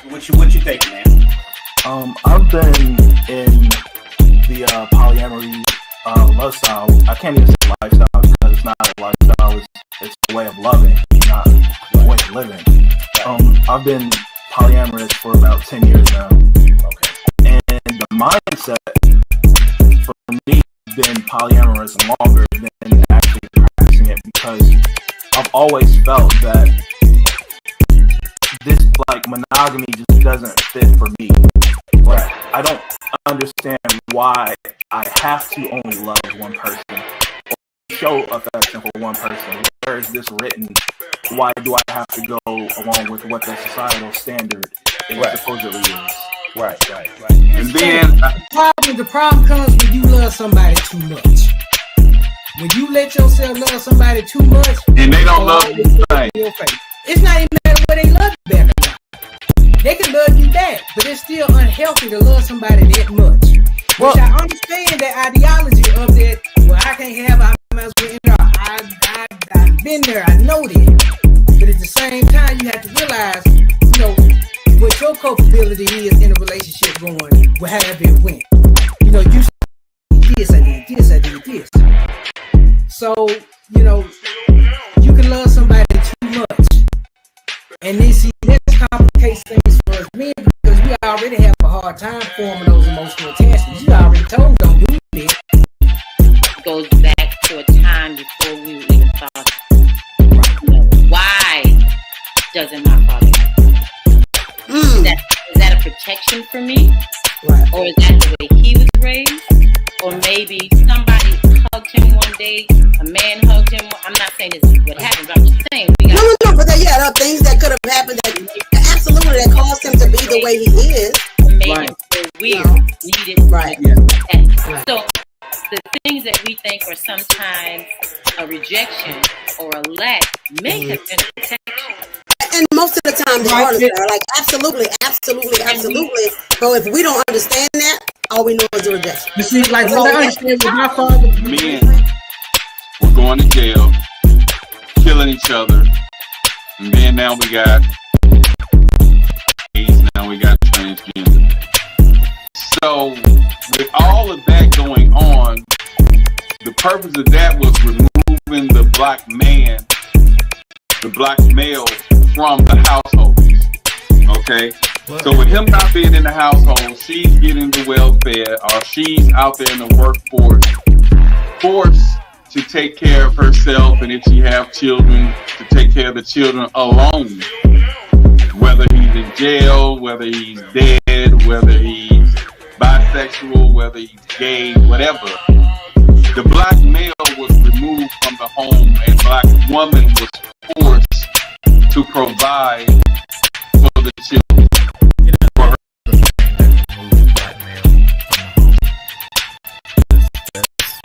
What you thinking, man? I've been in the polyamory lifestyle. I can't even say lifestyle because it's not a lifestyle. It's a way of loving, not a way of living. I've been polyamorous for about 10 years now. Okay. And the mindset for me has been polyamorous longer than actually practicing it, because I've always felt that this monogamy just doesn't fit for me. Right. I don't understand why I have to only love one person or show affection for one person. Where is this written? Why do I have to go along with what the societal standard supposedly is? Right. And then the problem comes when you love somebody too much. When you let yourself love somebody too much, and they don't love you right. It's not even matter whether they love you back or not. They can love you back, but it's still unhealthy to love somebody that much. Which I understand that ideology of that. Well, I can't have. I might as well end up. I've been there. I know that. But at the same time, you have to realize, what your culpability is in a relationship going. Well, however it went. You said this. I did this. So you can love somebody too much, and then see that complicates things for us men, because we already have a hard time forming those emotional attachments. You already told them don't do it. It goes back to a time before we even thought, why doesn't my father like me? Is that a protection for me? Right. Or is that the way he was raised? Or maybe somebody hugged him one day, a man hugged him. I'm not saying this is what happened, but I'm just saying. But there are things that could have happened that absolutely that caused him to be the way he is. Made him feel weird, needed. Right. So the things that we think are sometimes a rejection or a lack may have been a protection. And most of the time, the artists are like, absolutely. So if we don't understand that, all we know is a rejection. You see, what I understand with my father, men were going to jail, killing each other, and then now we got AIDS, now we got transgender. So with all of that going on, the purpose of that was removing the black male from the household. Okay? So with him not being in the household, she's getting the welfare, or she's out there in the workforce, forced to take care of herself, and if she have children, to take care of the children alone. Whether he's in jail, whether he's dead, whether he's bisexual, whether he's gay, whatever. The black male was removed from the home, and black woman was forced to provide for the children.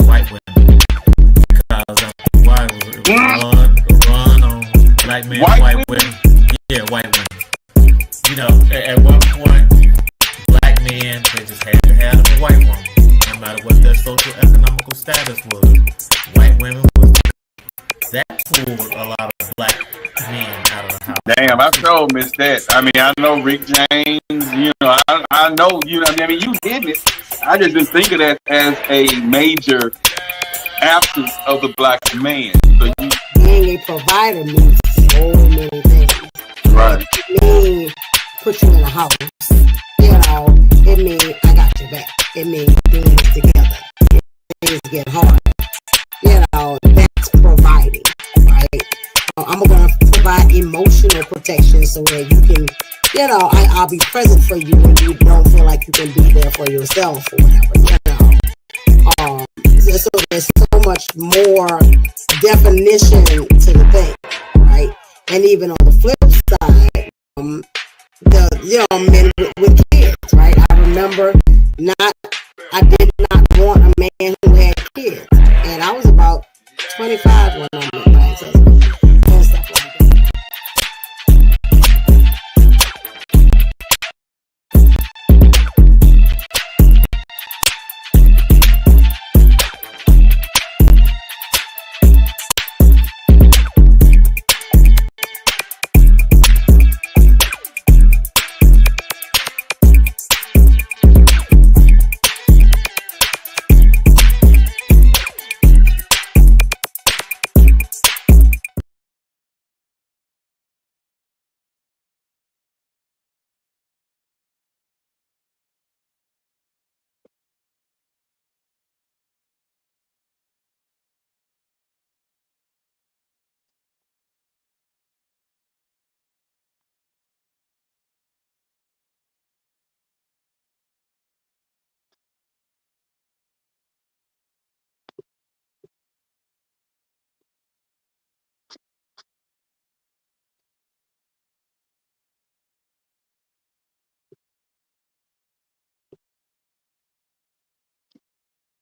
White women, because why was it run on black men, white women? Yeah, white women. At one point, black men, they just had to have a white woman, no matter what their social economical status was. White women was that pulled a lot of black men out of the house. Damn, I sure missed that. I mean, I know Rick James, I know, you did it. I just didn't think of that as a major absence of the black man. So being a provider means so many things. Right. It means put you in a house. It means I got your back. It means doing this together. It means get hard. That's providing, right? I'm going to provide emotional protection so that you can, I'll be present for you when you don't feel like you can be there for yourself or whatever, So there's so much more definition to the thing, right? And even on the flip side, men with kids, right? I remember I did not want a man who had kids, and I was about 25 when I met my ex-husband and stuff like that.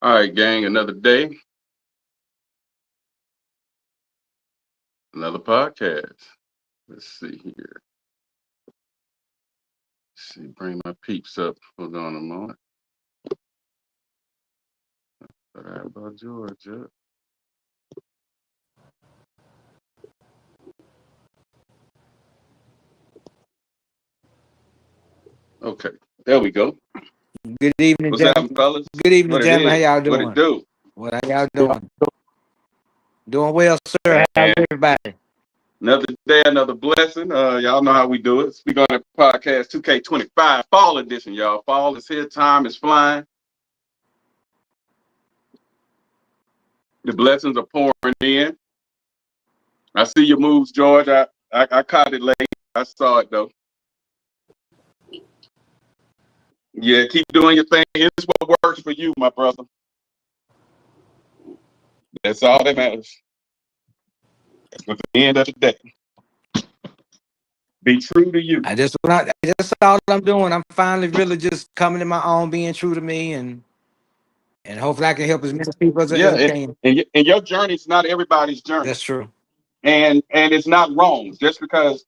All right, gang, another day, another podcast. Let's see here. Let's see, bring my peeps up. Hold on a moment. What about Georgia? Okay, there we go. Good evening, What's gentlemen. happening, fellas? Good evening, What it gentlemen. How is? y'all What doing? it do? What are y'all doing? Doing well, sir. How's everybody? Another day, another blessing. Y'all know how we do it. Speak on the podcast 2K25 Fall Edition, y'all. Fall is here. Time is flying. The blessings are pouring in. I see your moves, George. I caught it late. I saw it though. Yeah, keep doing your thing. It's what works for you, my brother. That's all that matters. At the end of the day, be true to you. That's all I'm doing. I'm finally really just coming to my own, being true to me, and hopefully I can help as many people as I can. And your journey is not everybody's journey. That's true. And it's not wrong. Just because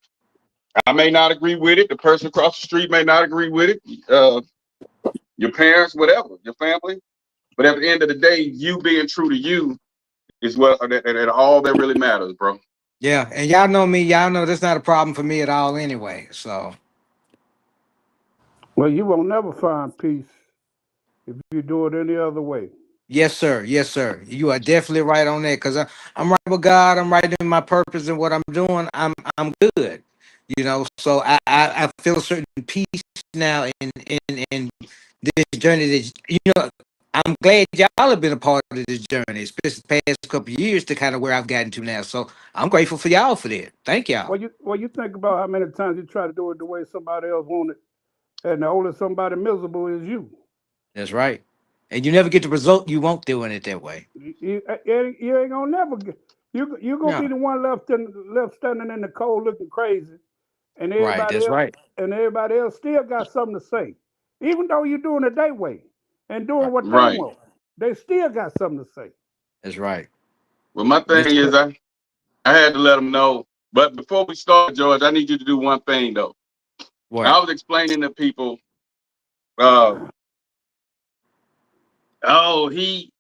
I may not agree with it, the person across the street may not agree with it, your parents, whatever, your family. But at the end of the day, you being true to you is what that all that really matters, bro. Yeah, and y'all know me. Y'all know that's not a problem for me at all anyway. So. Well, you will never find peace if you do it any other way. Yes, sir. Yes, sir. You are definitely right on that. Cause I'm right with God. I'm right in my purpose and what I'm doing. I'm good. You know. So I feel a certain peace now in this journey. That I'm glad y'all have been a part of this journey, especially the past couple of years to kind of where I've gotten to now. So I'm grateful for y'all for that. Thank y'all. Well, you think about how many times you try to do it the way somebody else wanted, and the only somebody miserable is you. That's right. And you never get the result you want doing it that way. You ain't gonna never get. You gonna be No. the one left standing in the cold looking crazy, and Right. That's right. everybody else still got something to say, even though you're doing it their way and doing what they Right. want. They still got something to say. That's right. Well, my thing Yes, is, sir. I had to let them know. But before we start, George, I need you to do one thing though. What? I was explaining to people, oh, he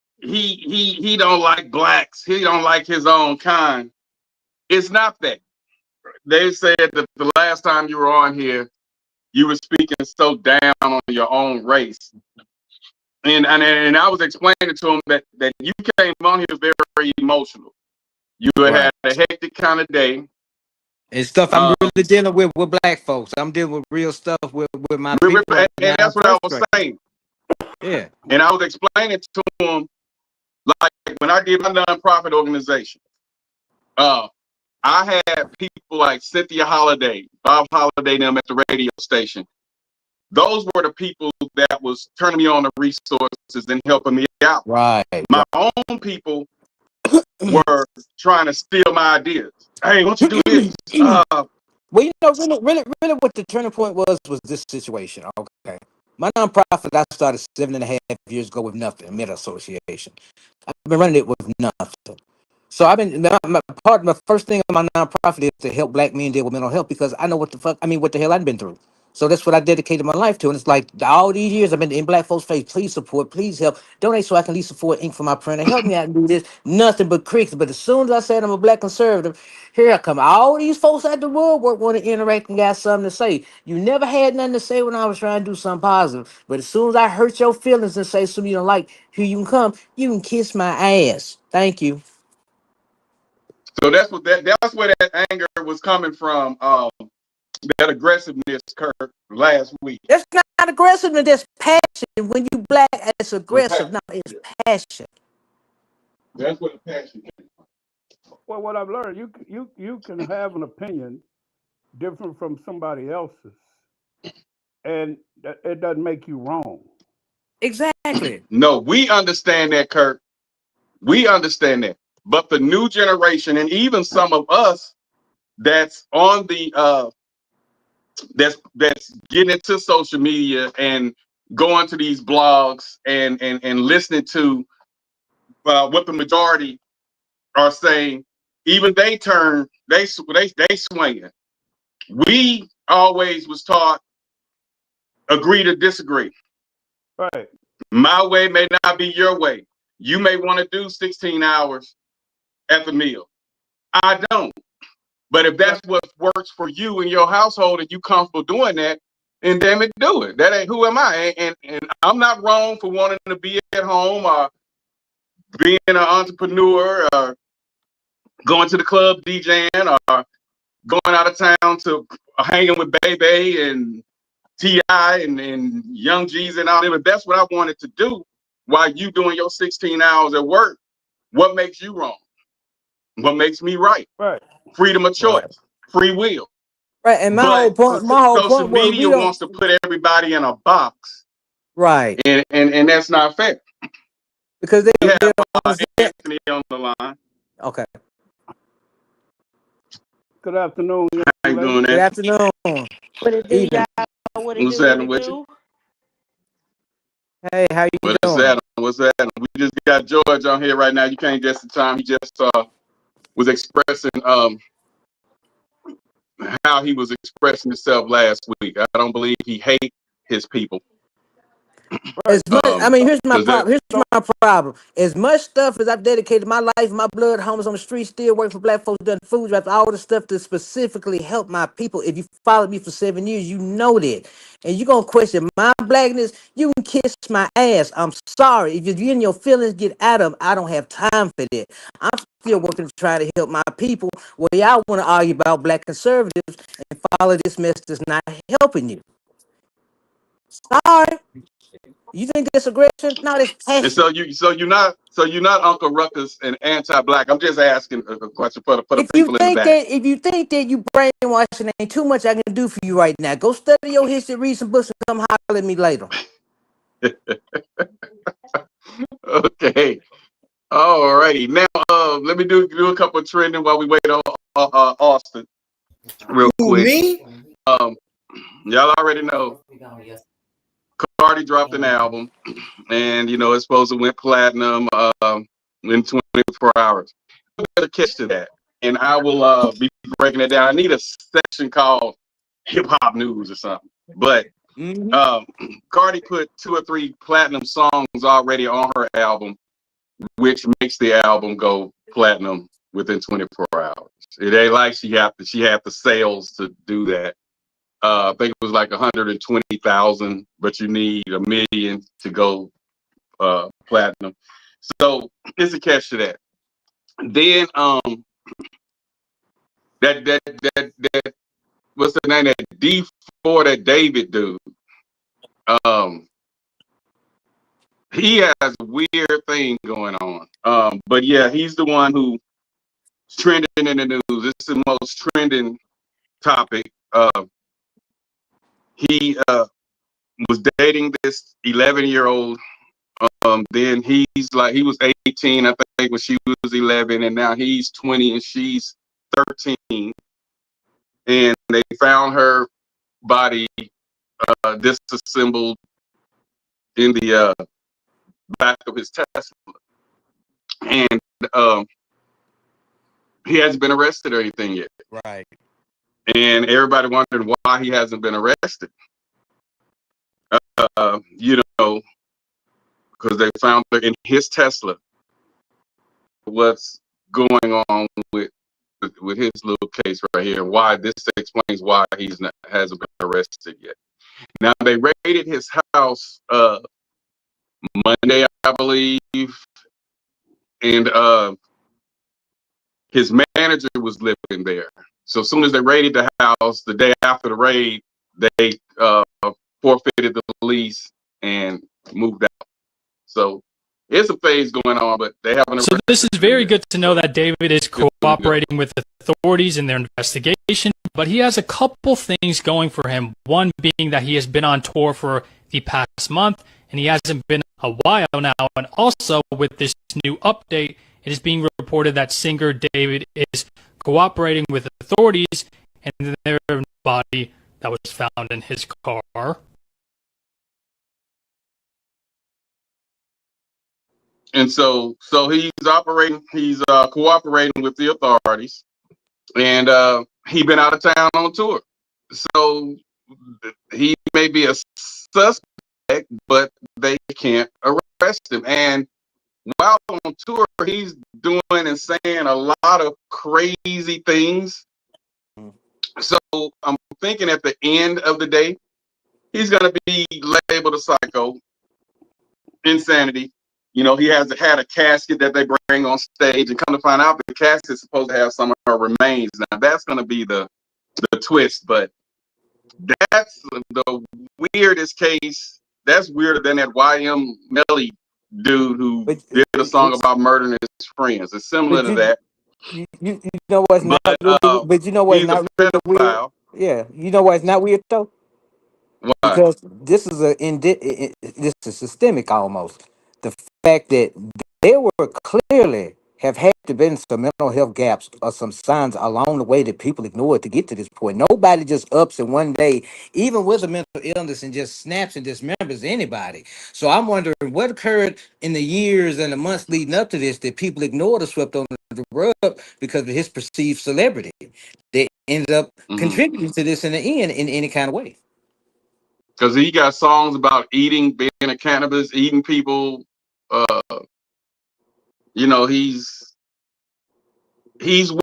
don't like blacks. He don't like his own kind. It's not that. They said that the last time you were on here, you were speaking so down on your own race. And I was explaining to him that you came on here very emotional. You had a hectic kind of day. And stuff I'm really dealing with black folks. I'm dealing with real stuff with my people right now. And that's what I was saying. Yeah. And I was explaining to him, like when I did my nonprofit organization, I had people like Cynthia Holiday, Bob Holiday, them at the radio station. Those were the people that was turning me on the resources and helping me out. Right. My own people were trying to steal my ideas. Hey, why don't you do this? Well, really, what the turning point was this situation. Okay, my nonprofit I started 7.5 years ago with nothing, Mid Association. I've been running it with nothing. So I've been my first thing on my nonprofit is to help black men deal with mental health because I know what the hell I've been through. So that's what I dedicated my life to. And it's like all these years I've been in black folks' face. Please support, please help, donate so I can at least afford ink for my printer. Help me out and do this. Nothing but crickets. But as soon as I said I'm a black conservative, here I come. All these folks at the world want to interact and got something to say. You never had nothing to say when I was trying to do something positive. But as soon as I hurt your feelings and say something you don't like, here you can come. You can kiss my ass. Thank you. So that's where that anger was coming from. That aggressiveness, Kurt, last week. That's not aggressiveness. That's passion. When you black, it's aggressive. No, it's passion. That's what the passion came from. Well, what I've learned, you can have an opinion different from somebody else's, and it doesn't make you wrong. Exactly. No, we understand that, Kurt. We understand that. But the new generation, and even some of us that's on the that's getting into social media and going to these blogs and listening to what the majority are saying, even they swinging. We always was taught agree to disagree. Right. My way may not be your way. You may want to do 16 hours at the meal. I don't. But if that's what works for you and your household and you comfortable doing that, then damn it, do it. That ain't who am I. And I'm not wrong for wanting to be at home or being an entrepreneur or going to the club DJing or going out of town to hanging with Bebe and T.I. and Young G's and all that. If that's what I wanted to do while you doing your 16 hours at work, what makes you wrong? What makes me right? Right. Freedom of choice, free will. Right, and my But whole social point was media wants to put everybody in a box, right, and that's not fair. because they have understand. Anthony on the line. Okay. Good afternoon, young How you lady. doing, Good Anthony? afternoon. What it do, Evening. y'all? What it What's do? What happening it with you? do? Hey, how you What's doing? that? What's that? We just got George on here right now. You can't guess the time. He just was expressing how he was expressing himself last week. I don't believe he hates his people. As much, I mean, here's my 'cause that- problem. Here's my problem. As much stuff as I've dedicated my life, my blood, homies on the street, still working for black folks, doing food drives, all the stuff to specifically help my people. If you followed me for 7 years, you know that. And you're gonna question my blackness, you can kiss my ass. I'm sorry. If you're in your feelings, get out of them. I don't have time for that. I'm still working to try to help my people. Well, y'all want to argue about black conservatives and follow this mess that's not helping you. Sorry. You think that's aggression? No, that's And passion. you're not Uncle Ruckus and anti-black. I'm just asking a question for the people in the back. If you think that you brainwashing, ain't too much I can do for you right now. Go study your history, read some books, and come holler at me later. Okay. All righty. Now, let me do a couple of trending while we wait on Austin real quick. Me? Y'all already know Cardi dropped an album, and it's supposed to went platinum in 24 hours. There's a catch to that, and I will be breaking it down. I need a section called Hip Hop News or something. But Cardi put 2 or 3 platinum songs already on her album, which makes the album go platinum within 24 hours. It ain't like she had the sales to do that. I think it was like 120,000, but you need 1 million to go platinum. So it's a catch to that. Then that what's the name, that D4, that David dude. He has a weird thing going on. But yeah, he's the one who's trending in the news. It's the most trending topic. He was dating this 11-year-old. Then he was 18, I think, when she was 11, and now he's 20 and she's 13. And they found her body disassembled in the back of his Tesla. And he hasn't been arrested or anything yet. Right. And everybody wondering why he hasn't been arrested. Because they found her in his Tesla. What's going on with his little case right here? Why this explains why hasn't been arrested yet. Now they raided his house Monday, I believe, and his manager was living there. So as soon as they raided the house, the day after the raid, they forfeited the lease and moved out. So it's a phase going on, but they haven't. So this is very good to know that David is cooperating with authorities in their investigation, but he has a couple things going for him. One being that he has been on tour for the past month, and he hasn't been a while now. And also with this new update, it is being reported that singer David is cooperating with authorities, and their body that was found in his car And so he's cooperating with the authorities, and he been out of town on tour. So he may be a suspect, but they can't arrest him. And while on tour, he's doing and saying a lot of crazy things. So I'm thinking at the end of the day, he's going to be labeled a psycho, insanity. You know, he has had a casket that they bring on stage, and come to find out the casket is supposed to have some of her remains. Now that's going to be the twist, but that's the weirdest case. That's weirder than that YM Melly dude who did a song about murdering his friends. It's similar to that. You know what's not really, but you know what's he's a not really weird. pedophile. Yeah, you know what's not weird though, Why? because this is this is systemic almost. The fact that there were clearly have had to been some mental health gaps or some signs along the way that people ignored to get to this point. Nobody just ups in one day, even with a mental illness, and just snaps and dismembers anybody. So I'm wondering what occurred in the years and the months leading up to this that people ignored or swept under the rug because of his perceived celebrity. That ended up contributing to this in the end in any kind of way. Because he got songs about eating, being a cannabis, eating people. You know, he's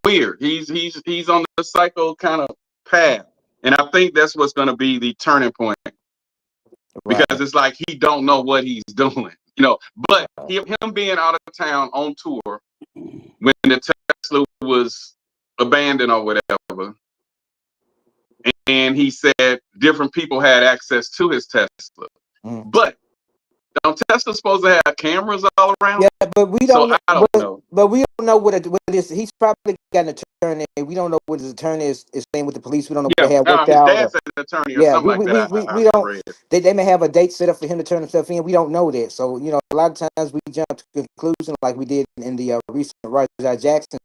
weird. He's on the psycho kind of path, and I think that's what's going to be the turning point. Right. Because it's like he don't know what he's doing, you know. But him being out of town on tour when the Tesla was abandoned or whatever, and he said different people had access to his Tesla, but don't Tesla supposed to have cameras all around? Yeah, but we don't. So I don't know. But we don't know what it is. He's probably got an attorney. We don't know what his attorney is saying with the police. We don't know what they have worked his out. dad's an attorney or something like that. We don't. They may have a date set up for him to turn himself in. We don't know that. So you know, a lot of times we jump to conclusion like we did in the recent Roger Jackson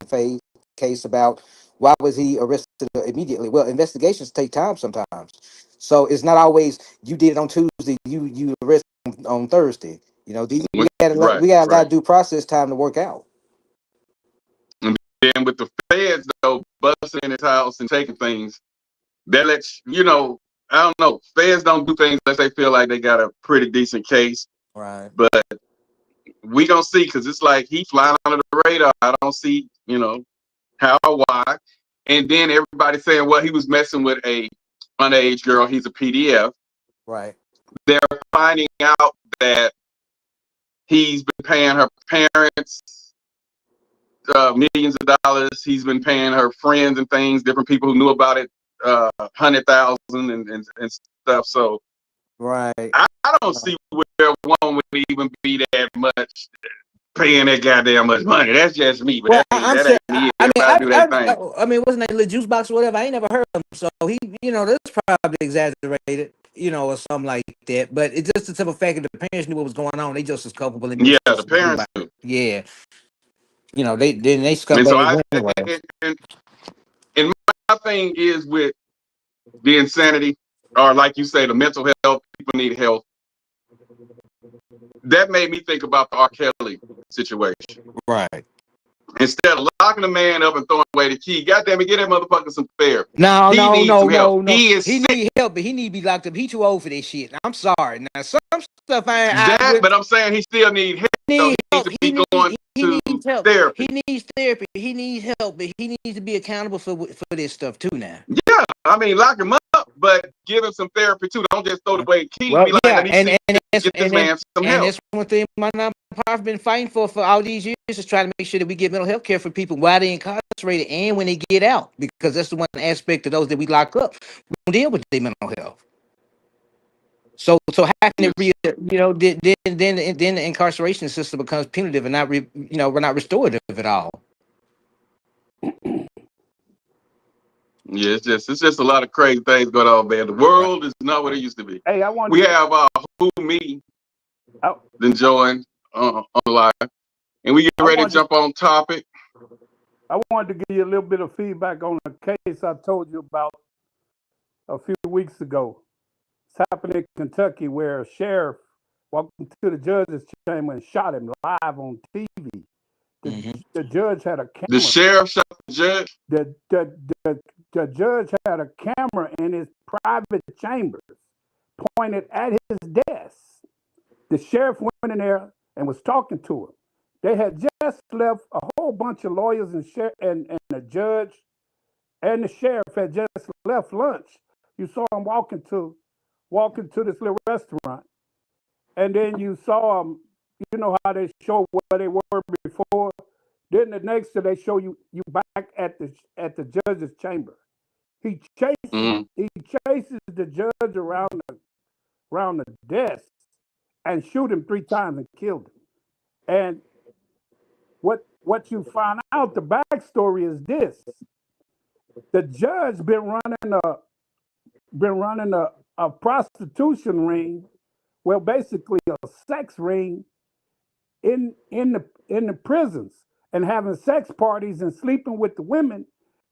case about why was he arrested immediately. Well, investigations take time sometimes. So it's not always you did it on Tuesday, you arrest on Thursday. You know, we got a lot of due process time to work out. And then with the feds though busting in his house and taking things, that lets you know. I don't know. Feds don't do things unless they feel like they got a pretty decent case. Right. But we gonna see, because it's like he flying under the radar. I don't see, you know, how or why. And then everybody saying, well, he was messing with a underage girl. He's a PDF. Right. They're finding out that he's been paying her parents millions of dollars. He's been paying her friends and things, different people who knew about it, 100,000 and stuff. So right, I don't see where one would even be that much paying that goddamn much money. That's just me, but well, that ain't me. Everybody do that thing. I mean, wasn't that little juice box or whatever? I ain't never heard of him, so he, you know, that's probably exaggerated, you know, or something like that. But it's just the simple fact that the parents knew what was going on. They just as culpable. Yeah, the parents knew. Yeah, you know, they scumbags and so anyway. And my thing is with the insanity, or like you say, the mental health. People need help. That made me think about the R. Kelly situation. Right. Instead of locking the man up and throwing away the key, goddamn it, get that motherfucker some therapy. No. He needs help. He need help, but he need to be locked up. He too old for this shit. I'm sorry. Now some stuff but I'm saying he still needs help. He needs to be going to therapy. He needs therapy. He needs help, but he needs to be accountable for this stuff too now. Yeah, I mean, lock him up, but give him some therapy too. Don't just throw away the key. Well, be like, yeah, get this man some help. And that's one thing my nonprofit been fighting for all these years, is trying to make sure that we get mental health care for people while they're incarcerated and when they get out, because that's the one aspect of those that we lock up. We don't deal with their mental health. So how can it be, you know, then the incarceration system becomes punitive and not we're not restorative at all. Yeah, it's just a lot of crazy things going on, man. The world is not what it used to be. Hey, we have Who Me then join on live, and we get ready to jump on topic. I wanted to give you a little bit of feedback on a case I told you about a few weeks ago. It's happened in Kentucky, where a sheriff walked into the judge's chamber and shot him live on TV. The judge had a camera. The sheriff shot the judge? The judge had a camera in his private chambers pointed at his desk. The sheriff went in there and was talking to him. They had just left, a whole bunch of lawyers and the judge and the sheriff had just left lunch. You saw him walking to this little restaurant. And then you saw them, you know how they show where they were before. Then the next day they show you back at the judge's chamber. He chases the judge around the desk and shoot him 3 times and killed him. And what you find out, the backstory is this: the judge been running a prostitution ring, well, basically a sex ring in the prisons, and having sex parties and sleeping with the women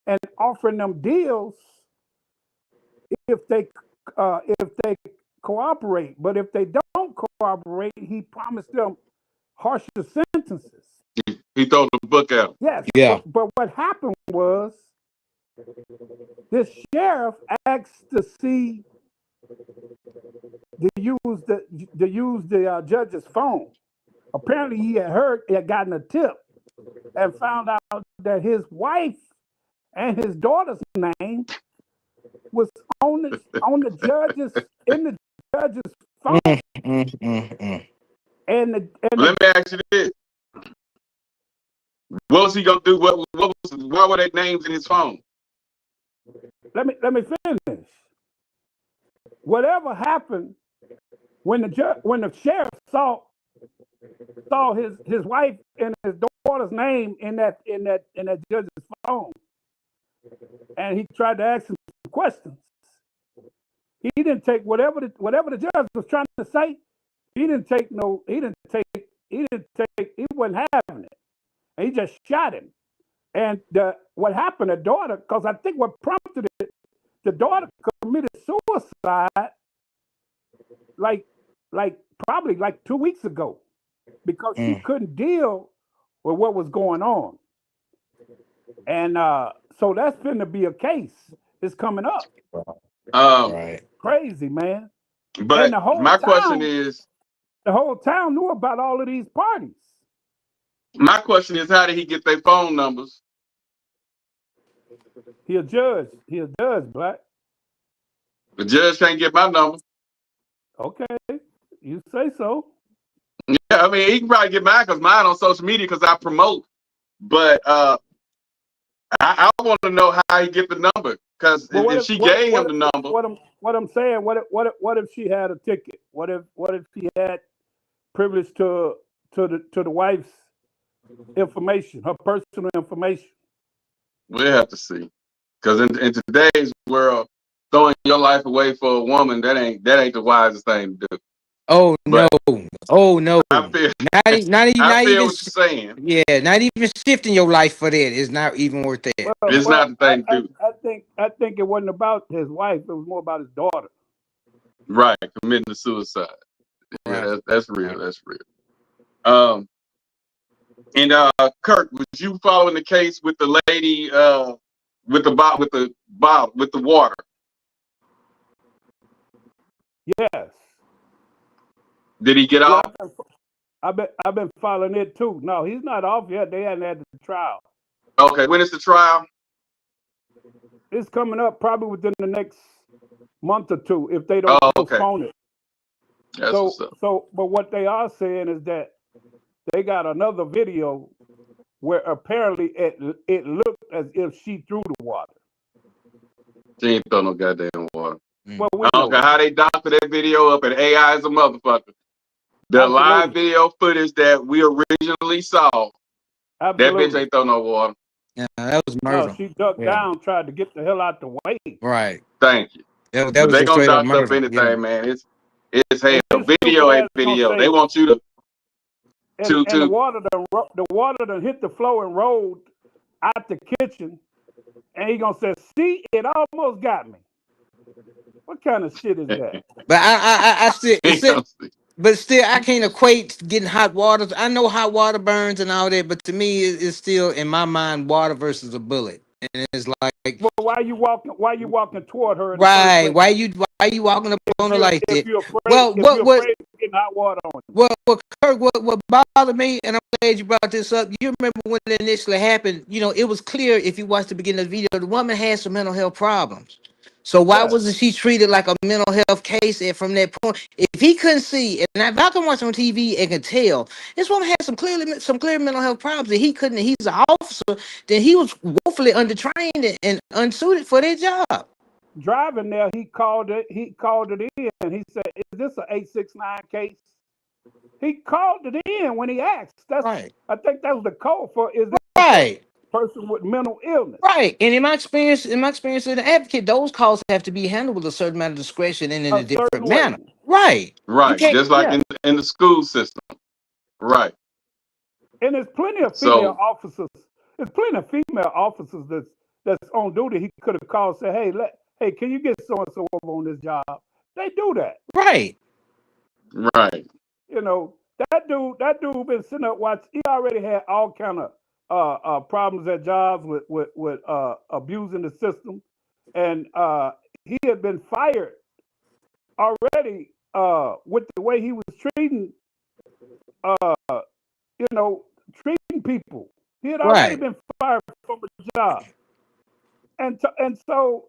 and offering them deals if they cooperate. But if they don't cooperate, he promised them harsher sentences. He throw the book out. Yes. Yeah. But what happened was this sheriff asked to see to use the judge's phone. Apparently, he had gotten a tip and found out that his wife and his daughter's name was on the judge's phone. And let me ask you this: what was he gonna do? Why were their names in his phone? Let me finish. Whatever happened when the sheriff saw his wife and his daughter's name in that judge's phone, and he tried to ask him questions, he didn't take whatever the judge was trying to say. He wasn't having it. And he just shot him. And what happened, the daughter, because I think what prompted it, the daughter committed suicide probably 2 weeks ago, because she couldn't deal with what was going on. And so that's going to be a case. It's coming up. Right. Crazy, man. But my question is, the whole town knew about all of these parties. My question is, how did he get their phone numbers? He a judge, Black. The judge can't get my number. Okay, you say so. Yeah, I mean, he can probably get mine because mine on social media because I promote. But I want to know how he get the number, because if she gave him the number. What I'm saying, what if she had a ticket? What if she had privilege to the wife's information, her personal information? We'll have to see, because in today's world, throwing your life away for a woman, that ain't the wisest thing to do. Oh, but no! I feel not even what you're saying. Yeah, not even shifting your life for that is not even worth that. It's not the thing to do. I think it wasn't about his wife; it was more about his daughter. Right, committing suicide. Right. Yeah, that's real. That's real. And Kirk, was you following the case with the lady with the water? Yes. Did he get off? I've been following it too. No, he's not off yet. They hadn't had the trial. Okay, when is the trial? It's coming up probably within the next month or two if they don't postpone it. That's what's up. But what they are saying is that they got another video where apparently it looked as if she threw the water. She ain't throw no goddamn water. Well, I don't care how they doctor that video up, and AI is a motherfucker. The live video footage that we originally saw, that bitch ain't throw no water. Yeah, that was murder. No, she ducked down, tried to get the hell out the way. Right. Thank you. That but was they gonna doctor up anything, man. It's hell. Video ain't video. They want you to. And the water done hit the floor and rolled out the kitchen, and he gonna say, "See, it almost got me." What kind of shit is that? But I still But still, I can't equate getting hot water. I know hot water burns and all that, but to me, it's still in my mind water versus a bullet, and it's like, Well, why you walking? Why you walking toward her in the first right? place? Why you walking up on her like If that? you're afraid, Well, if what you're what afraid of getting hot water on you. Well, Kirk, what bothered me, and I'm glad you brought this up. You remember when it initially happened? You know, it was clear if you watched the beginning of the video, the woman had some mental health problems. So why Yeah, wasn't she treated like a mental health case? And from that point, if he couldn't see, and if I can watch on TV and can tell, this woman had some clear mental health problems, and he couldn't. He's an officer, then he was woefully undertrained and unsuited for their job. driving there, he called it. He called it in. He said, "Is this an 869 case?" He called it in when he asked. Right, I think that was the code for. Is this a right. person with mental illness? Right, and in my experience as an advocate, those calls have to be handled with a certain amount of discretion and in A a different certain way. manner. Right, you Right. can't. Just like Yeah, in the school system. Right. And there's plenty of female So officers. There's plenty of female officers that's on duty. He could have called and said, "Hey, can you get so and so over on this job?" They do that. right, right. You know, that dude been sitting up watching. He already had all kind of problems at jobs with abusing the system, and he had been fired already with the way he was treating uh, treating people. He had already right, been fired from a job, and so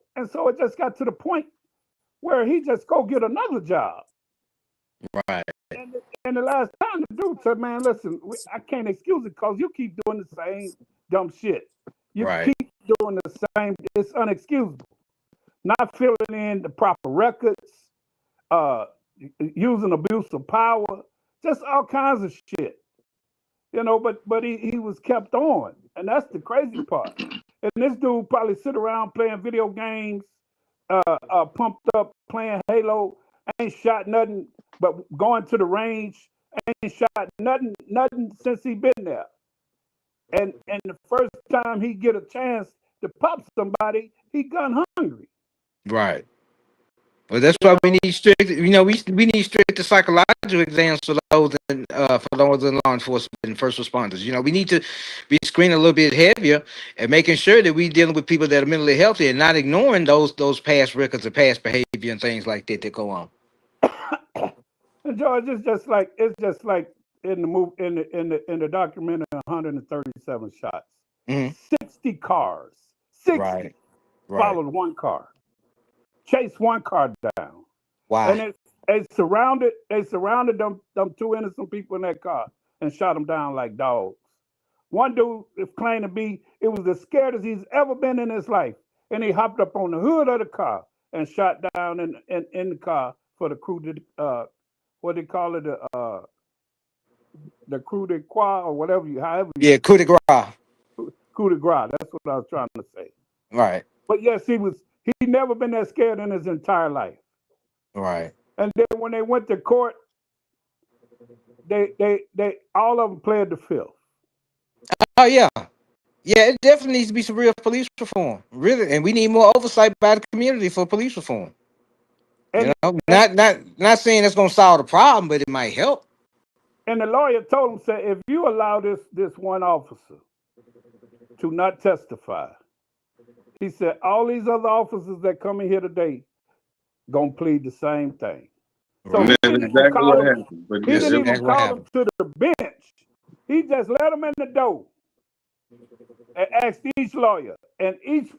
it just got to the point where he just go get another job. right, And the last time the dude said, "Man, listen, I can't excuse it because you keep doing the same dumb shit. You right, keep doing the same. It's unexcusable. Not filling in the proper records, uh, using abuse of power, just all kinds of shit. But he was kept on, and that's the crazy part. And this dude probably sit around playing video games, pumped up, playing Halo, ain't shot nothing, but going to the range, ain't shot nothing since he been there. And the first time he get a chance to pop somebody, he gun hungry. right. Well, that's You why we know, need strict. We need stricter psychological exams for those in law enforcement and first responders. We need to be screening a little bit heavier and making sure that we dealing with people that are mentally healthy and not ignoring those past records of past behavior and things like that go on. and George, it's just like in the movie in the documentary, 137 shots, Hmm. 60 cars, 60 Right, right. followed one car, chased one car down, and Why? they surrounded them two innocent people in that car and shot them down like dogs. One dude is claimed to be it was the scaredest he's ever been in his life, and he hopped up on the hood of the car and shot down in the car for the crew to what they call it the crew de croix or whatever however you Yeah, coup de grace. coup de grace. That's what I was trying to say. Right, But yes, he never been that scared in his entire life. right. And then when they went to court, they all of them pled the fifth. Oh yeah. Yeah, it definitely needs to be some real police reform. Really, and we need more oversight by the community for police reform. And and Not saying it's gonna solve the problem, but it might help. and the lawyer told him, said, if you allow this one officer to not testify, he said all these other officers that come in here today gonna plead the same thing. So And Right. he that's didn't even exactly call what them. happened. But He That's didn't it even exactly what call them happened. to the bench. He just let them in the door and asked each lawyer, and each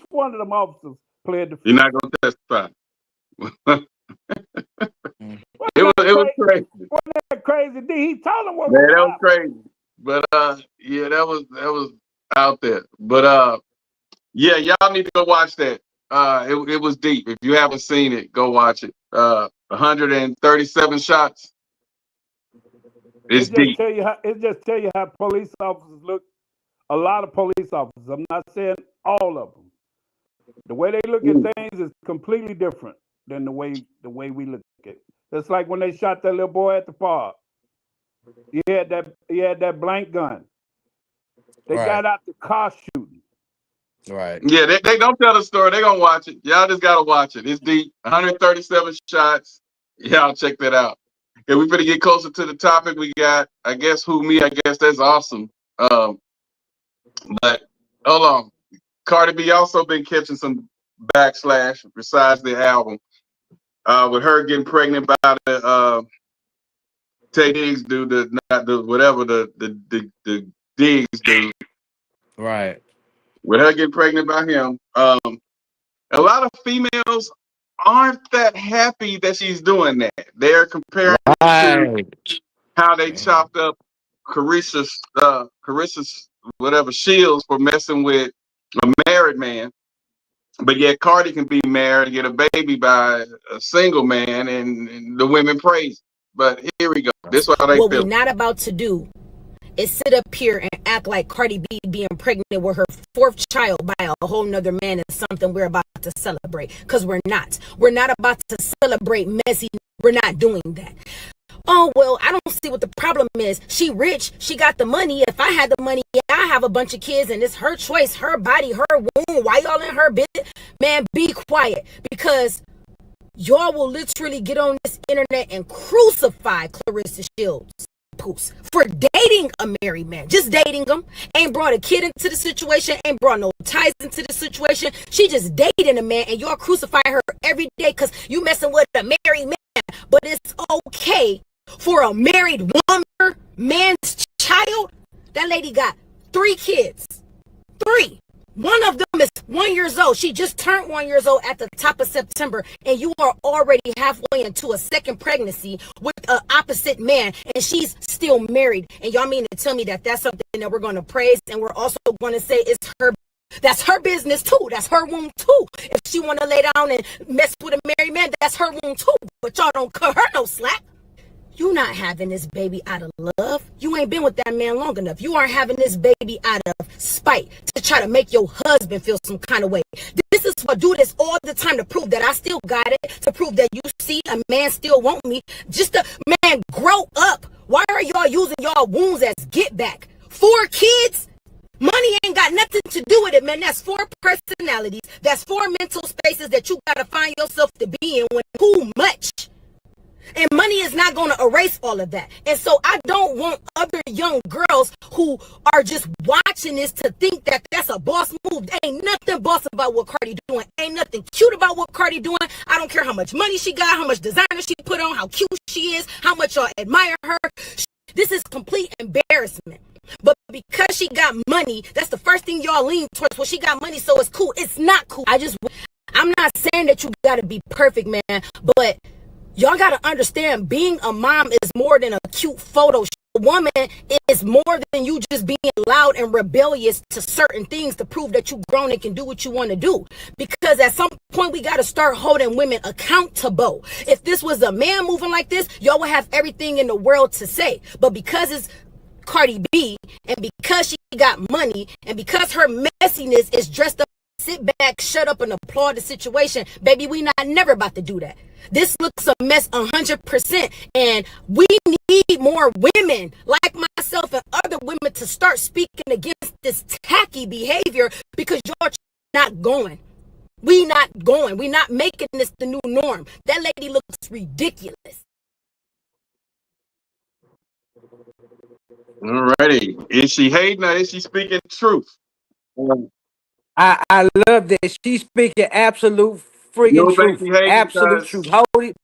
one of them officers pled the you're fifth. not gonna testify. Mm. Wasn't It that was crazy? crazy. Wasn't that crazy? He told them what Man, was that was happening. crazy. But yeah, that was out there. But yeah, y'all need to go watch that. It was deep. If you haven't seen it, go watch it. 137 shots. It's deep. It just tell you how police officers look. A lot of police officers. I'm not saying all of them. The way they look at Mm. things is completely different than the way we look at it. It's like when they shot that little boy at the park. He had that blank gun. They Right, got out the car shooting. right. Yeah, they don't tell the story. They gonna watch it. Y'all just gotta watch it. It's deep. 137 shots. Y'all check that out. Yeah, we better get closer to the topic. We got, I guess, who me? I guess that's awesome. But hold on, Cardi B also been catching some backslash besides the album. With her getting pregnant by the Tay Diggs dude, not the whatever the Diggs dude. Right. With her getting pregnant by him, a lot of females aren't that happy that she's doing that. They're comparing it to Right. how they chopped up Carissa's whatever Shields for messing with a married man. But yet Cardi can be married and get a baby by a single man, and the women praise. But here we go. This is how they What feel. we're not about to do is sit up here and act like Cardi B being pregnant with her fourth child by a whole nother man is something we're about to celebrate. Because we're not. We're not about to celebrate messy. We're not doing that. Oh, well, I don't see what the problem is. She rich. She got the money. If I had the money, yeah, I have a bunch of kids and it's her choice, her body, her womb. Why y'all in her business? Man, be quiet. Because y'all will literally get on this internet and crucify Clarissa Shields for dating a married man. Just dating him. Ain't brought a kid into the situation. Ain't brought no ties into the situation. She just dating a man and y'all crucify her every day because you messing with a married man. But it's okay for a married woman, man's child. That lady got 3 kids. 3. One of them is 1 year old. She just turned 1 year old at the top of September, and you are already halfway into a second pregnancy with an opposite man, and she's still married. And y'all mean to tell me that that's something that we're going to praise, and we're also going to say it's her. That's her business too. That's her womb too. If she want to lay down and mess with a married man, that's her womb too. But y'all don't cut her no slack. You not having this baby out of love. You ain't been with that man long enough. You aren't having this baby out of spite to try to make your husband feel some kind of way. This is what do this all the time to prove that I still got it, to prove that you see a man still want me. Just to, man, grow up. Why are y'all using y'all wounds as get back? 4 kids? Money ain't got nothing to do with it, man. That's 4 personalities. That's 4 mental spaces that you got to find yourself to be in when too much. And money is not going to erase all of that. And so I don't want other young girls who are just watching this to think that that's a boss move. There ain't nothing boss about what Cardi doing. Ain't nothing cute about what Cardi doing. I don't care how much money she got, how much designer she put on, how cute she is, how much y'all admire her. This is complete embarrassment. But because she got money, that's the first thing y'all lean towards. Well, she got money, so it's cool. It's not cool. I'm not saying that you got to be perfect, man, but y'all got to understand being a mom is more than a cute photo. A woman is more than you just being loud and rebellious to certain things to prove that you grown and can do what you want to do. Because at some point we got to start holding women accountable. If this was a man moving like this, y'all would have everything in the world to say. But because it's Cardi B and because she got money and because her messiness is dressed up, sit back, shut up and applaud the situation, baby, we not never about to do that. This looks a mess 100%, and we need more women like myself and other women to start speaking against this tacky behavior because y'all not going. We not going. We not making this the new norm. That lady looks ridiculous. Alrighty. Is she hating or is she speaking truth? I love that she's speaking absolute You friggin' don't think truth. she hating Absolute because truth. Hold it.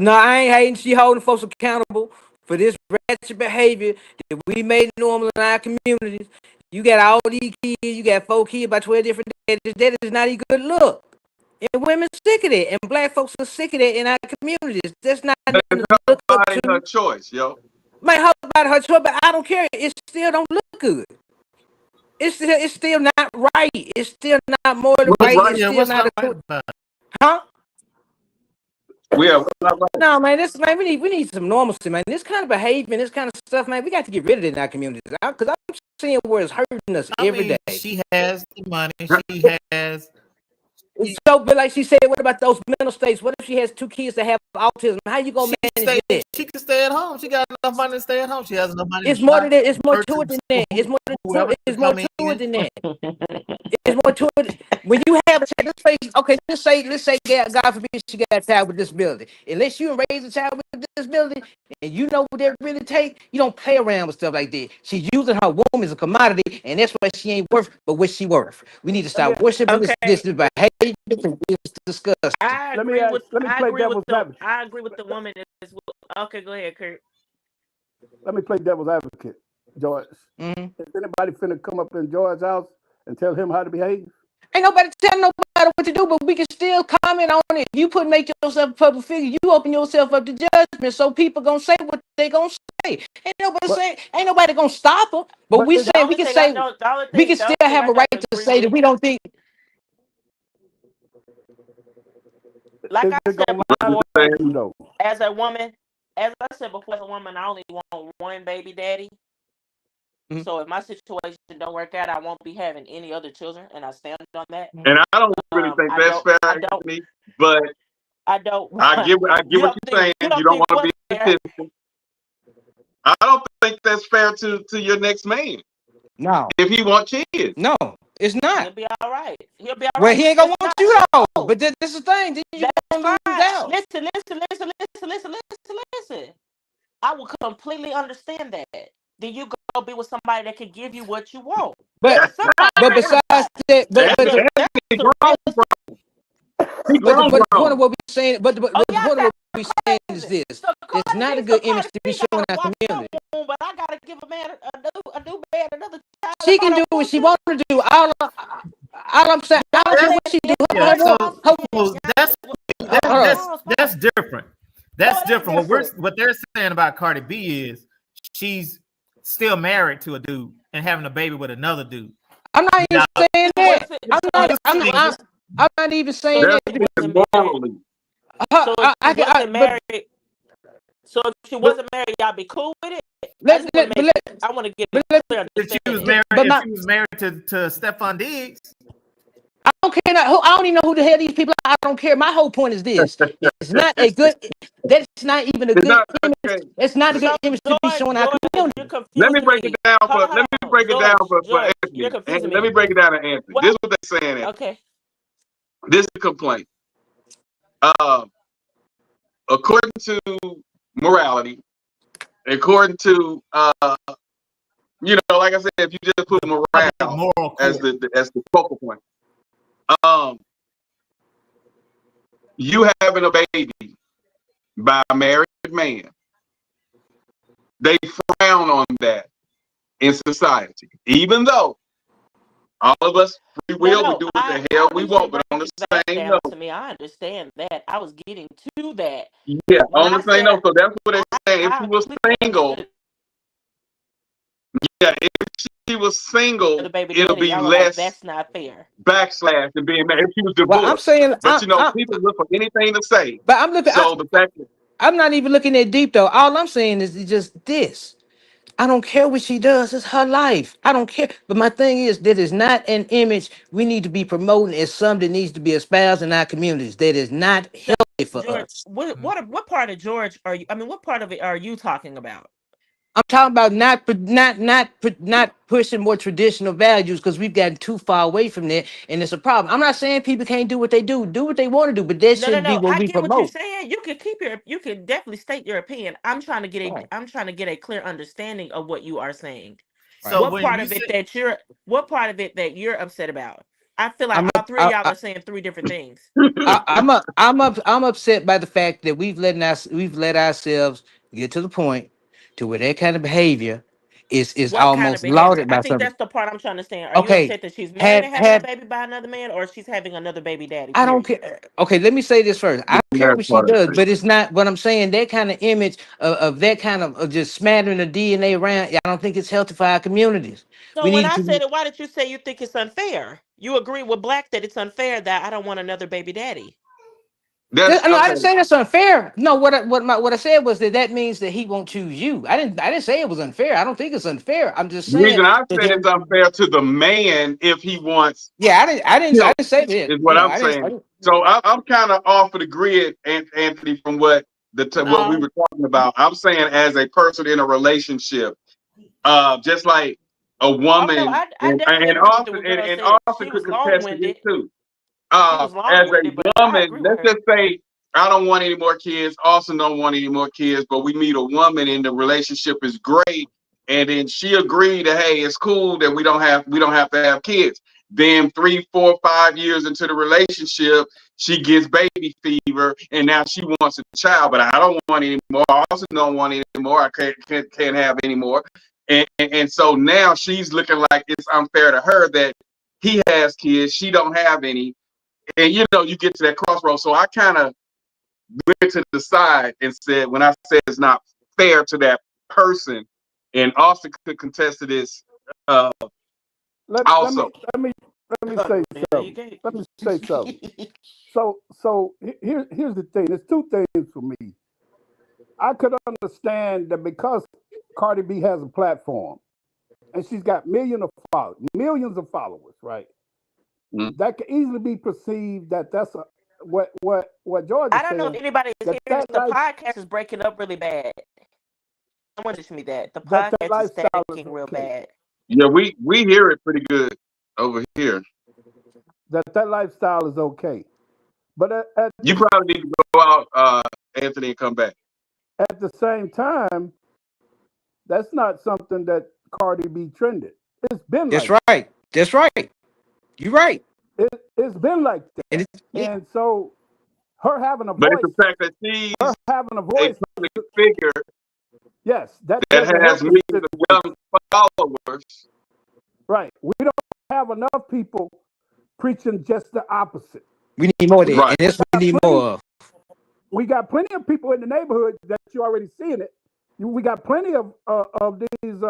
No, I ain't hating. She holding folks accountable for this ratchet behavior that we made normal in our communities. You got all these kids. You got 4 kids by 12 different daddies. That is not a good look. And women sick of it. And black folks are sick of it in our communities. That's not nothing to look up body her to. choice, yo. Man, how about her choice? But I don't care. It still don't look good. It's still not right. It's still not morally What's right. right? It's Yeah, still what's not not a right about it? huh? Yeah, what's not right? No, man, we need some normalcy, man. This kind of behavior, this kind of stuff, man, we got to get rid of it in our communities. Because I'm seeing where it's hurting us I every mean, day. she has the money. She has So, but like she said, what about those mental states? What if she has 2 kids that have autism? How you gonna manage that? She can stay at home. She got enough money to stay at home. She has enough money It's to more buy than that. It's more her to it than to that. It's more than whoever it's more come to it in. than that. It's more to it. When you have a child, okay, let's say, God forbid, she got a child with disability. Unless you raise a child with disability, and you know what that really take, you don't play around with stuff like that. She's using her womb as a commodity, and that's why she ain't worth, but what she worth. We need to stop worshiping this behavior. It's disgusting. I Let me agree with play devil's advocate. I agree with the woman as well. Okay, go ahead, Kurt. Let me play devil's advocate, George. Mm-hmm. Is anybody finna come up in George's house and tell him how to behave? Ain't nobody tell nobody what to do, but we can still comment on it. If you make yourself a public figure, you open yourself up to judgment, so people gonna say what they gonna say. Ain't nobody gonna stop them. But we is, say we can say we can still have a right to say that we don't think. Like is I it said gonna before, matter to you though? as a woman, as I said before, as a woman, I only want one baby daddy. Mhm. So if my situation don't work out, I won't be having any other children, and I stand on that. And I don't really think that's fair, Anthony, but I don't. I get what you're saying. You don't want to be independent. I don't think that's fair to your next man. No. If he wants kids. No, it's not. He'll be all right. He'll be all right. Well, he ain't gonna want you though. But this is the thing. Then you That's gonna fine. lose out. Listen. I will completely understand that. Then you go be with somebody that can give you what you want. But besides that, but the point of what we're saying, but the point of what we're saying is this: it's not a good image to be showing our community. But I gotta give a man a new man another child. She can do what she wants to do. All I'm saying, I don't care what she do. That's different. That's different. What they're saying about Cardi B is she's still married to a dude and having a baby with another dude. I'm not even saying that. I'm not even saying that. So if she wasn't married, y'all be cool with it. I want to get it clear. If she was married to Stephon Diggs. I don't care. I don't even know who the hell these people are. I don't care. My whole point is this: it's not a good. That's not even a good image. It's not a good image to be showing our community. Let me break it down for Anthony. Let me break it down to Anthony. This is what they're saying. Okay. This is a complaint. According to morality, according to like I said, if you just put morale as the focal point, you having a baby by a married man, they frown on that in society, even though all of us free will, we do what the hell we want, but on the same note. To me, I understand that. I was getting to that. Yeah, on the same note. So that's what they're saying. If she was single, if she was single, it'll be less. That's not fair. Backslash to being married. If she was divorced, I'm saying, but people look for anything to say. But I'm looking. So the fact that I'm not even looking that deep though. All I'm saying is just this. I don't care what she does. It's her life. I don't care. But my thing is that is not an image we need to be promoting as something that needs to be espoused in our communities. That is not healthy for us. What part of George are you? I mean, what part of it are you talking about? I'm talking about not pushing more traditional values because we've gotten too far away from that, and it's a problem. I'm not saying people can't do what they do what they want to do, but that shouldn't be what we promote. What you're saying. You can definitely state your opinion. I'm trying to get a clear understanding of what you are saying. So what part of it that you're upset about? I feel like all three of y'all are saying three different things. I'm upset by the fact that we've let ourselves get to the point to where that kind of behavior is almost lauded by some. I think that's the part I'm trying to understand. Are you upset that she's married and having a baby by another man, or she's having another baby daddy? I don't care. Okay, let me say this first. I don't care what she does, but it's not what I'm saying. That kind of image of that kind of just smattering the DNA around, I don't think it's healthy for our communities. So when I said it, why did you say you think it's unfair? You agree with Black that it's unfair that I don't want another baby daddy? That's No, I okay. didn't say that's unfair. No, what I said was that means that he won't choose you. I didn't say it was unfair. I don't think it's unfair. I'm just The saying reason I that said it's unfair to the man if he wants yeah, I help didn't say that. is what Yeah, I'm I saying. didn't. So I'm kind of off of the grid, Anthony, from what what we No. were talking about. I'm saying as a person in a relationship, just like a Oh no, woman, I definitely agree with the girl And said. Austin She was could long contest to this winded. too. She was long As a winded, but I woman, agree with let's her. just say I don't want any more kids. Austin don't want any more kids, but we meet a woman and the relationship is great. And then she agreed that hey, it's cool that we don't have to have kids. Then 3, 4, 5 years into the relationship, she gets baby fever and now she wants a child, but I don't want any more. I also don't want any more. I can't have any more. And so now she's looking like it's unfair to her that he has kids, she don't have any, and you get to that crossroads. So I kind of went to the side and said, when I said it's not fair to that person, and Austin could contest to this also. Let me say something. Let me say something. So here's the thing. There's two things for me. I could understand that because Cardi B has a platform and she's got millions of followers, right? Mm. That could easily be perceived that that's what George I is don't know if saying. anybody is That hearing this. that The life podcast is breaking up really bad. Someone just me that. The that podcast is lifestyle is staticking real okay. bad. Yeah, we hear it pretty good over here. That lifestyle is okay. But You probably need to go out, Anthony, and come back. at the same time, that's not something that Cardi B trended. It's been That's like right. That's right. You're right. it's been like that. Yeah. And so her having a But it's voice, the fact that she's her having a a voice, public figure yes, that that doesn't has help the millions of situation. young followers. Right. We don't have enough people preaching just the opposite. We need more of that, Right. and that's what we need more of. We got plenty of people in the neighborhood that you already seeing it. We got plenty of these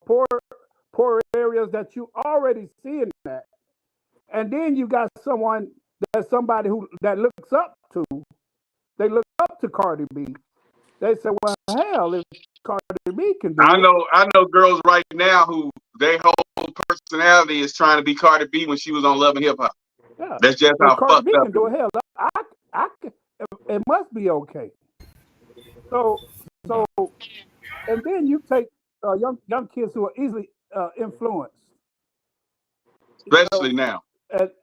poor areas that you already seeing that. And then you got somebody that looks up to. They look up to Cardi B. They say, well, hell, if Cardi B can do it. I know girls right now who their whole personality is trying to be Cardi B when she was on Love and Hip Hop. Yeah. That's just If how Cardi fucked B up can do it, hell, it must be okay. So, and then you take young kids who are easily influenced. especially now.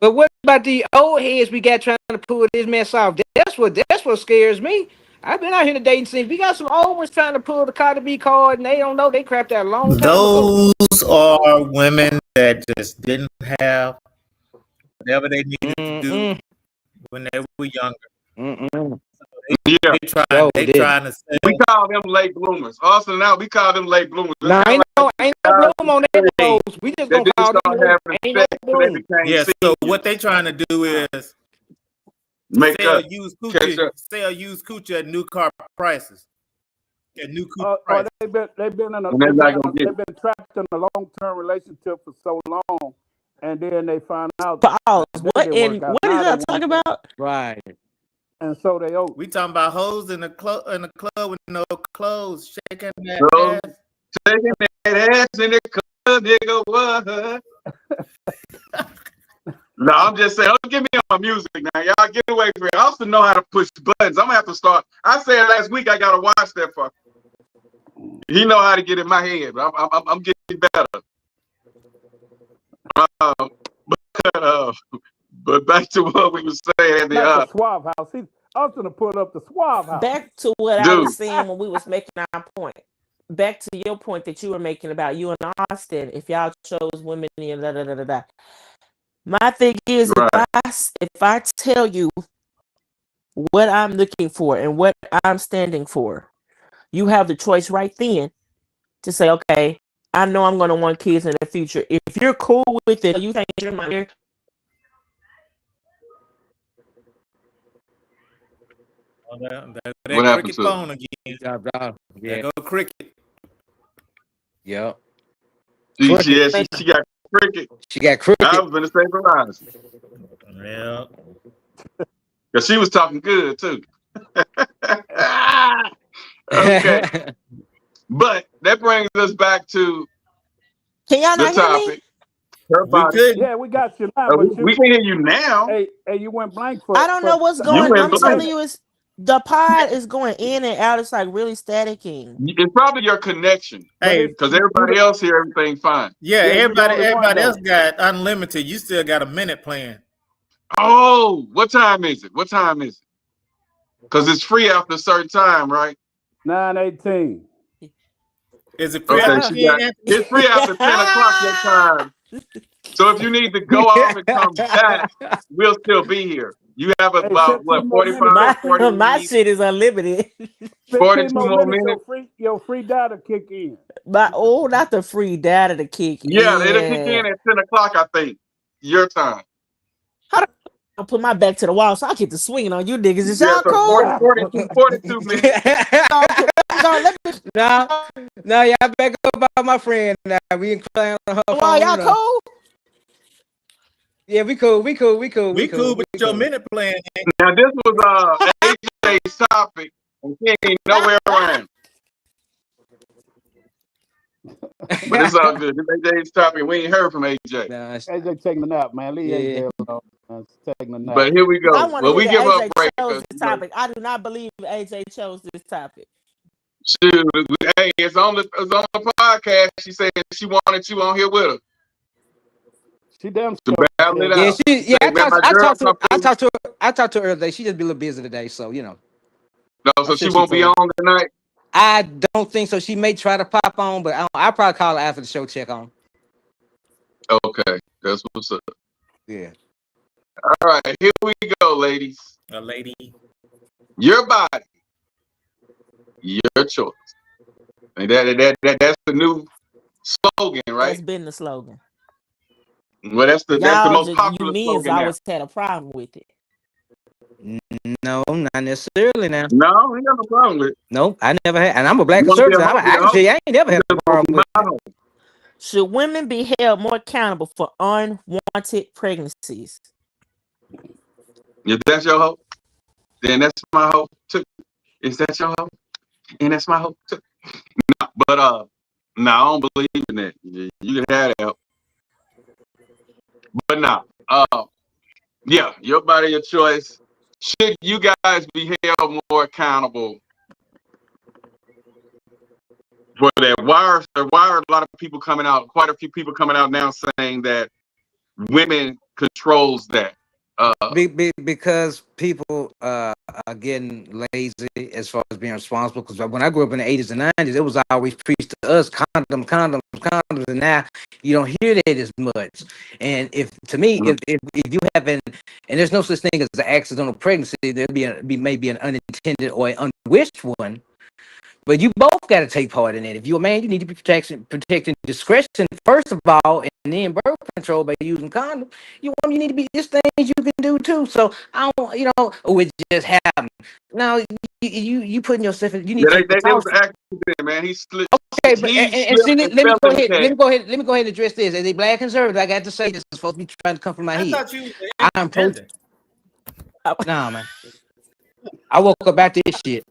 But what about the old heads we got trying to pull this mess off? That's what scares me. I've been out here in the dating scene. We got some old ones trying to pull the Cardi B card, and they don't know they crapped out a long time ago. Those are women that just didn't have whatever they needed to do when they were younger. Yeah. They trying to sell. We call them late bloomers. Austin now, we call them late bloomers. Nah, ain't no bloom on that rose. We just gonna call them ain't no bloom. Yeah, so what they trying to do is sell used coochie at new car prices. At new coochie prices. They've been trapped in a long-term relationship for so long, and then they find out. What did y'all talk about? Right. And so they we talking about hoes in the club with no clothes, shaking that ass. Shaking that ass in the club, nigga. What? No, I'm just saying, don't give me on music now. Y'all get away from it. I also know how to push buttons. I'm gonna have to start. I said last week I gotta watch that fucker. He know how to get in my head. I'm getting better. But back to what we were saying. The Suave House. I was gonna put up the Suave House. Back to what I was saying when we was making our point. Back to your point that you were making about you and Austin. If y'all chose women, da da da da da. My thing is, right. if I tell you what I'm looking for and what I'm standing for, you have the choice right then to say, okay, I know I'm going to want kids in the future. If you're cool with it, you think you're my dear. That cricket phone again. Yeah. There go cricket. Yep. She got cricket. She got cricket. I was gonna say Verizon. Yeah. Because she was talking good too. Okay. But that brings us back to Can y'all the not hear me? topic. Her We body. could. Yeah, we got you now, but We can hear you now. hey, you went blank for. I don't know what's You going. went I'm blank. telling you, it's the pod is going in and out. It's like really staticking. It's probably your connection. Hey, Because everybody else here, everything fine. yeah, Yeah, you the only one, everybody else though. got unlimited. You still got a minute playing. Oh, what time is it? What time is it? Because it's free after a certain time, right? 9:18. Is it free Okay, after she 10, got Anthony? it's free after 10 o'clock your time. So if you need to go off and come back, we'll still be here. You have Hey, about 15 what, more 45, minutes. My 40, shit is unlimited. 42 15 more more minutes. minutes? Your free data kick in. Not the free data to kick Yeah, it'll kick in in. at 10 o'clock, I think. Your time. How do I put my back to the wall so I get to swinging on you niggas? Is Yeah, y'all so cool? 42 minutes. No, y'all back up about my friend. Now we ain't crying on her phone. Y'all cool? Yeah, we cool. We cool. With your minute playing. Now this was AJ's topic, and he ain't nowhere around. But it's all good. This AJ's topic. We ain't heard from AJ. Nah, AJ taking a nap, man. Leave AJ alone. It's taking a nap. But here we go. I want to Well, hear we that give up AJ break. chose this topic. I do not believe AJ chose this topic. Shoot, hey, it's on the podcast. She said she wanted you on here with her. She damn to sure battle it Yeah, out. I talked to her earlier today. She just be a little busy today, so you know. No, so she won't be on tonight. I don't think so. She may try to pop on, but I'll probably call her after the show. Check on. Okay, that's what's up. Yeah. All right, here we go, ladies. A lady. Your body, your choice. And that's the new slogan, right? That's been the slogan. Well, that's the most popular you slogan now. always had a problem with it. No, not necessarily now. No, we got no problem with it. No, I never had. And I'm a black conservative. I can tell you, I ain't never had a problem with it. Should women be held more accountable for unwanted pregnancies? If that's your hope, then that's my hope too. Is that your hope? And that's my hope too. No, but no, I don't believe in that. You can have that help. But no, yeah, your body, your choice. Should you guys be held more accountable for that? Why are a lot of people coming out? Quite a few people coming out now saying that women controls that. Because people are getting lazy as far as being responsible. Because when I grew up in the 80s and 90s, it was always preached to us condoms, and now you don't hear that as much. And if you haven't, and there's no such thing as an accidental pregnancy, there'd be maybe an unintended or an unwished one. But you both got to take part in it. If you're a man, you need to be protecting discretion first of all, and then birth control by using condoms. You need to be. There's things you can do too. So I don't, it just happened. Now you putting yourself in. You need to take There was an accident, man. He slipped. Okay, but and see, let me go ahead. Let me go ahead and address this. As a black conservative, I got to say this is supposed to be trying to come from my head. Thought you I'm pro. Nah, man. I woke up about this shit.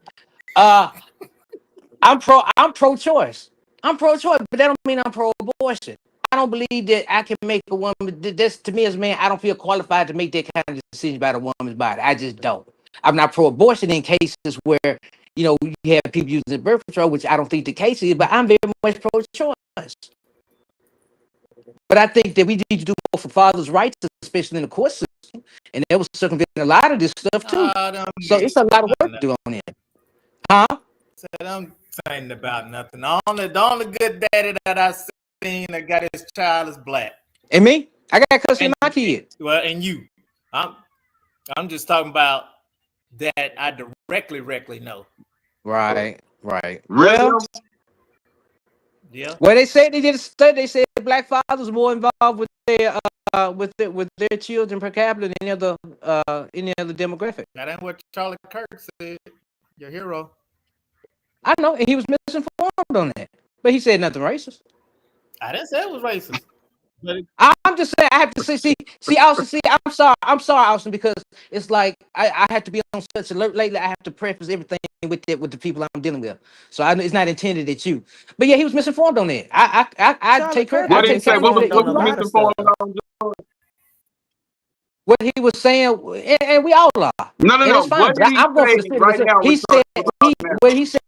I'm pro-choice. I'm pro-choice, but that don't mean I'm pro-abortion. I don't believe that I can make a woman. This to me as a man, I don't feel qualified to make that kind of decision about a woman's body. I just don't. I'm not pro-abortion in cases where you have people using birth control, which I don't think the case is. But I'm very much pro-choice. But I think that we need to do more for fathers' rights, especially in the court system, and that was circumventing a lot of this stuff too. So it's a lot of work to do on it, huh? Said I'm saying about nothing. The only good daddy that I seen that got his child is black. And me, I got custody of my kid. Well, and you, I'm just talking about that I directly know. Right. Really? Well, yeah. Well, they said they did a study. They said black fathers more involved with their children per capita than any other demographic. That ain't what Charlie Kirk said. Your hero. I know, and he was misinformed on that, but he said nothing racist. I didn't say it was racist. I'm just saying I have to see, Austin. I'm sorry, Austin, because it's like I have to be on such alert lately. I have to preface everything with the people I'm dealing with. So it's not intended at you. But yeah, he was misinformed on that. I Charlotte take credit. Kirk I What did he take say? credit misinformed on What on a was lot of stuff. misinformed on? what he was saying, and we all are, and No. it's fine. What But did he I'm going for say the spirit. right now? He said We're talking now. what he said.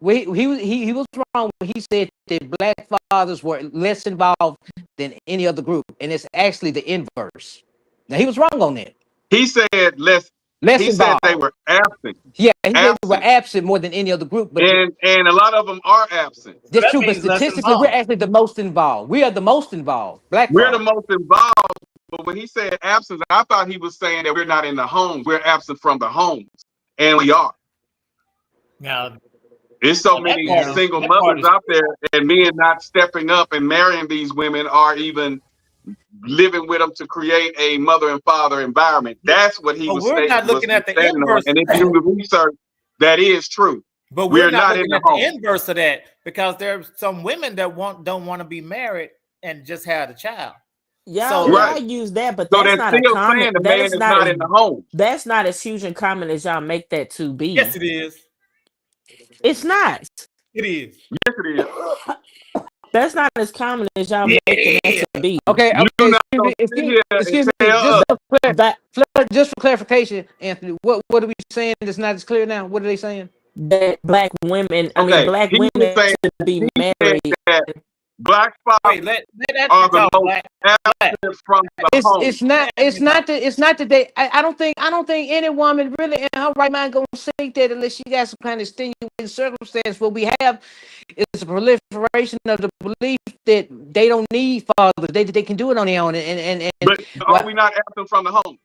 He was wrong when he said that black fathers were less involved than any other group, and it's actually the inverse. Now he was wrong on that. He said less. Less He said they involved. were absent. Yeah, he said we were Absent. absent more than any other group, but And a lot of them are absent. that's true. But statistically, we're actually the most involved. We are the most involved. Black We're the fathers. most involved. But when he said absence, I thought he was saying that we're not in the homes. We're absent from the homes, and we are. Now, There's so many single mothers out there, and men not stepping up and marrying these women, or even living with them to create a mother and father environment. That's what he was we're not looking at the standing on. inverse. And if you do the research, that is true. But we're not looking at the inverse of that, because there's some women that don't want to be married and just had a child. Y'all use that, but So that's not a common. the man is not in the home. That's not as huge and common as y'all make that to be. Yes, it is. It's not. It is. Yes, it is. That's not as common as y'all making that to be. Okay. Excuse me. Just for clarification, Anthony, what are we saying that's not as clear now? What are they saying? That black women, black women should be married. Black fathers are the most absent from the home. It's not that they. I don't think any woman really in her right mind gonna say that unless she got some kind of extenuating circumstance. What we have is a proliferation of the belief that they don't need fathers. They can do it on their own. But are we not absent from the home?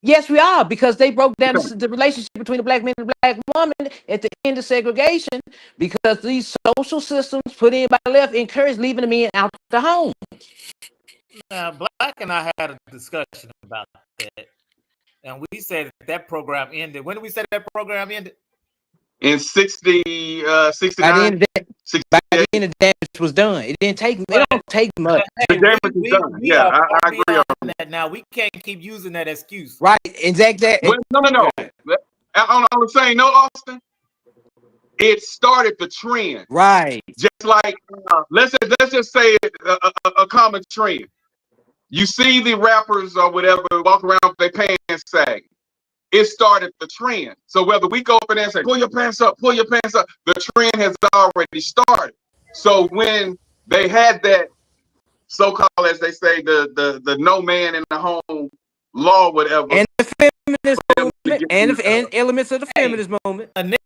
Yes, we are, because they broke down the relationship between the black man and the black woman at the end of segregation, because these social systems put in by the left encourage leaving the men out the home. Black and I had a discussion about that, and we said that program ended. When did we say that program ended? In 69. By the end, the damage was done. It didn't take. It don't take much. The damage is done. Yeah, I agree on that. Now we can't keep using that excuse. Right? Exactly. Well, no. I'm saying, no, Austin. It started the trend. Right. Just like let's just say a common trend. You see the rappers or whatever walk around with their pants sagging. It started the trend. So whether we go up in there and say, pull your pants up, the trend has already started. So when they had that so-called, as they say, the no man in the home law, whatever. And the feminist movement, and elements of the feminist movement. A nigga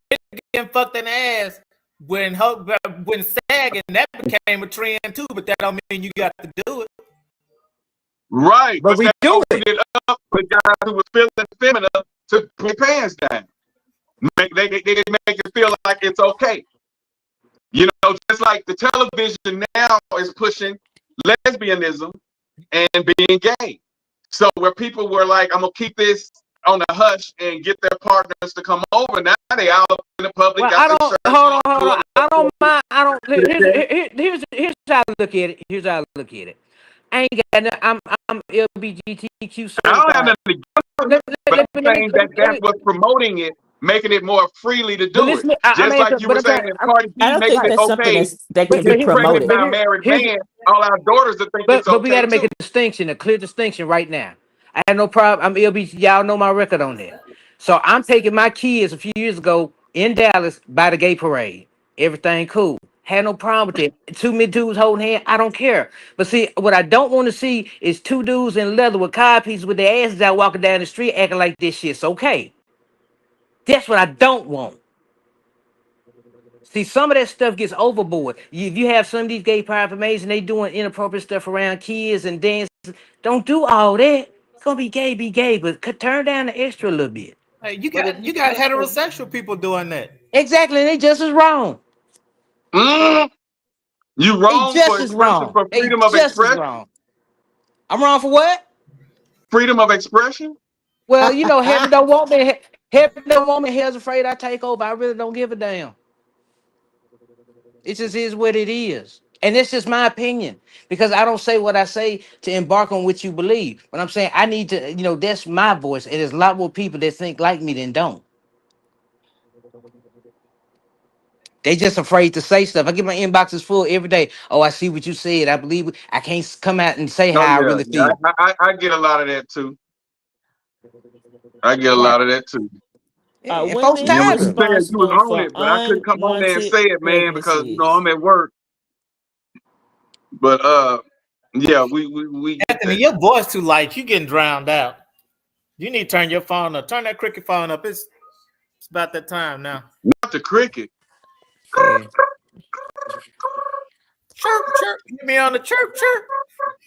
getting fucked in the ass when sagging, that became a trend too, but that don't mean you got to do it. Right. But we do it up for guys who was feeling feminine to put pants down. They make it feel like it's okay. You know, just like the television now is pushing lesbianism and being gay. So where people were like, I'm gonna keep this on the hush and get their partners to come over. Now they out in the public. Well, hold on. I don't mind. Here's how I look at it. I ain't got no, I'm LGBTQ certified. I don't have nothing against it, but I'm saying that was promoting it, making it more freely to do it. Just like you were saying, Cardi B making it okay that can be promoted. By a married man, all our daughters that think it's okay. But we got to make a clear distinction right now. I had no problem. I'm LBG. Y'all know my record on that. So I'm taking my kids a few years ago in Dallas by the gay parade. Everything cool. Had no problem with it. Two mid dudes holding hands. I don't care. But see, what I don't want to see is two dudes in leather with car pieces with their asses out walking down the street acting like this shit's okay. That's what I don't want. See, some of that stuff gets overboard. If you have some of these gay private maids and they doing inappropriate stuff around kids and dances, don't do all that. It's gonna be gay, but turn down the extra a little bit. Hey, you got heterosexual people doing that. Exactly, and they just as wrong. You wrong for freedom of expression? Wrong. I'm wrong for what? Freedom of expression? Well, you know, heaven don't want me. Heaven don't want me. Hell's afraid I take over. I really don't give a damn. It just is what it is. And it's just my opinion because I don't say what I say to embark on what you believe. But I'm saying I need to, that's my voice. And there's a lot more people that think like me than don't. They just afraid to say stuff. I get my inboxes full every day. Oh, I see what you said. I believe it. I can't come out and say Oh how I yeah, really yeah. feel. I get a lot of that too. I get a Right. lot of that too. And folks Women Yeah, what tired you of it. saying, you was responsible on for it, but I couldn't come on there and unwanted say it, man, because pregnancies. I'm at work. But yeah, we get Anthony, that. your voice too light. You getting drowned out. You need to turn your phone up. Turn that cricket phone up. It's about that time now. Not the cricket. Yeah. Chirp, chirp. Get me on the chirp, chirp.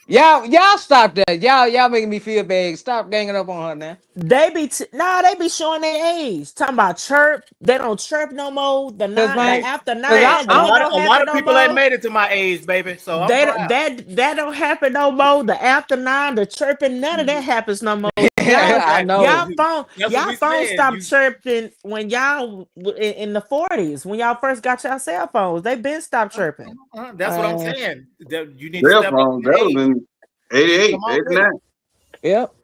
Y'all stop that. Y'all making me feel bad. Stop ganging up on her now. They be showing their age. Talking about chirp. They don't chirp no more. The Cause Hey, after I, 9, a that I'm lot of don't a lot happen of no people ain't more. made it to my age, baby. So I'm They proud. that don't happen no more. The after 9, the chirping, none of that happens no more. Y'all I know. That's what we phone saying. stopped chirping when y'all in the 40s when y'all first got your cell phones. They been stopped chirping. That's what I'm saying. That you need to Cell step up phone, to that the was age. in You need to 88, come on with it. 89. Yep.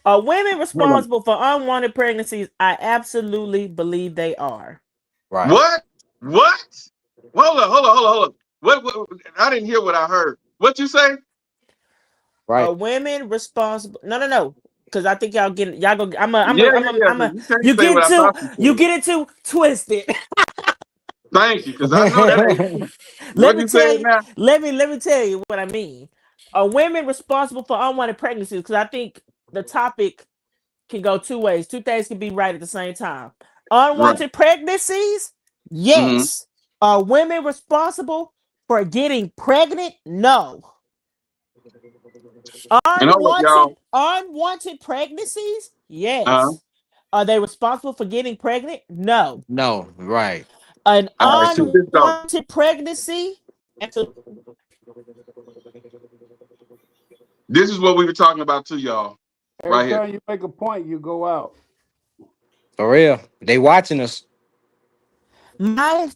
Are women Hold on. responsible for unwanted pregnancies? I absolutely believe they are. Right. What? Hold on. What? I didn't hear what I heard. What you say? Right. Are women responsible? No. Because I think y'all go. Yeah. But you can't You say what get I too thought you said. twisted. Thank you, because I know that ain't. let What me you tell said you. now? Let me tell you what I mean. Are women responsible for unwanted pregnancies? Because I think the topic can go two ways. Two things can be right at the same time. Right. Unwanted pregnancies? Mm-hmm. Yes. Are women responsible for getting pregnant? No. And hold up, y'all. Unwanted pregnancies? Uh, Yes. Are they responsible for getting pregnant? No. No. Right. An all right, check this out. unwanted pregnancy? This is what we were talking about too, y'all. Every Right here. time you make a point, you go out. For real. They watching us. My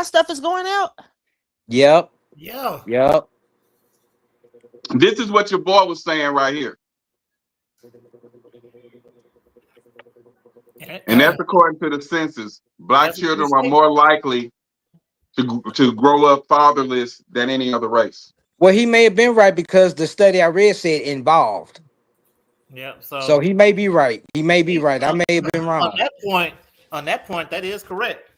stuff is going out. Yep. Yeah. Yep. This is what your boy was saying right here. And that's according to the census. Black That's what we children are say. more likely to grow up fatherless than any other race. Well, he may have been right because the study I read said involved. Yeah. So So he may be right. He may be right. I may have been on wrong. that point, that is correct.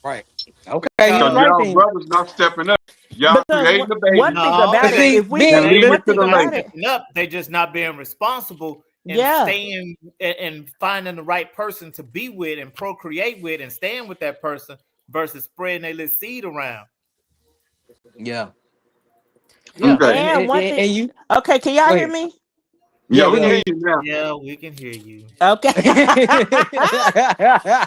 Right. Okay, he was Because Because right y'all then. brothers not stepping up. Y'all Because creating the one baby thing no, about But it, they see, if we and being leave they it one to thing the not about ladies. it, stepping up. They just not being responsible and yeah. staying and finding the right person to be with and procreate with and staying with that person versus spreading their little seed around. yeah. Yeah. Okay. And one thing. And you Okay, can y'all go hear ahead. me? Yeah, Yeah, we we can can hear hear you now. Yeah, we can hear you. Okay.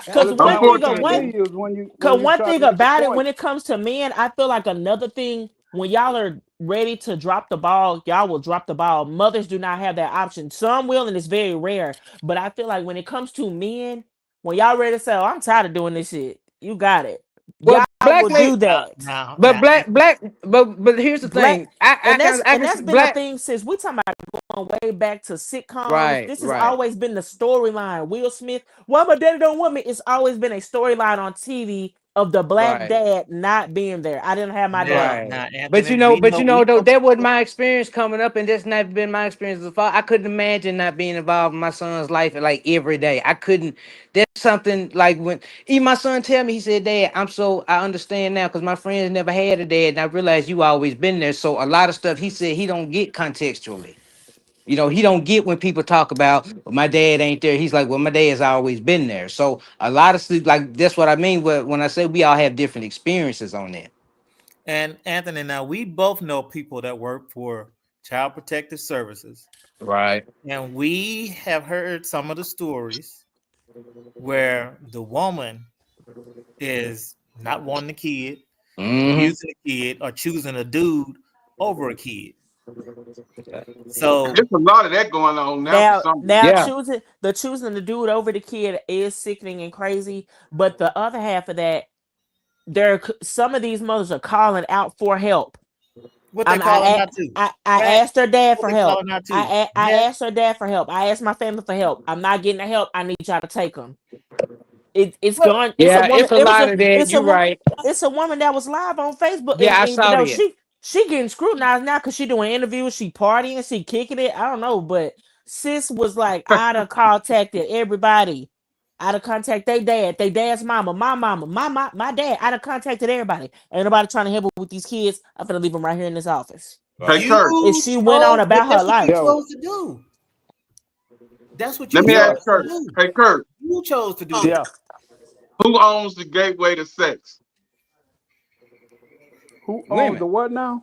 Because Only time we can't hear Unfortunately. you is when Cause you one try to thing make a about it, point. when it comes to men, I feel like another thing when y'all are ready to drop the ball, y'all will drop the ball. Mothers do not have that option. Some will, and it's very rare. But I feel like when it comes to men, when y'all ready to say, "Oh, I'm tired of doing this shit," you got it. well, Y'all black will do lady, that. but but here's the Black, thing. I and can that's see been a black. thing since we talking about going way back to sitcoms. Right, This has right, always been the storyline. Will Smith, well, my daddy don't want me. It's always been a storyline on TV of the black right. dad not being there. I didn't have my Now, dad. Right. now, But Anthony, we but know we though, know that was people. my experience coming up, and that's not been my experience as a father. I couldn't imagine not being involved in my son's life like every day. I couldn't. That's something like when even my son tell me, he said, "Dad, I understand now because my friends never had a dad, and I realized you always been there." So a lot of stuff he said he don't get contextually. He don't get when people talk about, "Well, my dad ain't there." He's like, "Well, my dad's always been there." So a lot of stuff like that's what I mean when I say we all have different experiences on that. And Anthony, now we both know people that work for Child Protective Services, Right. and we have heard some of the stories where the woman is not wanting a kid, Mm-hmm. abusing a kid, or choosing a dude over a kid. So There's a lot of that going on now for Now, some now reason. Yeah. choosing the dude over the kid is sickening and crazy. But the other half of that, some of these mothers are calling out for help. What they calling out to? I asked her dad for What they help. calling out to? I asked her dad for help. I asked my family for help. I'm not getting the help. I need y'all to take them. It's gone. It's a Yeah, woman. it's a lot of that. You're right. It's a woman that was live on Facebook, Yeah, I and saw that. she getting scrutinized now because she doing interviews, she partying, she kicking it. I don't know, but sis was like, I'd have contacted everybody. I'd have contacted their dad's mama, my dad. I'd have contacted everybody. Ain't nobody trying to help her with these kids. I'm gonna leave them right here in this office. Hey, Kurt. And she went on about her life. That's what you chose to do. That's what you Let me chose ask Kurt. to do. Hey, Kurt. You chose to do Yeah. that. Who owns the gateway to sex? Who owns the what now?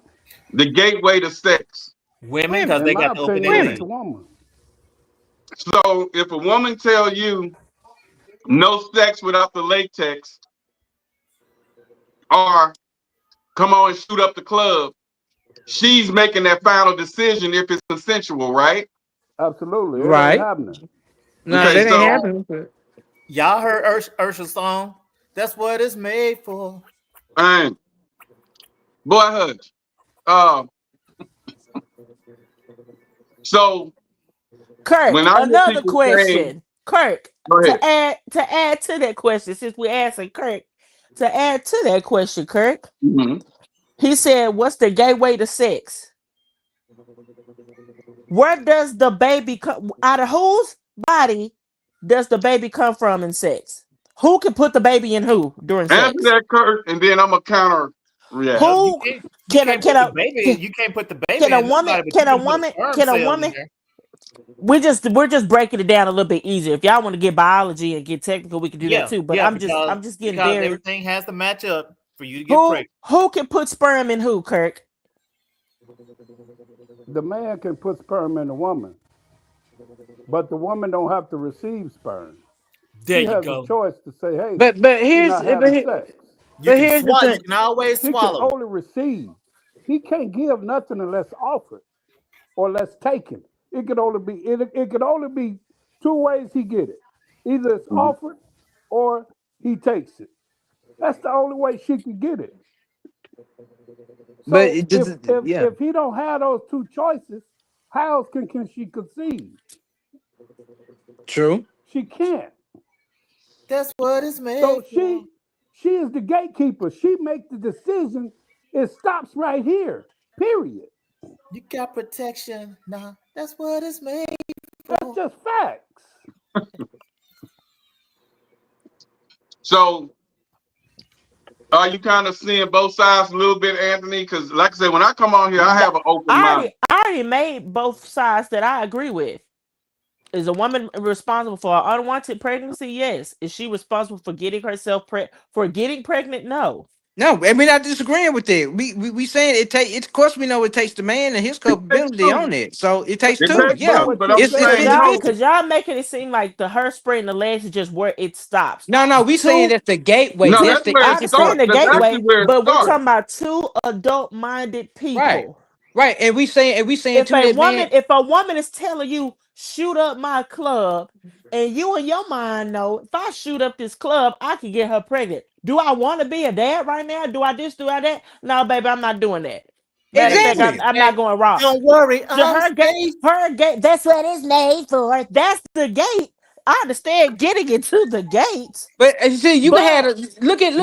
The gateway to sex. Women, because they got the open it's a woman. So if a woman tell you no sex without the latex, or come on and shoot up the club, she's making that final decision if it's consensual, right? Absolutely. It Right. ain't happening. No, Okay, that so- ain't happening. Y'all heard Ursula's song? That's what it's made for. And boy, Hutch. So Kirk, when I hear another people question. saying- Kirk, Go ahead. to add to that question, since we're asking Kirk, to add to that question, Kirk, he said, what's the gateway to sex? Where does the baby come out of whose body does the baby come from in sex? Who can put the baby in who during sex? Answer that, Kurt, and then I'm a counter react. Who You can't put the baby can a in woman nobody, but you can a woman we're just breaking it down a little bit easier. If y'all want to get biology and get technical, we can do that too. But I'm just getting very everything has to match up for you to get pregnant. Who can put sperm in who, Kirk? The man can put sperm in the woman, but the woman don't have to receive sperm. There she you has go. a choice to say, "Hey, but here's not having sex." Here's the thing. You can always swallow. He can only receive. He can't give nothing unless offered or less taken. It could only be two ways he get it. Either it's offered or he takes it. That's the only way she could get it. So But it just, if he don't have those two choices, how else can she conceive? True. She can't. That's what it's made. So she is the gatekeeper. She makes the decision. It stops right here. Period. You got protection. Nah, that's what it's made for. That's just facts. So are you kind of seeing both sides a little bit, Anthony? Because like I said, when I come on here, I have an open mind. I already made both sides that I agree with. Is a woman responsible for an unwanted pregnancy? Yes. Is she responsible for getting herself getting pregnant? No. No, and we're not disagreeing with it. We saying it takes. Of course, we know it takes the man and his culpability on it. So it takes two. Yeah, it's because y'all making it seem like her spreading the legs is just where it stops. No, we saying that's the gateway. No, that's the I understand the gateway, but we're talking about two adult-minded people. Right, and we saying if a woman is telling you shoot up my club, and you in your mind know if I shoot up this club, I can get her pregnant. Do I want to be a dad right now? Do I this? Do I that? No, baby, I'm not doing that. Exactly. I'm not going wrong. Don't worry. Her gate. That's what it's made for. That's the gate. I understand getting into the gates, but see, you had to look at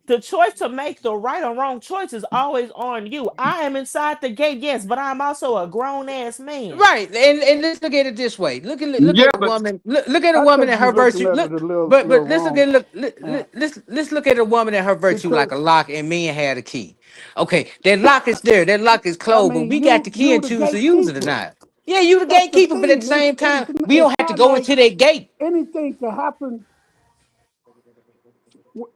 the choice to make the right or wrong choice is always on you. I am inside the gate, yes, but I'm also a grown ass man. Right, and let's look at it this way. Look at a woman. Look at a woman and her virtue. But let's look at a woman and her virtue like a lock, and men had a key. Okay, that lock is there. That lock is closed, but we got the key and choose to use it or not. Yeah, you the gatekeeper, but at the same time, we don't have to go into that gate. Anything can happen.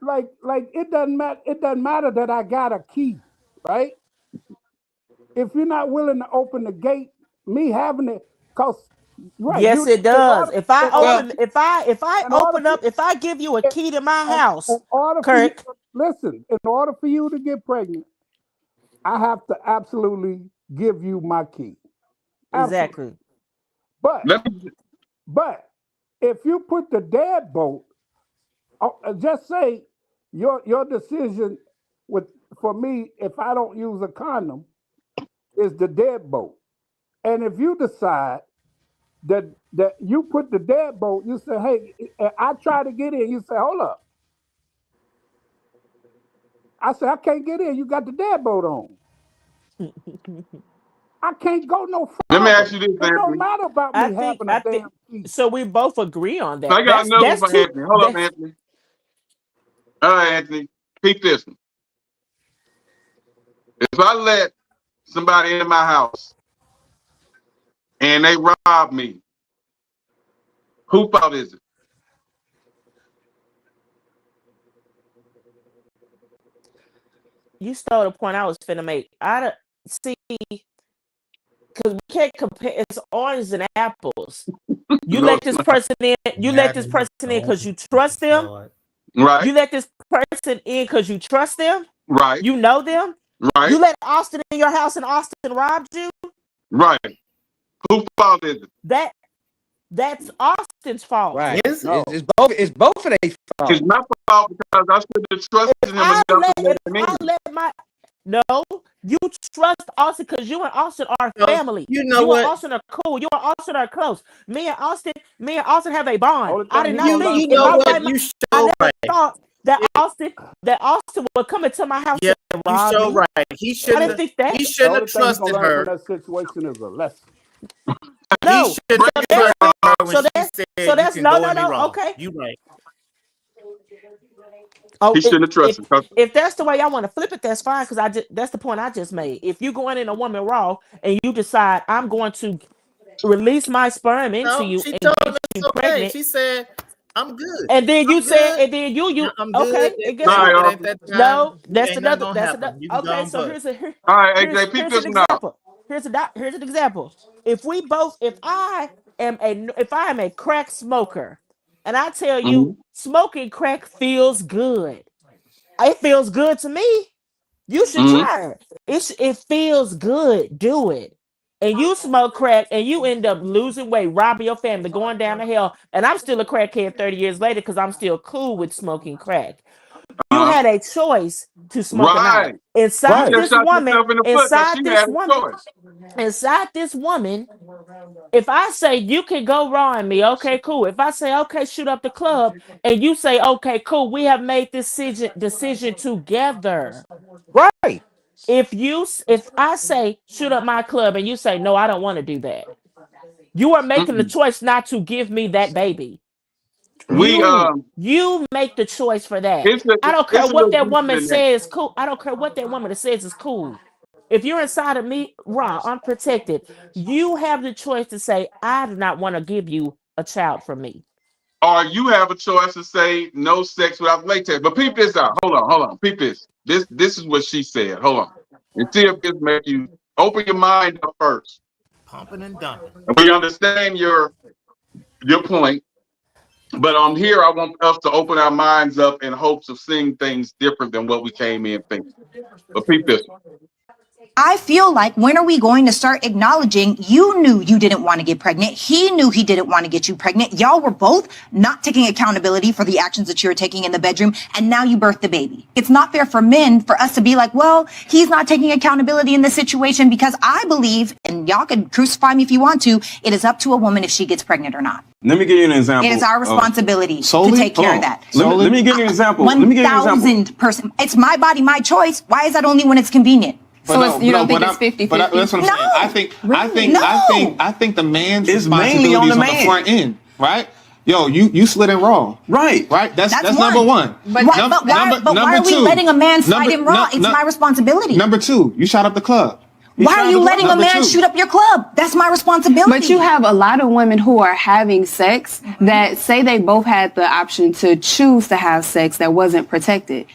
Like it doesn't matter. It doesn't matter that I got a key, right? If you're not willing to open the gate, me having it, yes, it does. If I give you a key to my house, Kirk. Listen, in order for you to get pregnant, I have to absolutely give you my key. Exactly. But if you put the deadbolt, just say Your decision for me, if I don't use a condom, is the deadbolt. And if you decide that you put the deadbolt, you say, hey, I try to get in. You say, hold up. I say, I can't get in. You got the deadbolt on. I can't go no further. Let me ask you this, It don't matter about me having a damn key. So we both agree on that. I got another one for Anthony. Hold up, Anthony. All right, Anthony. Peep this one. If I let somebody in my house and they rob me, whose fault is it? You stole the point I was finna make. See, because we can't compare. It's oranges and apples. You let this person in. You let this person in because you trust them. Right. You let this person in because you trust them. Right. You know them. Right. You let Austin in your house and Austin robbed you. Right. Whose fault is it? That's Austin's fault. Right. No. It's both of their fault. It's my fault because I should have trusted him enough to let him in. No, you trust Austin because you and Austin are family. You know you what? and Austin are cool. You and Austin are close. Me and Austin have a bond. I did not think. You know what? You so right. Thought that Austin would come into my house. Yeah, and you rob so me. right. He shouldn't. He shouldn't have trusted her. That situation is a lesson. No, he should have trusted her when she said, so that's you can go no. wrong. Okay, you right. Oh, he shouldn't have trusted her. If that's the way I want to flip it, that's fine. Because that's the point I just made. If you going in a woman raw and you decide I'm going to release my sperm into you she and told get us you okay. pregnant, She said, "I'm good." and then you I'm said, good. and then you I'm okay. good. And guess what? It ain't that time. No, that's ain't another. gonna That's happen. another. You can go Okay, on so first. All right, AJ, peep this an one out. example. Here's an example. If I am a crack smoker, and I tell you smoking crack feels good. It feels good to me. You should try it. It feels good. Do it. And you smoke crack and you end up losing weight, robbing your family, going down to hell. And I'm still a crackhead 30 years later because I'm still cool with smoking crack. You had a choice to smoke or not. Inside this woman, if I say you can go raw in me, okay, cool. If I say, okay, shoot up the club, and you say, okay, cool, we have made this decision together. Right. If I say shoot up my club and you say, no, I don't want to do that, you are making the choice not to give me that baby. You make the choice for that. I don't care what that woman says. Cool. I don't care what that woman says is cool. If you're inside of me, raw, unprotected, you have the choice to say, I do not want to give you a child from me. Or you have a choice to say no sex without latex. But peep this out. Hold on. Peep this. This is what she said. Hold on. And see if this makes you open your mind up first. Pumping and dumping. And we understand your point. But on here, I want us to open our minds up in hopes of seeing things different than what we came in thinking. But peep this. I feel like when are we going to start acknowledging you knew you didn't want to get pregnant? He knew he didn't want to get you pregnant. Y'all were both not taking accountability for the actions that you were taking in the bedroom. And now you birthed the baby. It's not fair for men for us to be like, well, he's not taking accountability in this situation, because I believe, and y'all can crucify me if you want to, it is up to a woman if she gets pregnant or not. Let me give you an example. It is our responsibility to take care of that. Let me give you an example. 1,000%. It's my body, my choice. Why is that only when it's convenient? You don't think it's 50-50? But that's what I'm saying. I think the man's mainly on the front end, right? Yo, you slid in raw. Right. That's number one. But why are we letting a man slide in raw? It's my responsibility. Number two, you shot up the club. Why are you letting a man shoot up your club? That's my responsibility. But you have a lot of women who are having sex that say they both had the option to choose to have sex that wasn't protected.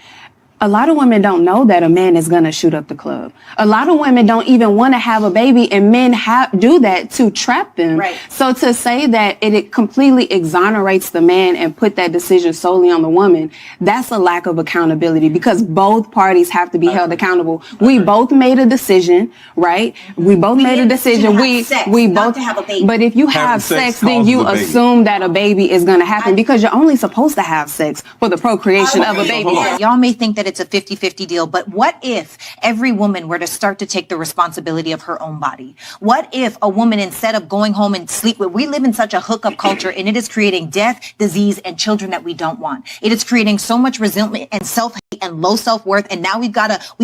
A lot of women don't know that a man is going to shoot up the club. A lot of women don't even want to have a baby, and men do that to trap them. Right. So to say that it completely exonerates the man and put that decision solely on the woman, that's a lack of accountability, because both parties have to be held accountable. We both made a decision, right? We both made a decision. We both have a baby. But if you have sex, then you assume that a baby is going to happen, because you're only supposed to have sex for the procreation of a baby. Y'all may think that it's a 50-50 deal, but what if every woman were to start to take the responsibility of her own body? What if a woman, instead of going home and sleep with, we live in such a hookup culture, and it is creating death, disease, and children that we don't want. It is creating so much resentment and self-hate and low self-worth, and now we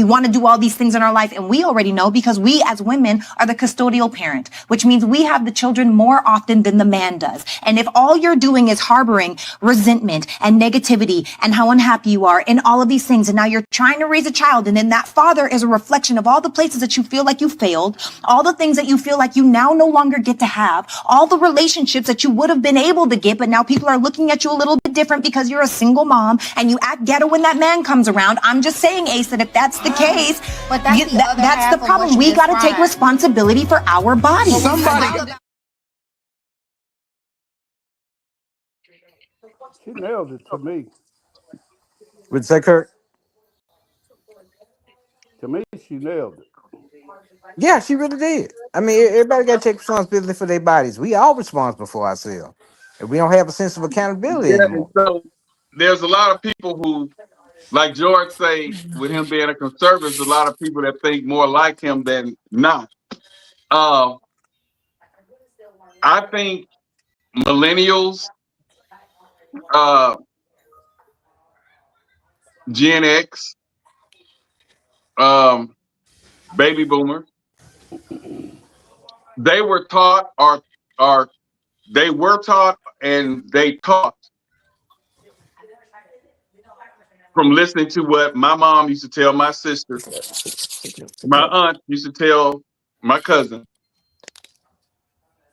want to do all these things in our life, and we already know, because we as women are the custodial parent, which means we have the children more often than the man does. And if all you're doing is harboring resentment and negativity and how unhappy you are and all of these things, and now you're trying to raise a child, and then that father is a reflection of all the places that you feel like you failed, all the things that you feel like you now no longer get to have, all the relationships that you would have been able to get, but now people are looking at you a little bit different because you're a single mom and you act ghetto when that man comes around. I'm just saying, Ace, that if that's the case, but that's the problem. We got to take responsibility for our bodies. She nailed it to me. Would you say, Kurt? To me, she nailed it. Yeah, she really did. I mean, everybody got to take responsibility for their bodies. We all responsible for ourselves. If we don't have a sense of accountability Yeah, and anymore. so there's a lot of people who, like George say, with him being a conservative, there's a lot of people that think more like him than not. I think millennials, Gen X, baby boomers, they were taught and they taught from listening to what my mom used to tell my sister, my aunt used to tell my cousin.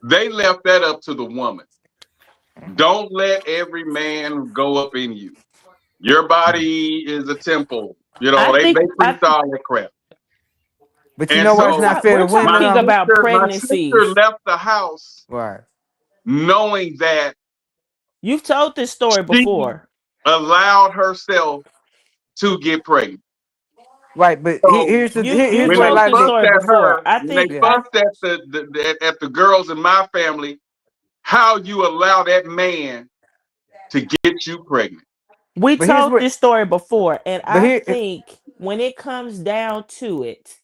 They left that up to the woman. Don't let every man go up in you. Your body is a temple. You know, they preach all that crap. But you know what? It's not fair to women. Talking about pregnancies. My sister left the house, right, knowing that you've told this story before. Allowed herself to get pregnant. Right, but so here's when they fussed at the girls in my family, how you allow that man to get you pregnant. We told this story before, and I think when it comes down to it,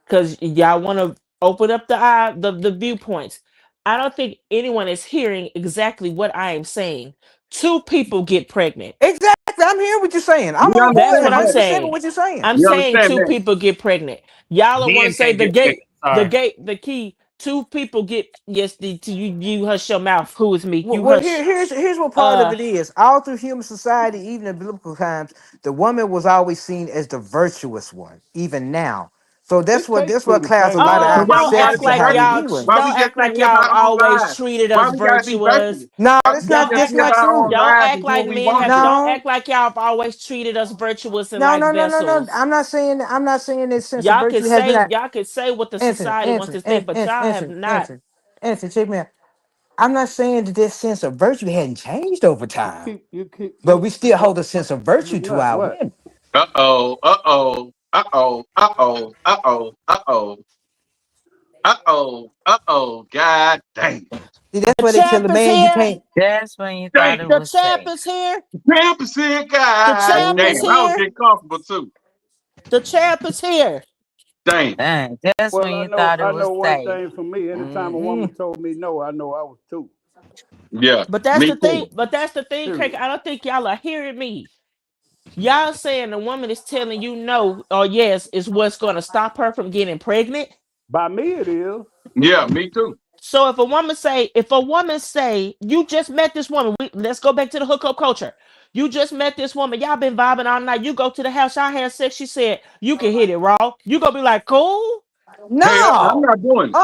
because y'all want to open up the viewpoints, I don't think anyone is hearing exactly what I am saying. 2 people get pregnant. Exactly. I'm hearing what you're saying. I'm on That's board what I'm saying. what you're saying. I'm saying 2 people get pregnant. Y'all want to say the key. 2 people get you hush your mouth. Who is me? You hush. Here's what part of it is. All through human society, even in biblical times, the woman was always seen as the virtuous one, even now. So that's what clouds a lot of don't act like y'all always treated us virtuous. No, that's not true. Don't act like men have. Don't act like y'all have always treated us virtuous and like vessels. No. I'm not saying this sense y'all of virtue y'all can say what the society wants to think, but y'all have not. Anthony, check me out. I'm not saying that this sense of virtue hadn't changed over time, but we still hold a sense of virtue to our women. God dang. See, that's why they tell the man you can't. That's when you thought it was the champ is here. The champ is here, God. The champ is here. I was getting comfortable too. The champ is here. Dang. That's when you thought it was safe. I know one thing for me. Anytime a woman told me no, I know I was too. Yeah. But that's the thing. But that's the thing, Craig. I don't think y'all are hearing me. Y'all saying the woman is telling you no or yes is what's going to stop her from getting pregnant? By me, it is. Yeah, me too. So if a woman say, you just met this woman, let's go back to the hookup culture. You just met this woman, y'all been vibing all night. You go to the house, y'all had sex. She said you can hit it raw. You gonna be like, cool? No, hey, I'm not doing it.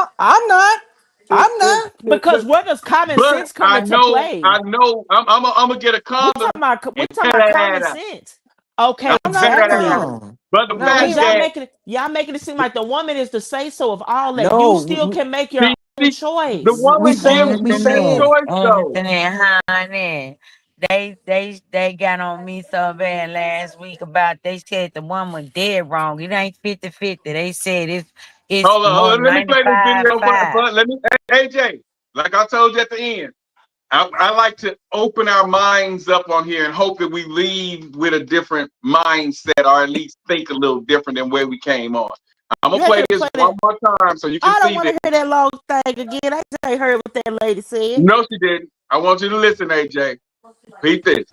I'm not. Because where does common sense come into play? I know. I'm gonna get a condom. We're talking about common sense. Okay, exactly. But the Because fact y'all making it seem like the woman is the say so of all that. No, You still can make your own choice. the woman gives the choice though. Honey, they got on me so bad last week about they said the woman dead wrong. It ain't 50-50. They said it's Hold more on, let me play this video 95-5. for let me AJ. Like I told you at the end, I like to open our minds up on here and hope that we leave with a different mindset, or at least think a little different than where we came on. I'm gonna play this one more time so you can see. I don't want to hear that long thing again. I just ain't heard what that lady said. No, she didn't. I want you to listen, AJ. Repeat this.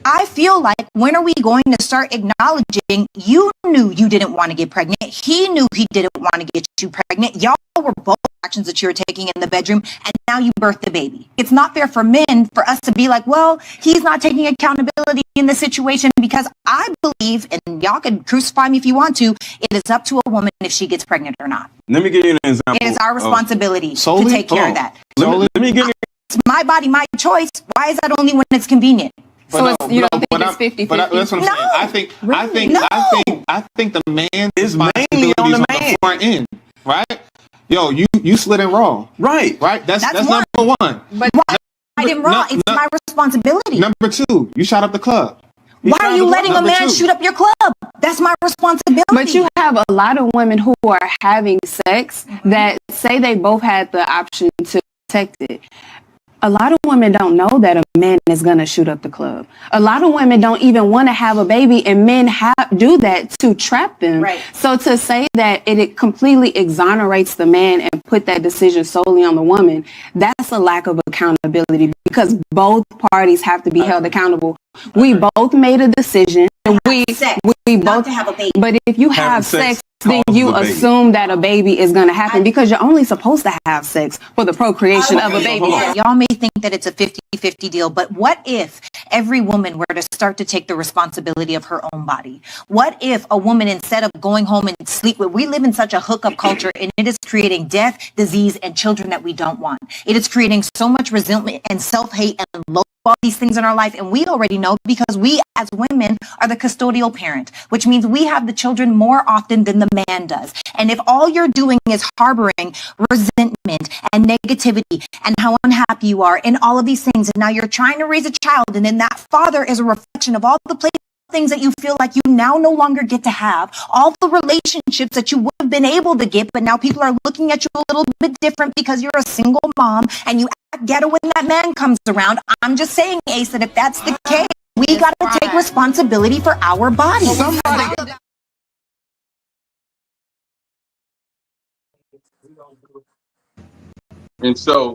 I feel like when are we going to start acknowledging you knew you didn't want to get pregnant? He knew he didn't want to get you pregnant. Y'all were both actions that you were taking in the bedroom, and now you birthed the baby. It's not fair for men for us to be like, well, he's not taking accountability in the situation, because I believe, and y'all can crucify me if you want to, it is up to a woman if she gets pregnant or not. Let me give you an example. It is our responsibility to take care of that. Let me give you. It's my body, my choice. Why is that only when it's convenient? You don't think it's 50-50? But that's what I'm saying. I think the man is mainly on the front end, right? Yo, you slid in raw, right? That's number one. But why I did wrong? It's my responsibility. Number two, you shot up the club. Why are you letting a man shoot up your club? That's my responsibility. But you have a lot of women who are having sex that say they both had the option to protect it. A lot of women don't know that a man is going to shoot up the club. A lot of women don't even want to have a baby, and men do that to trap them. Right. So to say that it completely exonerates the man and put that decision solely on the woman, that's a lack of accountability, because both parties have to be held accountable. We both made a decision. We both to have a baby. But if you have sex, then you assume that a baby is going to happen, because you're only supposed to have sex for the procreation of a baby. Y'all may think that it's a 50-50 deal, but what if every woman were to start to take the responsibility of her own body? What if a woman, instead of going home and sleep with, we live in such a hookup culture, and it is creating death, disease, and children that we don't want. It is creating so much resentment and self-hate and low all these things in our life, and we already know, because we as women are the custodial parent, which means we have the children more often than the man does. And if all you're doing is harboring resentment and negativity and how unhappy you are and all of these things, and now you're trying to raise a child, and then that father is a reflection of all the things that you feel like you now no longer get to have, all the relationships that you would have been able to get, but now people are looking at you a little bit different because you're a single mom and you act ghetto when that man comes around. I'm just saying, Ace, that if that's the case, we got to take responsibility for our bodies. And so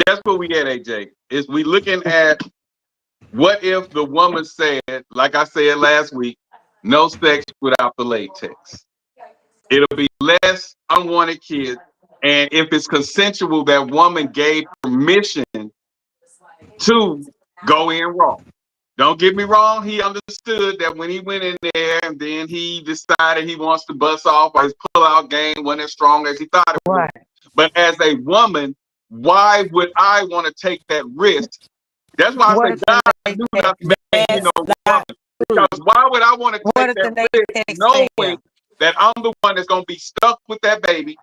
that's what we at, AJ. Is we looking at what if the woman said, like I said last week, no sex without the latex. It'll be less unwanted kids. And if it's consensual, that woman gave permission to go in raw. Don't get me wrong, he understood that when he went in there and then he decided he wants to bust off, or his pull-out game wasn't as strong as he thought it was. But as a woman, why would I want to take that risk? That's why I say God knew not to make me no woman. Because why would I want to take that risk knowing that I'm the one that's going to be stuck with that baby,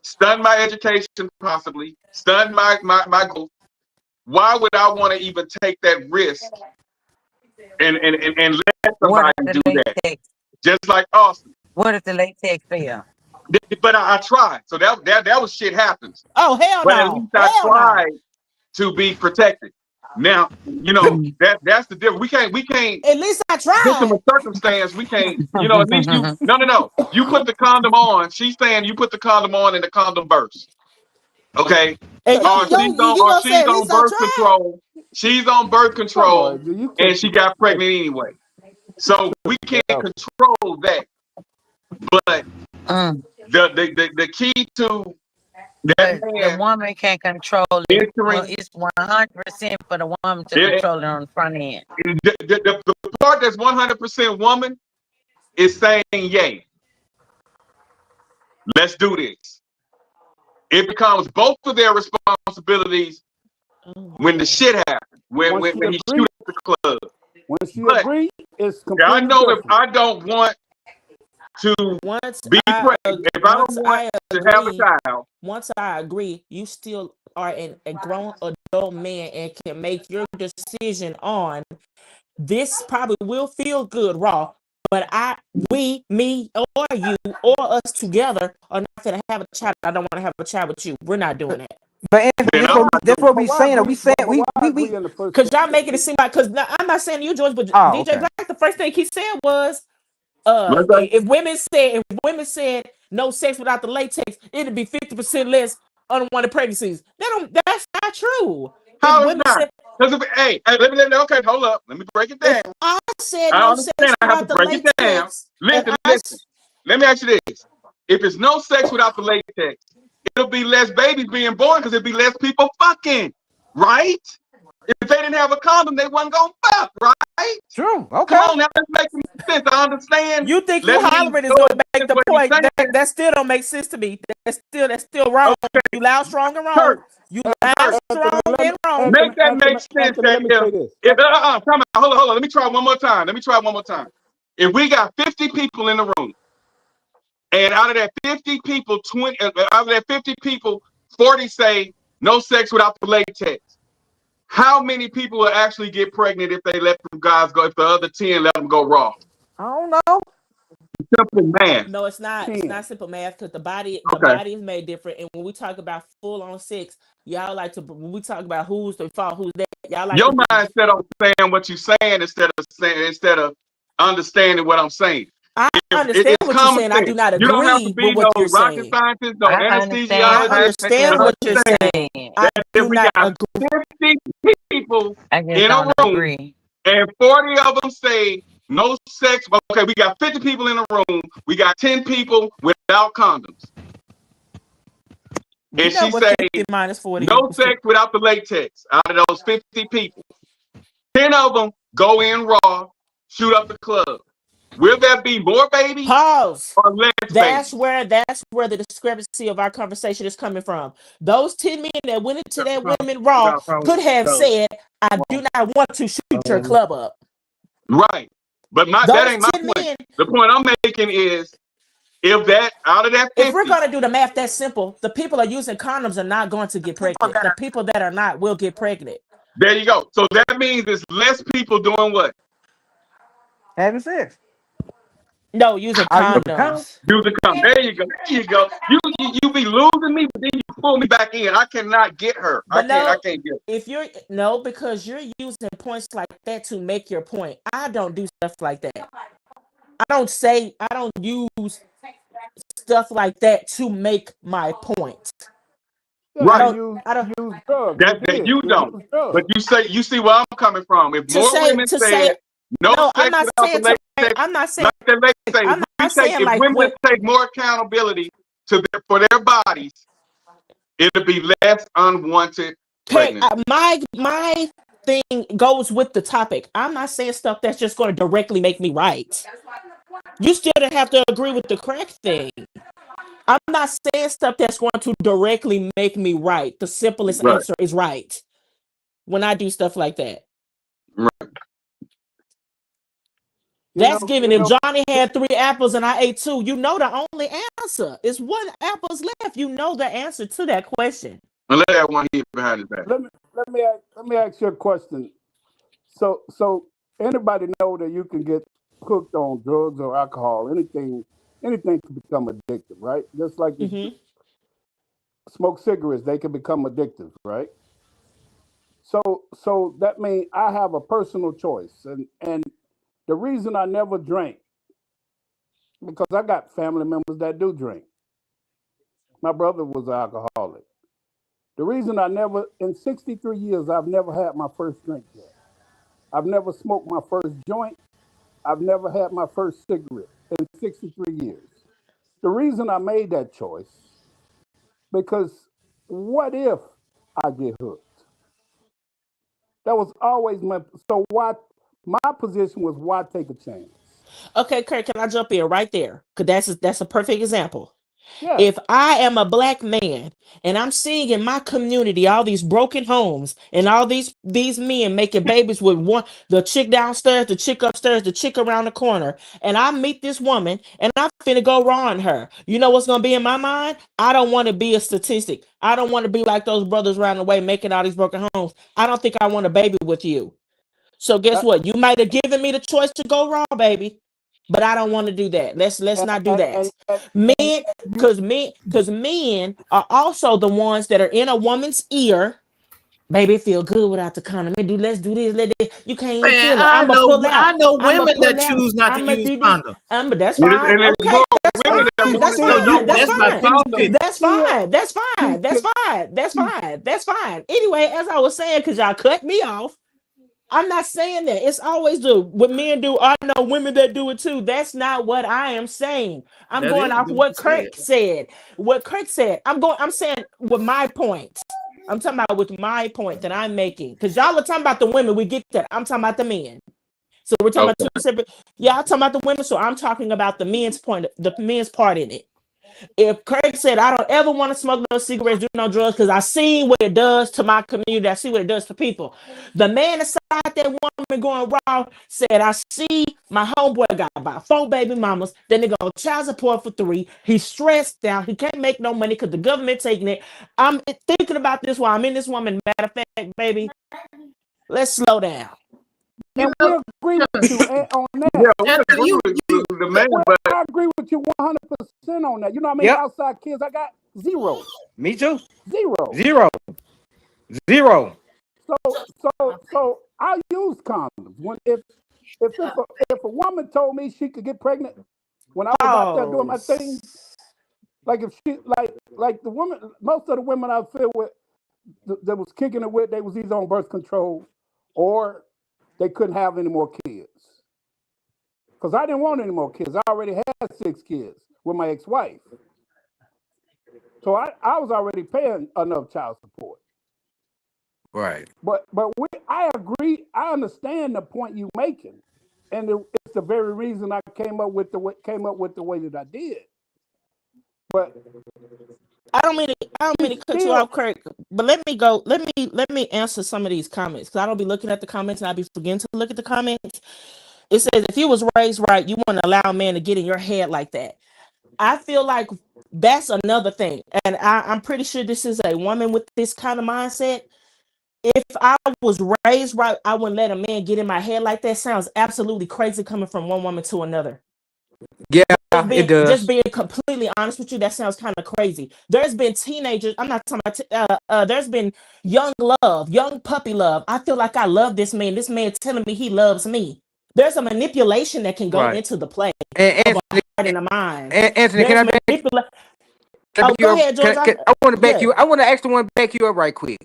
stun my education possibly, stun my goal? Why would I want to even take that risk and let somebody do that? Just like Austin. What if the latex fail? But I tried. So that was shit happens. Oh, hell but no. At least I tried to be protected. Now, that's the difference. We can't at least I tried. Victim of circumstance, we can't, at least you no. You put the condom on. She's saying you put the condom on and the condom bursts. Okay. She's on birth control. She's on birth control and she got pregnant anyway. So we can't control that. But the key to that the woman can't control it. It's 100% for the woman to control it on the front end. The part that's 100% woman is saying, yay. Let's do this. It becomes both of their responsibilities when the shit happens. When he shoots the club. When she But agrees, it's I completely know if different. I don't want to be pregnant, if I don't want to have a child, once I agree, you still are a grown adult man and can make your decision on this. Probably will feel good raw, but me, or you, or us together are not going to have a child. I don't want to have a child with you. We're not doing that. But Anthony, that's what we saying. We saying we because y'all making it seem like, because I'm not saying you, George, but DJ Black, the first thing he said was, if women said no sex without the latex, it'd be 50% less unwanted pregnancies. That's not true. How is not? Because okay, hold up. Let me break it down. I said I no understand. sex I have without to the break it down. latex. Listen. Let me ask you this: if it's no sex without the latex, it'll be less babies being born because it'll be less people fucking, right? If they didn't have a condom, they wasn't gonna fuck, right? True. Okay. Come on now, let's make some sense. I understand. You think you hollering is gonna make the point? That still don't make sense to me. That's still wrong. Okay. You loud, strong, and wrong. Kurt, you loud, strong, and wrong. Make that make sense. Come on, hold on. Let me try one more time. If we got 50 people in the room, and out of that 50 people, 40 say no sex without the latex. How many people will actually get pregnant if they let them guys go? If the other 10 let them go raw? I don't know. Simple math. No, it's not. It's not simple math because the body is made different. And when we talk about full on sex, y'all like to. When we talk about who's the fault, who's that, y'all like your mindset on saying what you're saying instead of understanding what I'm saying. I understand what you're saying. I do not agree. You don't have to be with what no you're rocket saying. scientist, no anesthesiologist. I understand what you're saying. I do not agree. 50 people in a room, and 40 of them say no sex. Okay, we got 50 people in a room. We got 10 people without condoms. And she say no sex without the latex. Out of those 50 people, 10 of them go in raw, shoot up the club. Will there be more babies? Pause. Or less that's babies? where the discrepancy of our conversation is coming from. Those 10 men that went into that women raw could have said, "I do not want to shoot your club up." Right, but that ain't my point. The point I'm making is, if that out of that 50, if we're gonna do the math, that's simple. The people are using condoms are not going to get pregnant. The people that are not will get pregnant. There you go. So that means there's less people doing what? Having sex. No, using condoms. Using condoms. There you go. You be losing me, but then you pull me back in. I cannot get her. I can't get her. If you're because you're using points like that to make your point. I don't do stuff like that. I don't use stuff like that to make my point. Right. I don't use drugs. That you don't. But you see where I'm coming from. If more women say no sex without the latex, I'm not saying. If women take more accountability for their bodies, it'll be less unwanted pregnancy. My thing goes with the topic. I'm not saying stuff that's just going to directly make me right. You still have to agree with the correct thing. I'm not saying stuff that's going to directly make me right. The simplest answer is right when I do stuff like that. Right. That's giving. If Johnny had 3 apples and I ate 2, you know the only answer is 1 apple's left. You know the answer to that question. And let that one hit behind his back. Let me ask you a question. So anybody know that you can get hooked on drugs or alcohol? Anything can become addictive, right? Just like you smoke cigarettes, they can become addictive, right? So that means I have a personal choice, and the reason I never drank, because I got family members that do drink. My brother was an alcoholic. The reason in 63 years, I've never had my first drink yet. I've never smoked my first joint. I've never had my first cigarette in 63 years. The reason I made that choice, because what if I get hooked? That was always my position was, why take a chance? Okay, Kurt, can I jump in right there? Because that's a perfect example. Yeah. If I am a black man and I'm seeing in my community all these broken homes and all these men making babies with the chick downstairs, the chick upstairs, the chick around the corner, and I meet this woman and I'm finna go raw on her, you know what's gonna be in my mind? I don't want to be a statistic. I don't want to be like those brothers around the way making all these broken homes. I don't think I want a baby with you. So guess what? You might have given me the choice to go raw, baby, but I don't want to do that. Let's not do that. Men, because men are also the ones that are in a woman's ear. Baby, it feel good without the condom. Let's do this. You can't even Man, feel it. I'ma pull out. I know I'ma women pull that out. choose not to I'ma use do this. condoms. That's fine. Okay, that's fine. That's fine. That's fine. That's fine. That's fine. That's fine. That's fine. That's fine. Anyway, as I was saying, because y'all cut me off, I'm not saying that. It's always what men do. I know women that do it too. That's not what I am saying. I'm That going is off what what you Kirk said. What Kirk said. I'm saying with my point. I'm talking about with my point that I'm making. Because y'all are talking about the women. We get that. I'm talking about the men. So we're talking about two separate. Yeah, I'm talking about the women. So I'm talking about the men's point, the men's part in it. If Craig said, I don't ever want to smoke no cigarettes, do no drugs, because I see what it does to my community, I see what it does to people. The man inside that woman going raw said, I see my homeboy got about 4 baby mamas, then they go child support for 3. He's stressed out. He can't make no money because the government taking it. I'm thinking about this while I'm in this woman. Matter of fact, baby, let's slow down. And we agree with you on that. Yeah, we agree with the man, but I agree with you 100% on that. You know how many outside kids I got? 0. Me too. 0. 0. So I use condoms. If a woman told me she could get pregnant when I was out there doing my thing, like if she like the woman, most of the women I feel with that was kicking it with, they was either on birth control or they couldn't have any more kids. Because I didn't want any more kids. I already had 6 kids with my ex-wife. So I was already paying enough child support. Right. But I agree. I understand the point you're making, and it's the very reason I came up with the way that I did. But I don't mean to cut you off, Kirk. But let me answer some of these comments, because I don't be looking at the comments and I be forgetting to look at the comments. It says, if you was raised right, you wouldn't allow a man to get in your head like that. I feel like that's another thing. And I'm pretty sure this is a woman with this kind of mindset. If I was raised right, I wouldn't let a man get in my head like that. Sounds absolutely crazy coming from one woman to another. Yeah, it does. Just being completely honest with you, that sounds kind of crazy. There's been teenagers. I'm not talking about. There's been young love, young puppy love. I feel like I love this man. This man telling me he loves me. There's a manipulation that can go into the play and of a heart and a mind. Anthony, There's can I Oh, go ahead, George. I want to back you. I want to actually want to back you up right quick.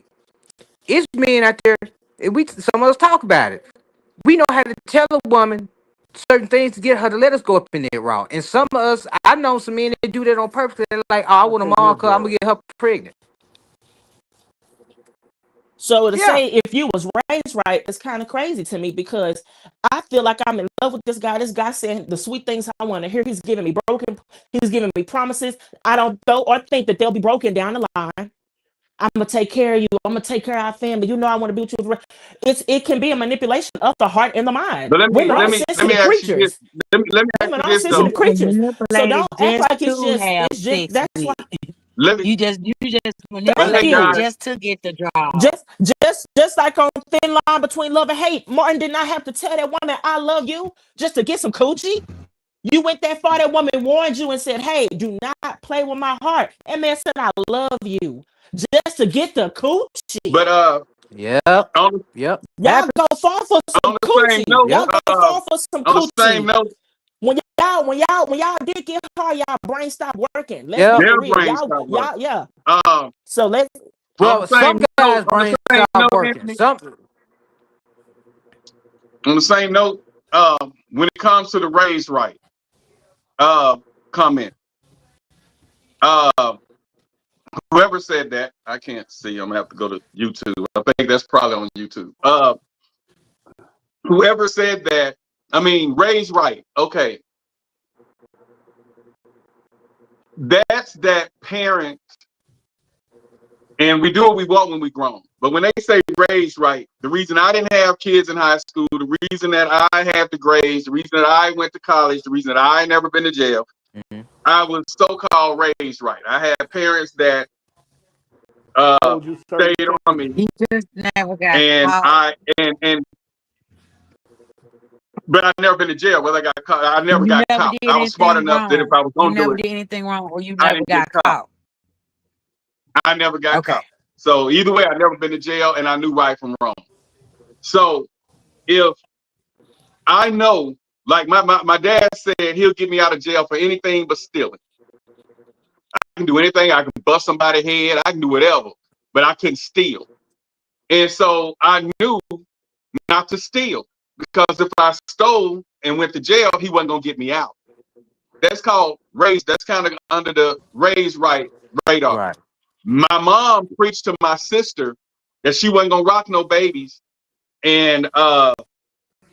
It's men out there. Some of us talk about it. We know how to tell a woman certain things to get her to let us go up in there raw. And some of us, I know some men that do that on purpose. They're like, oh, I want them all because I'm gonna get her pregnant. So to say if you was raised right, it's kind of crazy to me, because I feel like I'm in love with this guy. This guy saying the sweet things I want to hear. He's giving me promises. I don't think that they'll be broken down the line. I'm gonna take care of you. I'm gonna take care of our family. You know, I want to be with you. It can be a manipulation of the heart and the mind. But let me sensitive ask you creatures. this. Let me ask Women you are this though. sensitive creatures. So don't act like it's to just. have It's just sex that's with. why. You just Thank manipulate you. just to get the draw. Just like on Thin Line Between Love and Hate, Martin did not have to tell that woman I love you just to get some coochie. You went that far. That woman warned you and said, "Hey, do not play with my heart." That man said, "I love you," just to get the coochie. But Yep. Y'all go fall for some coochie. Y'all go fall for some on the same coochie. note, When y'all did get hard, y'all brain stopped working. Let's be their real. brain stopped working. So let's. Well, some guys' brains stop working. Anthony, on the same note, when it comes to the raised right, comment. Whoever said that, I can't see. I'm gonna have to go to YouTube. I think that's probably on YouTube. Whoever said that, I mean, raised right. Okay. That's that parent, and we do what we want when we grown. But when they say raised right, the reason I didn't have kids in high school, the reason that I have the grades, the reason that I went to college, the reason that I never been to jail, I was so-called raised right. I had parents that stayed on me. He just never got And caught. but I never been to jail. Well, I got caught. I never got Never caught. did I was smart anything enough that if wrong. I was You gonna do never it, did anything wrong, or you I never didn't got get caught. I never got caught. So either way, I never been to jail, and I knew right from wrong. So if I know, like my dad said, he'll get me out of jail for anything but stealing. I can do anything. I can bust somebody's head. I can do whatever, but I couldn't steal. And so I knew not to steal, because if I stole and went to jail, he wasn't gonna get me out. That's called raised. That's kind of under the raised right radar. Right. My mom preached to my sister that she wasn't gonna rock no babies, and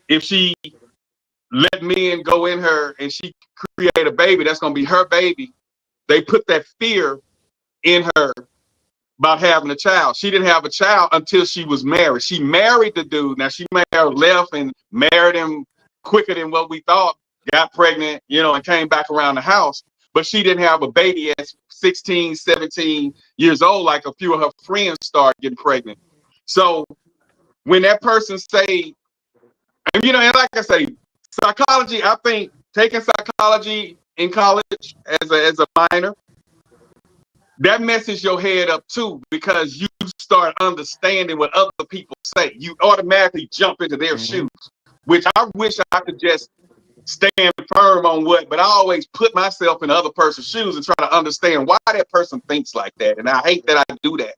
if she let men go in her and she create a baby, that's gonna be her baby. They put that fear in her about having a child. She didn't have a child until she was married. She married the dude. Now she left and married him quicker than what we thought, got pregnant, and came back around the house. But she didn't have a baby at 16, 17 years old, like a few of her friends started getting pregnant. So when that person say, and like I say, psychology, I think taking psychology in college as a minor, that messes your head up too, because you start understanding what other people say. You automatically jump into their shoes, which I wish I could just stand firm on but I always put myself in the other person's shoes and try to understand why that person thinks like that. And I hate that I do that.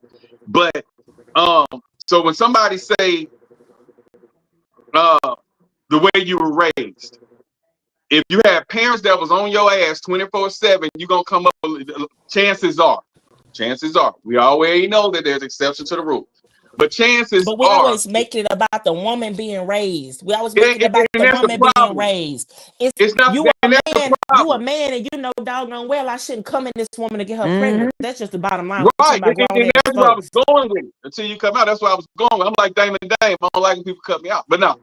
But so when somebody say the way you were raised, if you have parents that was on your ass 24/7, you're gonna come up with, chances are, we already know that there's exceptions to the rule, but chances But we are, always make it about the woman being raised. We always make it about the woman being raised. It's not you a man, and you know doggone well I shouldn't come in this woman to get her pregnant. That's just the bottom line. Right, and that's where I was going with it until you come out. That's where I was going with. I'm like Damon Dame. I don't like when people cut me out. But no,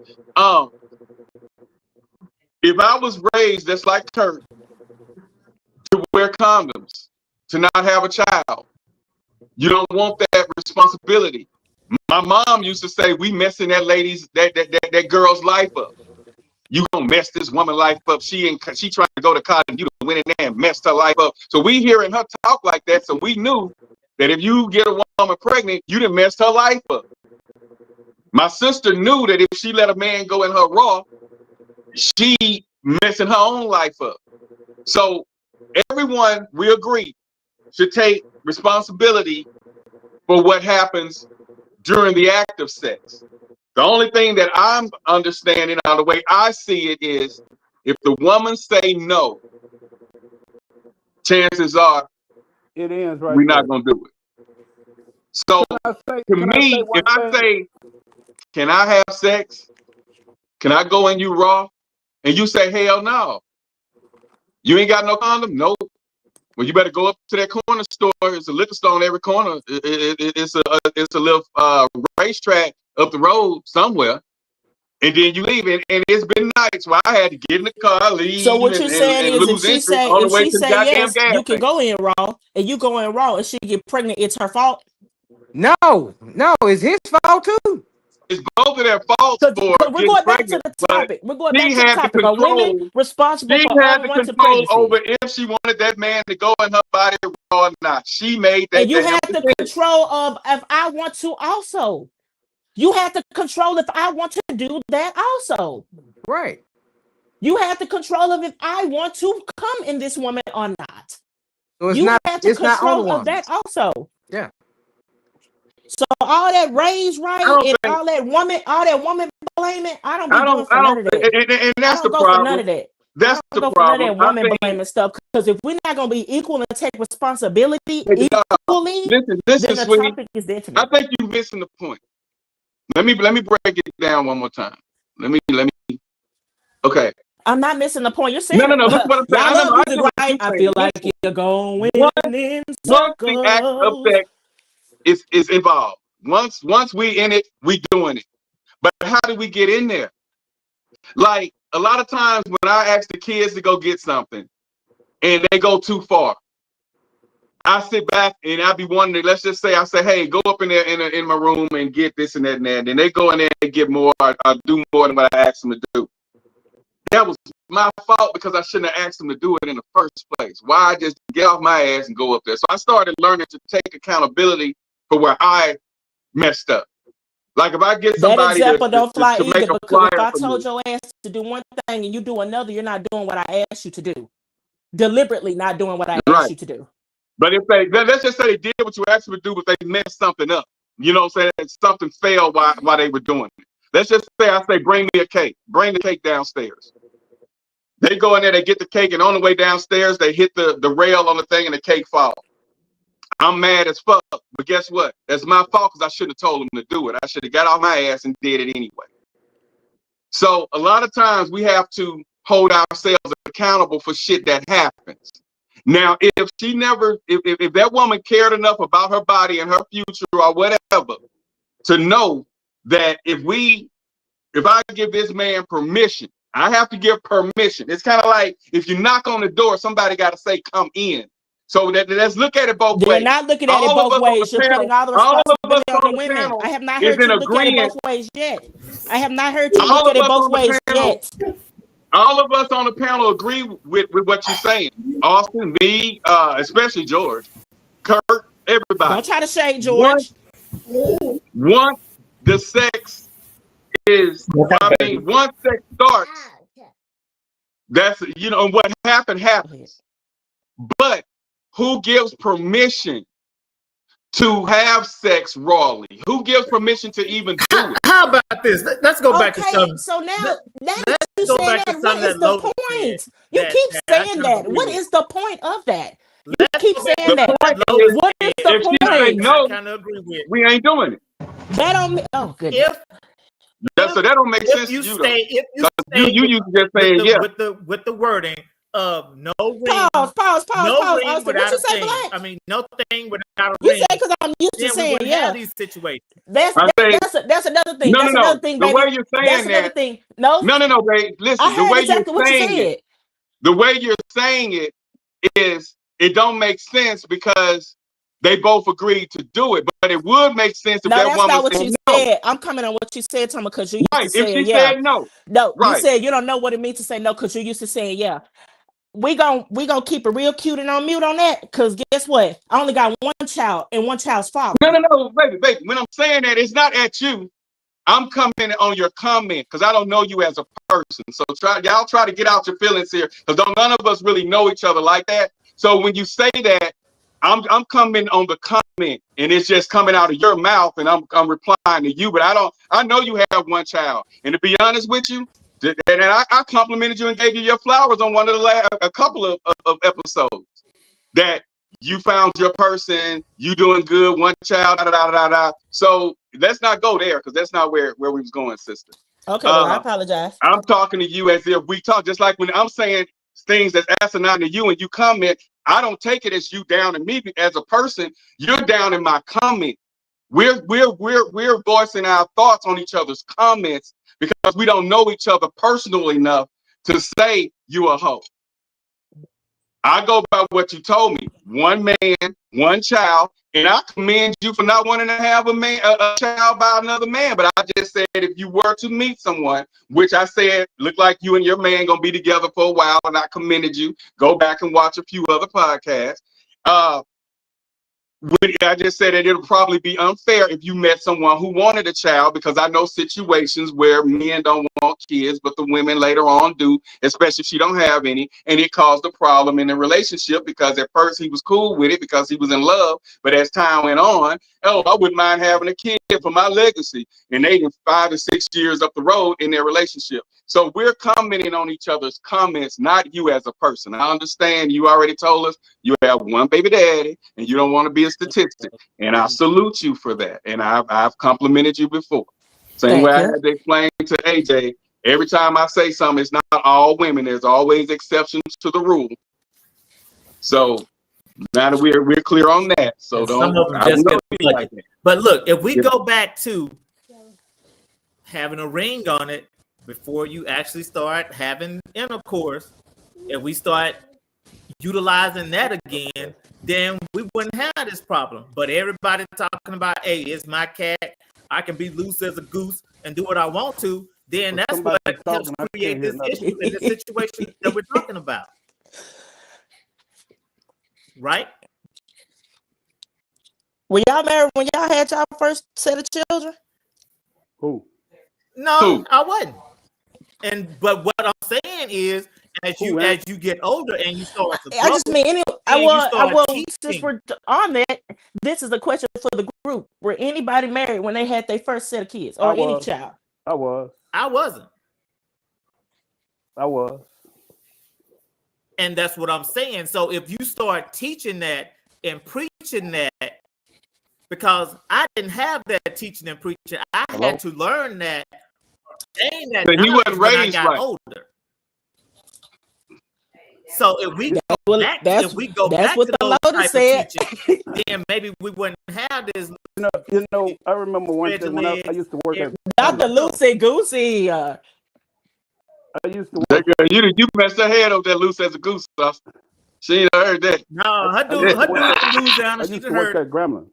if I was raised just like Kurt, to wear condoms, to not have a child, you don't want that responsibility. My mom used to say, we messing that girl's life up. You gonna mess this woman's life up. She trying to go to college, you done went in there and messed her life up. So we hearing her talk like that, so we knew that if you get a woman pregnant, you done messed her life up. My sister knew that if she let a man go in her raw, she messing her own life up. So everyone, we agree, should take responsibility for what happens during the act of sex. The only thing that I'm understanding on the way I see it is, if the woman say no, chances are it ends right we're not gonna do it. So to me, if I say, can I have sex? Can I go in you raw? And you say, hell no. You ain't got no condom? Nope. Well, you better go up to that corner store. There's a liquor store on every corner. It's a little racetrack up the road somewhere. And then you leave, and it's been nights where I had to get in the car, leave, so what you're saying is, lose interest on the way to the goddamn yes, gas you can go in raw, and you go in raw, and she get pregnant, it's her fault? No, it's his fault too. It's both of their faults for we're going back to the topic. We're going back to the topic. Are women responsible for unwanted pregnancy? Over if she wanted that man to go in her body raw or not. She made that. And you have the control of if I want to also. You have to control if I want to do that also. Right. You have the control of if I want to come in this woman or not. So you have the control of that also. Yeah. So all that raised right and all that woman blaming, I don't going for none of that. And that's the problem. None of that. That's the problem. None of that woman blaming stuff, because if we're not going to be equal and take responsibility equally, listen, then the sweetie, topic is there to me. I think you're missing the point. Let me break it down one more time. Let me. Okay. I'm not missing the point. You're saying No. Look what I'm saying. y'all love music, what right? you're I saying. feel like you're going in Once the act of circles. sex is involved, once we in it, we doing it. But how do we get in there? Like a lot of times when I ask the kids to go get something and they go too far, I sit back and I be wondering. Let's just say I say, "Hey, go up in there in my room and get this and that and that." And they go in there and get more, or do more than what I asked them to do. That was my fault because I shouldn't have asked them to do it in the first place. Why just get off my ass and go up there? So I started learning to take accountability for where I messed up. Like if I get That somebody example don't fly to make either, a because if flyer I for told me, your ass to do one thing and you do another, you're not doing what I asked you to do. Deliberately not doing what I asked you to do. But if let's just say they did what you asked them to do, but they messed something up. You know what I'm saying? Something failed while they were doing it. Let's just say I say, bring me a cake. Bring the cake downstairs. They go in there, they get the cake, and on the way downstairs, they hit the rail on the thing and the cake falls. I'm mad as fuck, but guess what? That's my fault because I shouldn't have told them to do it. I should have got off my ass and did it anyway. So a lot of times we have to hold ourselves accountable for shit that happens. Now, if that woman cared enough about her body and her future or whatever to know that if I give this man permission, I have to give permission. It's kind of like if you knock on the door, somebody got to say, come in. So let's look at it both ways. They're not looking at it both ways. You're putting all the responsibility on the women. I have not heard you look at it both ways yet. I have not heard you look at it both ways yet. All of us on the panel agree with what you're saying. Austin, me, especially George, Kurt, everybody. Don't try to shade George. Once the sex once sex starts, that's, what happens. But who gives permission to have sex rawly? Who gives permission to even do it? How about this? Let's go back to something. So now let's you go saying back that, to what something is that the Logan point? said. You keep saying that. What is the point of that? You keep saying that. What is the point? Say no, I kind of agree with. We ain't doing it. That don't. Oh, goodness. So that don't make sense to you, though. You used to just say with the wording of no ring. Pause. No ring Austin, without what you a say, thing. Black? I mean, no thing without a You ring. say because I'm used to saying have these situations. That's another thing. No, that's no. another thing, baby. The way you're saying that's another thing. No, babe. Listen, I heard exactly what you said. The way you're saying it is, it don't make sense because they both agreed to do it, but it would make sense if that woman not what said you no. said. I'm coming on what you said, Toma, because you used to If say she said no. No, right. You said you don't know what it means to say no because you used to saying yeah. We gonna keep it real cute and on mute on that, because guess what? I only got one child and one child's father. No, baby. When I'm saying that, it's not at you. I'm coming on your comment because I don't know you as a person. So y'all try to get out your feelings here, because none of us really know each other like that. So when you say that, I'm coming on the comment, and it's just coming out of your mouth, and I'm replying to you. But I know you have one child, and to be honest with you, and I complimented you and gave you your flowers on one of a couple of episodes, that you found your person, you doing good, one child, da. So let's not go there, because that's not where we was going, sister. Okay, well, I apologize. I'm talking to you as if we talk, just like when I'm saying things that's asinine to you and you comment, I don't take it as you down to me as a person. You're down in my comment. We're voicing our thoughts on each other's comments because we don't know each other personally enough to say you a hoe. I go by what you told me. One man, one child, and I commend you for not wanting to have a child by another man. But I just said, if you were to meet someone, which I said looked like you and your man gonna be together for a while, and I commended you. Go back and watch a few other podcasts. I just said that it'll probably be unfair if you met someone who wanted a child, because I know situations where men don't want kids, but the women later on do, especially if she don't have any, and it caused a problem in the relationship, because at first he was cool with it because he was in love, but as time went on, I wouldn't mind having a kid for my legacy, and they 5 to 6 years up the road in their relationship. So we're commenting on each other's comments, not you as a person. I understand you already told us you have one baby daddy and you don't want to be a statistic, and I salute you for that. And I've complimented you before. Same way I had to explain to AJ Every time I say something, it's not all women. There's always exceptions to the rule. So now that we're clear on that, so some of them I just don't get be lucky. like that. But look, if we go back to having a ring on it before you actually start having intercourse, if we start utilizing that again, then we wouldn't have this problem. But everybody talking about, hey, it's my cat, I can be loose as a goose and do what I want to, then that's what helps create this issue and this situation that we're talking about. Right? Were y'all married when y'all had y'all first set of children? Who? No, I wasn't. But what I'm saying is, as you get older and you start to grow, I just mean since we're on that, this is a question for the group. Were anybody married when they had their first set of kids, or any child? I was. I wasn't. I was. And that's what I'm saying. So if you start teaching that and preaching that, because I didn't have that teaching and preaching, I had to learn that. That but he wasn't when raised I got right. older. So if we go back, to those type of teaching, then maybe we wouldn't have this. You know, I remember one thing when I used to work at Dr. Lucy Goosey. I used to work. You messed her head up there, loose as a goose. She ain't heard that. No, her dude I used to work at Gremlin,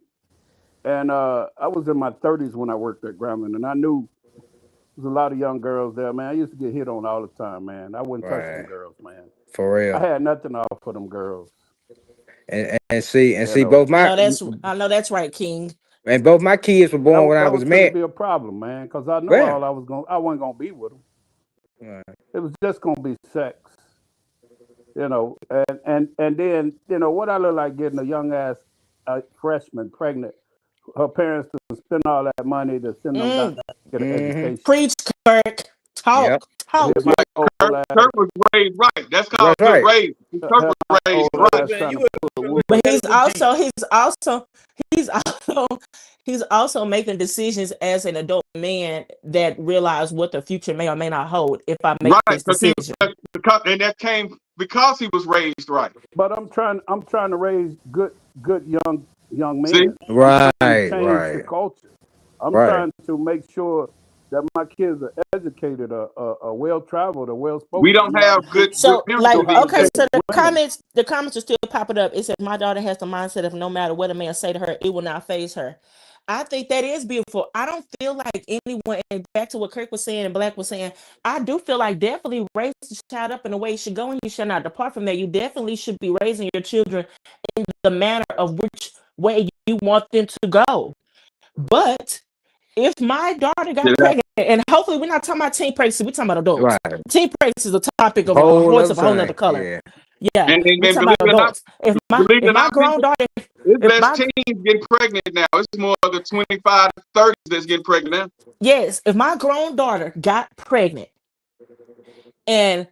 and I was in my 30s when I worked at Gremlin, and I knew there was a lot of young girls there, man. I used to get hit on all the time, man. I wouldn't touch them girls, man. For real. I had nothing to offer them girls. And see, both my I know that's right, King. And both my kids were born when I was married. Be a problem, man, because I know I wasn't gonna be with them. Right. It was just gonna be sex, you know, and then what I look like getting a young ass freshman pregnant. Her parents to spend all that money to send them down to get an education. Preach, Kirk. Talk. Kirk was raised right. That's called good raised. Kirk was raised right. But he's also making decisions as an adult man that realize what the future may or may not hold if I make this decision. And that came because he was raised right. But I'm trying to raise good young men. See? Right. Change the culture. I'm trying to make sure that my kids are educated, well-traveled, well-spoken. We don't have good. So the comments are still popping up. It says my daughter has the mindset of no matter what a man say to her, it will not faze her. I think that is beautiful. I don't feel like anyone, and back to what Kirk was saying and Black was saying, I do feel like definitely raise the child up in the way you should go, and you should not depart from that. You definitely should be raising your children in the manner of which way you want them to go. But if my daughter got pregnant, and hopefully we're not talking about teen pregnancy, we're talking about adults. Right. Teen pregnancy is a topic of a voice of a whole other color. Yeah. We're talking about adults. If my grown daughter, teens getting pregnant now. It's more of the 25 to 30s that's getting pregnant now. Yes, if my grown daughter got pregnant, and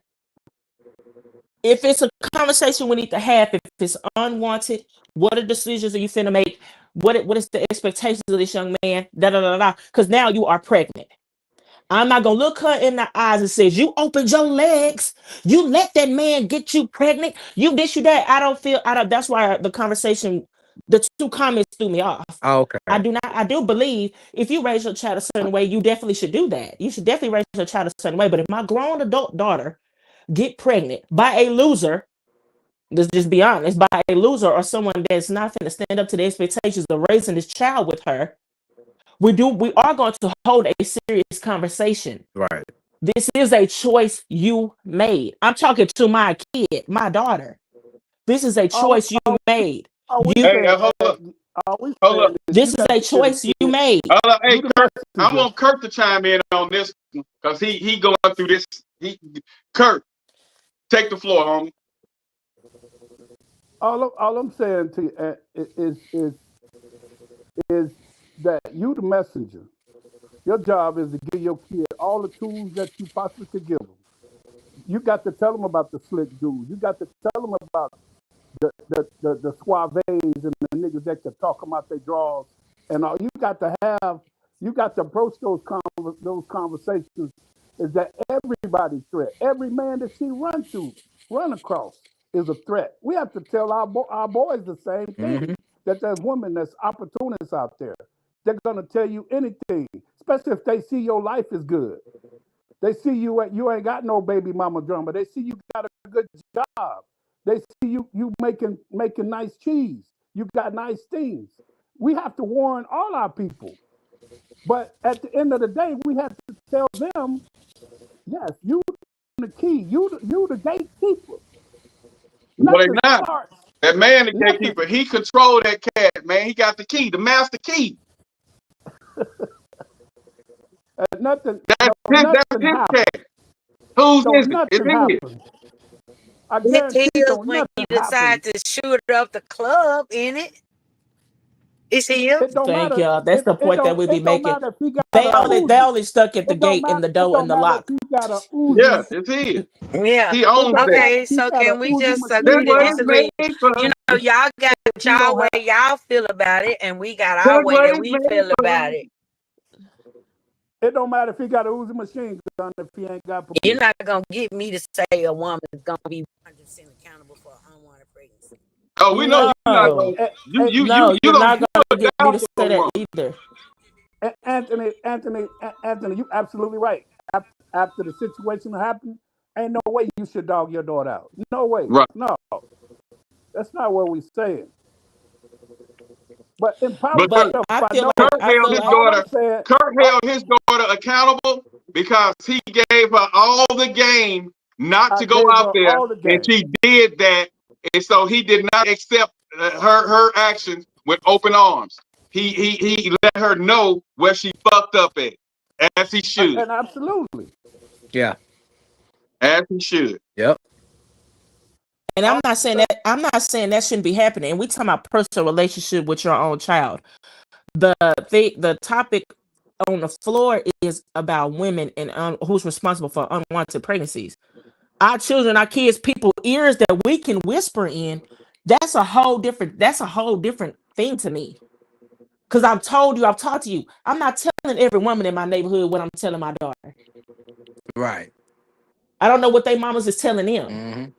if it's a conversation we need to have, if it's unwanted, what are decisions are you finna make? What is the expectations of this young man? Because now you are pregnant. I'm not gonna look her in the eyes and say, you opened your legs, you let that man get you pregnant, you this, you that. That's why the conversation, the two comments threw me off. Oh, okay. I do believe if you raise your child a certain way, you definitely should do that. You should definitely raise your child a certain way. But if my grown adult daughter get pregnant by a loser, let's just be honest, by a loser or someone that's not going to stand up to the expectations of raising this child with her, we are going to hold a serious conversation. Right. This is a choice you made. I'm talking to my kid, my daughter. This is a choice you made. Hold up. This is a choice you made. Hey, Kirk, I want Kirk to chime in on this because he going through this. Kirk, take the floor, homie. All I'm saying to you is that you the messenger. Your job is to give your kid all the tools that you possibly could give them. You got to tell them about the slick dude. You got to tell them about the suaves and the niggas that can talk them out their drawers and all. You got to approach those conversations is that everybody's threat. Every man that she run across is a threat. We have to tell our boys the same thing. That there's women that's opportunists out there. They're gonna tell you anything, especially if they see your life is good. They see you ain't got no baby mama drama. They see you got a good job. They see you making nice cheese. You got nice things. We have to warn all our people. But at the end of the day, we have to tell them, yes, you the key. You the gatekeeper. No, they Nothing not. starts. That man, the Nothing. gatekeeper, he controlled that cat, man. He got the key, the master key. Nothing. That's his cat. Whose is it? It's happens. I guarantee It is don't when nothing you decide happen. to shoot up the club, in it. It's him. It don't Thank matter. y'all. That's the point that we be It don't making. matter if he got They a Uzi. only stuck at the It don't gate matter. and the It door and don't the matter if lock. he got a Uzi. Yeah, it's his. Yeah. He owns that. Okay, He so got can a we Uzi just machine agree to That's gun. what disagree? he's made for. You know, y'all got He y'all don't way have. y'all feel about it, and we got our That's way what that he's we made feel for. about it. It don't matter if he got a Uzi machine gun if he ain't got permission. You're not gonna get me to say a woman is gonna be 100% accountable for unwanted pregnancy. Oh, we know you're not gonna. You you're not gonna get me to say that woman. either. Anthony, you absolutely right. After the situation happened, ain't no way you should dog your daughter out. No way. Right. No, that's not what we saying. But empower But yourself. I I feel know. like Kurt held his daughter accountable because he gave her all the game not to go out there, and she did that, and so he did not accept her actions with open arms. He let her know where she fucked up at, as he should. And absolutely. Yeah. As he should. Yep. And I'm not saying that shouldn't be happening. And we talking about personal relationship with your own child. The topic on the floor is about women and who's responsible for unwanted pregnancies. Our children, our kids, people ears that we can whisper in. That's a whole different thing to me. Because I've talked to you. I'm not telling every woman in my neighborhood what I'm telling my daughter. Right. I don't know what they mamas is telling them.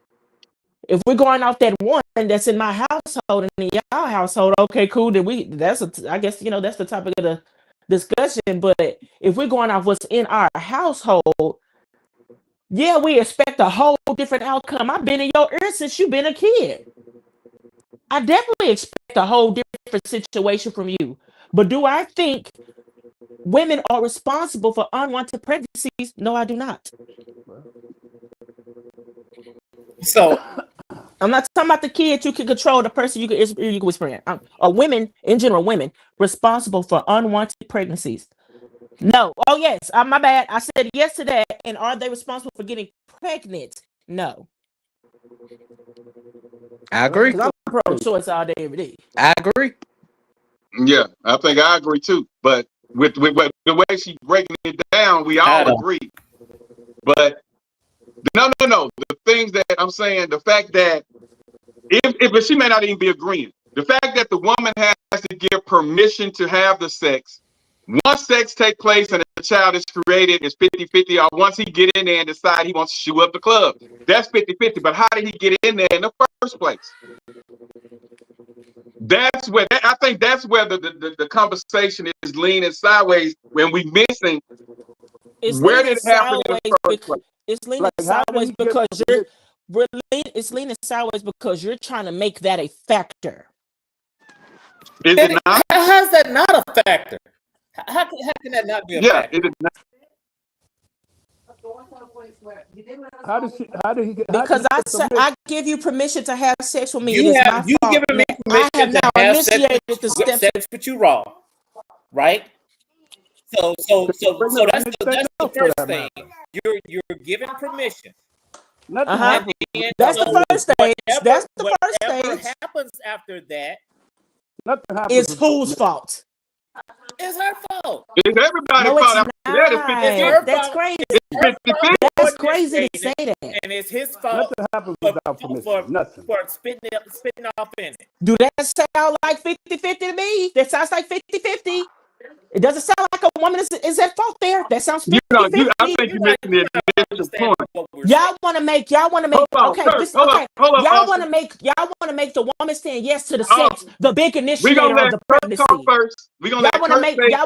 If we're going off that one that's in my household and in y'all household, okay, cool. Then I guess that's the topic of the discussion. But if we're going off what's in our household, yeah, we expect a whole different outcome. I've been in your ear since you've been a kid. I definitely expect a whole different situation from you. But do I think women are responsible for unwanted pregnancies? No, I do not. So I'm not talking about the kids you can control, the person you can whisper in. Or women, in general, women responsible for unwanted pregnancies. No. Oh, yes. My bad. I said yes to that. And are they responsible for getting pregnant? No. I agree. I'm pro-choice all day, every day. I agree. Yeah, I think I agree too. But with the way she's breaking it down, we all agree. But no. The things that I'm saying, the fact that if she may not even be agreeing, the fact that the woman has to give permission to have the sex. Once sex take place and the child is created, it's 50-50. Or once he get in there and decide he wants to shoot up the club, that's 50-50. But how did he get in there in the first place? That's where I think that's where the conversation is leaning sideways when we missing. Where did it happen in the first place? It's leaning sideways because it's leaning sideways because you're trying to make that a factor. Is it not? How's that not a factor? How can that not be a factor? It is not. How did he get? Because I give you permission to have sex with me. You giving me permission I have now initiated the steps. Sex with you raw, right? So that's the first thing. You're given permission. That's the first stage. That's the first stage. Whatever happens after that, nothing happens. It's whose fault? It's her fault. It's everybody's fault. That's crazy. That's crazy to say that. And it's his fault. Nothing happens without permission. Nothing. For spitting off in it. Do that sound like 50-50 to me? That sounds like 50-50. It doesn't sound like a woman is at fault there. That sounds 50 I think you're missing the point. Y'all want to make Hold on, y'all Austin. want to make the woman saying yes to the sex the big initiator of the Kurt pregnancy. talk first. Y'all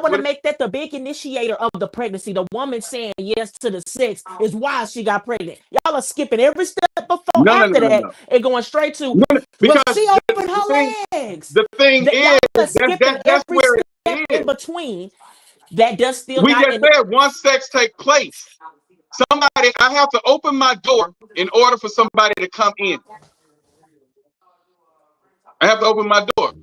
want to make that the big initiator of the pregnancy. The woman saying yes to the sex is why she got pregnant. Y'all are skipping every step before after that and going straight to because she opened her legs. The thing y'all is are skipping that's every where step it is. in between. That does still we not. just said once sex take place, I have to open my door in order for somebody to come in. I have to open my door.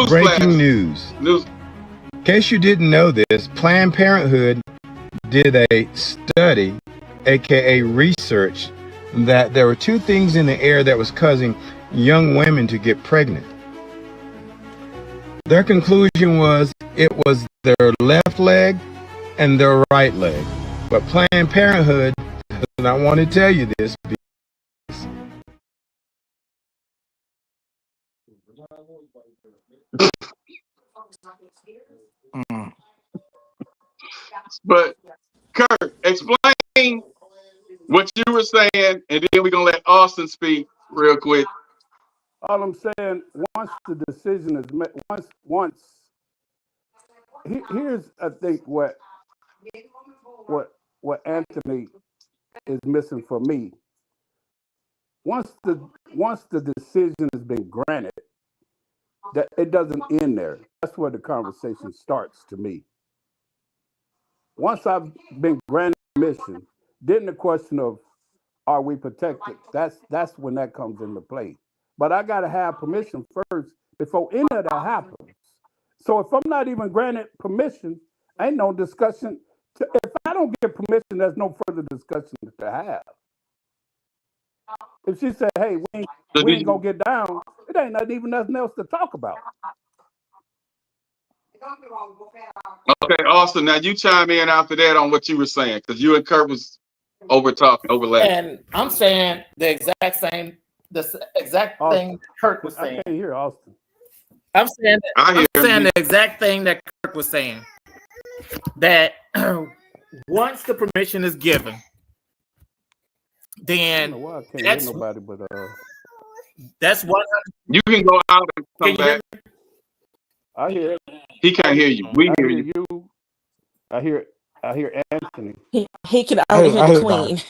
Breaking news. In case you didn't know this, Planned Parenthood did a study, aka research, that there were two things in the air that was causing young women to get pregnant. Their conclusion was it was their left leg and their right leg. But Planned Parenthood does not want to tell you this. But Kurt, explain what you were saying, and then we're gonna let Austin speak real quick. All I'm saying, once the decision is made, here's I think what Anthony is missing for me. Once the decision has been granted, that it doesn't end there. That's where the conversation starts to me. Once I've been granted permission, then the question of are we protected? That's when that comes into play. But I gotta have permission first before any of that happens. So if I'm not even granted permission, ain't no discussion. If I don't get permission, there's no further discussion to have. If she said, "Hey, we ain't gonna get down," it ain't not even nothing else to talk about. Okay, Austin. Now you chime in after that on what you were saying, because you and Kurt was overlapping. And I'm saying the exact thing Kurt was saying. I can't hear Austin. I'm saying the exact thing that Kurt was saying. That once the permission is given, then I can't hear nobody but that's what you can go out and come back. I hear. He can't hear you. We hear you. I hear Anthony. He can only hear the queen.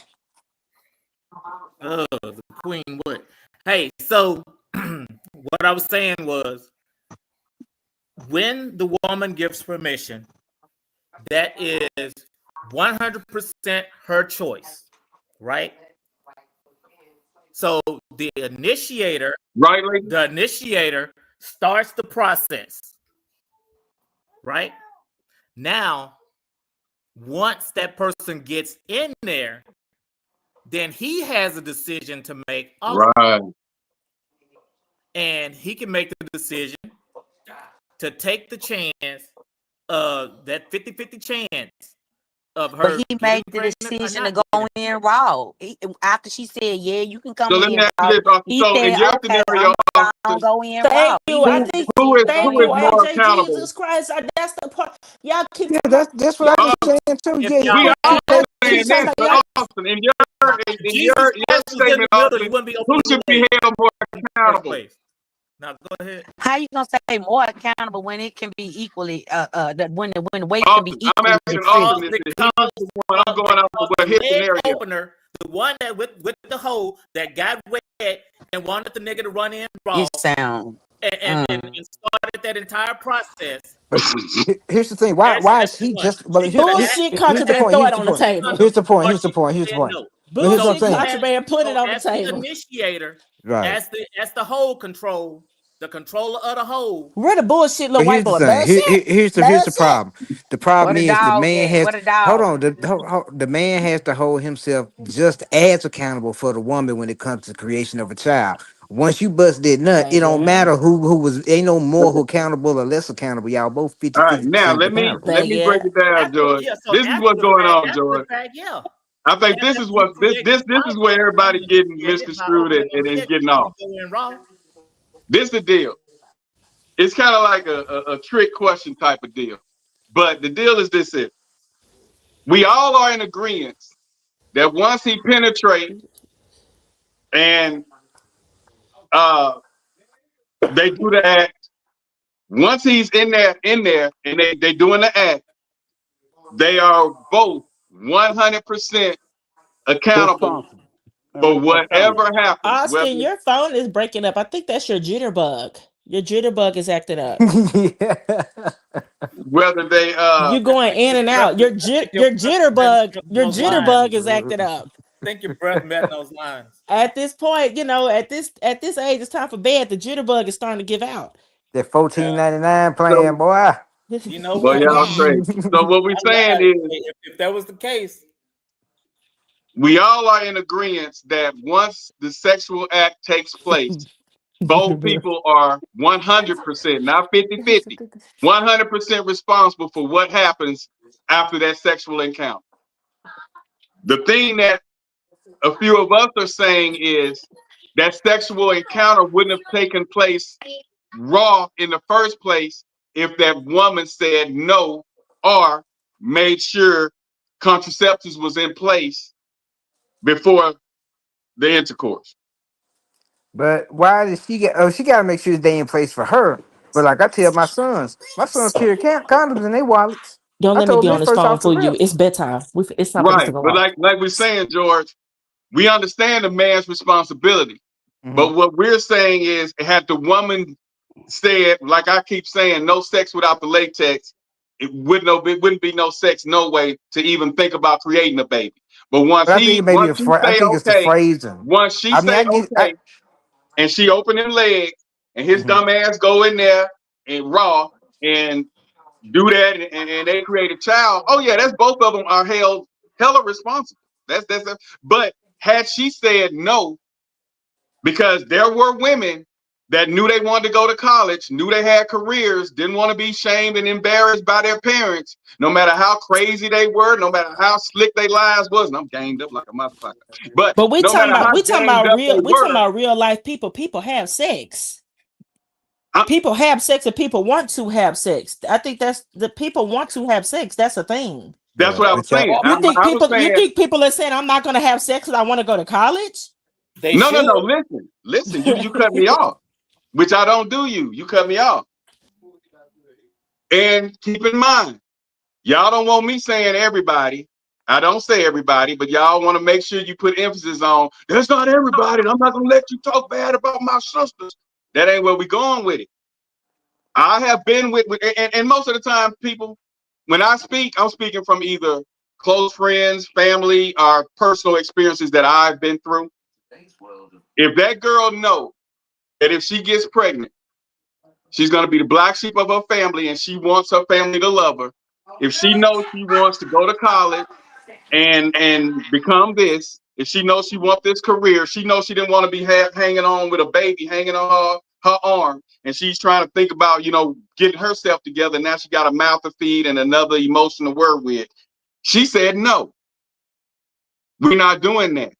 The queen would. Hey, so what I was saying was, when the woman gives permission, that is 100% her choice, right? So the initiator starts the process, right? Now, once that person gets in there, then he has a decision to make. Right. And he can make the decision to take the chance of that 50-50 chance of her. But he made the decision to go in raw. After she said, "Yeah, you can come in," he said, "Okay, I'm gonna go in raw." I think who is more AJ, accountable? Jesus Christ, that's the part. Y'all keep. Yeah, that's what I was saying too. Yeah, we all saying that, Austin, in your statement, Austin, who should be held more accountable? Now go ahead. How you gonna say more accountable when it can be equally when the weight can be equally? I'm asking Austin I'm going off of what his scenario. Opener, the one that with the hole that got wet and wanted the nigga to run in raw. You sound and started that entire process. But here's the thing. Why is he just? But bullshit contraband? Throw it on the table. Here's the point. Here's the point. Bullshit contraband. Put it on the table. The initiator, right? As the whole control. The controller of the whole. Where the bullshit little white boy? Here's the problem. The problem is the man has. Hold on. The man has to hold himself just as accountable for the woman when it comes to the creation of a child. Once you bust that nut, it don't matter who was. Ain't no more who accountable or less accountable. Y'all both 50. All right, now let me break it down, George. This is what's going on, George. I think this is what this is where everybody getting misconstrued and getting off. This is the deal. It's kind of like a trick question type of deal. But the deal is this: is we all are in agreement that once he penetrates and they do the act, once he's in there, and they doing the act, they are both 100% accountable for whatever happens. Austin, your phone is breaking up. I think that's your jitterbug. Your jitterbug is acting up. Whether they you're going in and out. Your jitterbug is acting up. I think your breath met those lines. At this point, at this age, it's time for bed. The jitterbug is starting to give out. That $14.99 plan, boy. You know what? Y'all crazy. So what we saying is, if that was the case, we all are in agreement that once the sexual act takes place, both people are 100%, not 50-50, 100% responsible for what happens after that sexual encounter. The thing that a few of us are saying is that sexual encounter wouldn't have taken place raw in the first place if that woman said no or made sure contraceptives was in place before the intercourse. But why did she get? Oh, she got to make sure they in place for her. But like I tell my sons carry condoms in their wallets. Don't let me be on this phone for you. Rip. It's bedtime. It's time for this to go But off. like we're saying, George, we understand the man's responsibility. But what we're saying is, had the woman said, like I keep saying, no sex without the latex, it wouldn't be no sex, no way to even think about creating a baby. But once I think it's the phrasing. Once she and she open them legs, and his dumb ass go in there and raw and do that, and they create a child. Oh yeah, that's both of them are held hella responsible. But had she said no, because there were women that knew they wanted to go to college, knew they had careers, didn't want to be shamed and embarrassed by their parents, no matter how crazy they were, no matter how slick their lives was. And I'm gamed up like a motherfucker. But we no talking matter talking about real life people. People have sex. People have sex and people want to have sex. I think that's the people want to have sex. That's a thing. That's what I was saying. You think people are saying I'm not going to have sex because I want to go to college? No. Listen. You cut me off, which I don't do. You cut me off. And keep in mind, y'all don't want me saying everybody. I don't say everybody, but y'all want to make sure you put emphasis on that's not everybody. I'm not gonna let you talk bad about my sisters. That ain't where we going with it. I have been with and most of the time, people, when I speak, I'm speaking from either close friends, family, or personal experiences that I've been through. If that girl knows that if she gets pregnant, she's going to be the black sheep of her family and she wants her family to love her. If she knows she wants to go to college and become this, if she knows she wants this career, she knows she didn't want to be hanging on with a baby hanging on her arm, and she's trying to think about, getting herself together. Now she got a mouth to feed and another emotion to work with. She said, no, we're not doing that.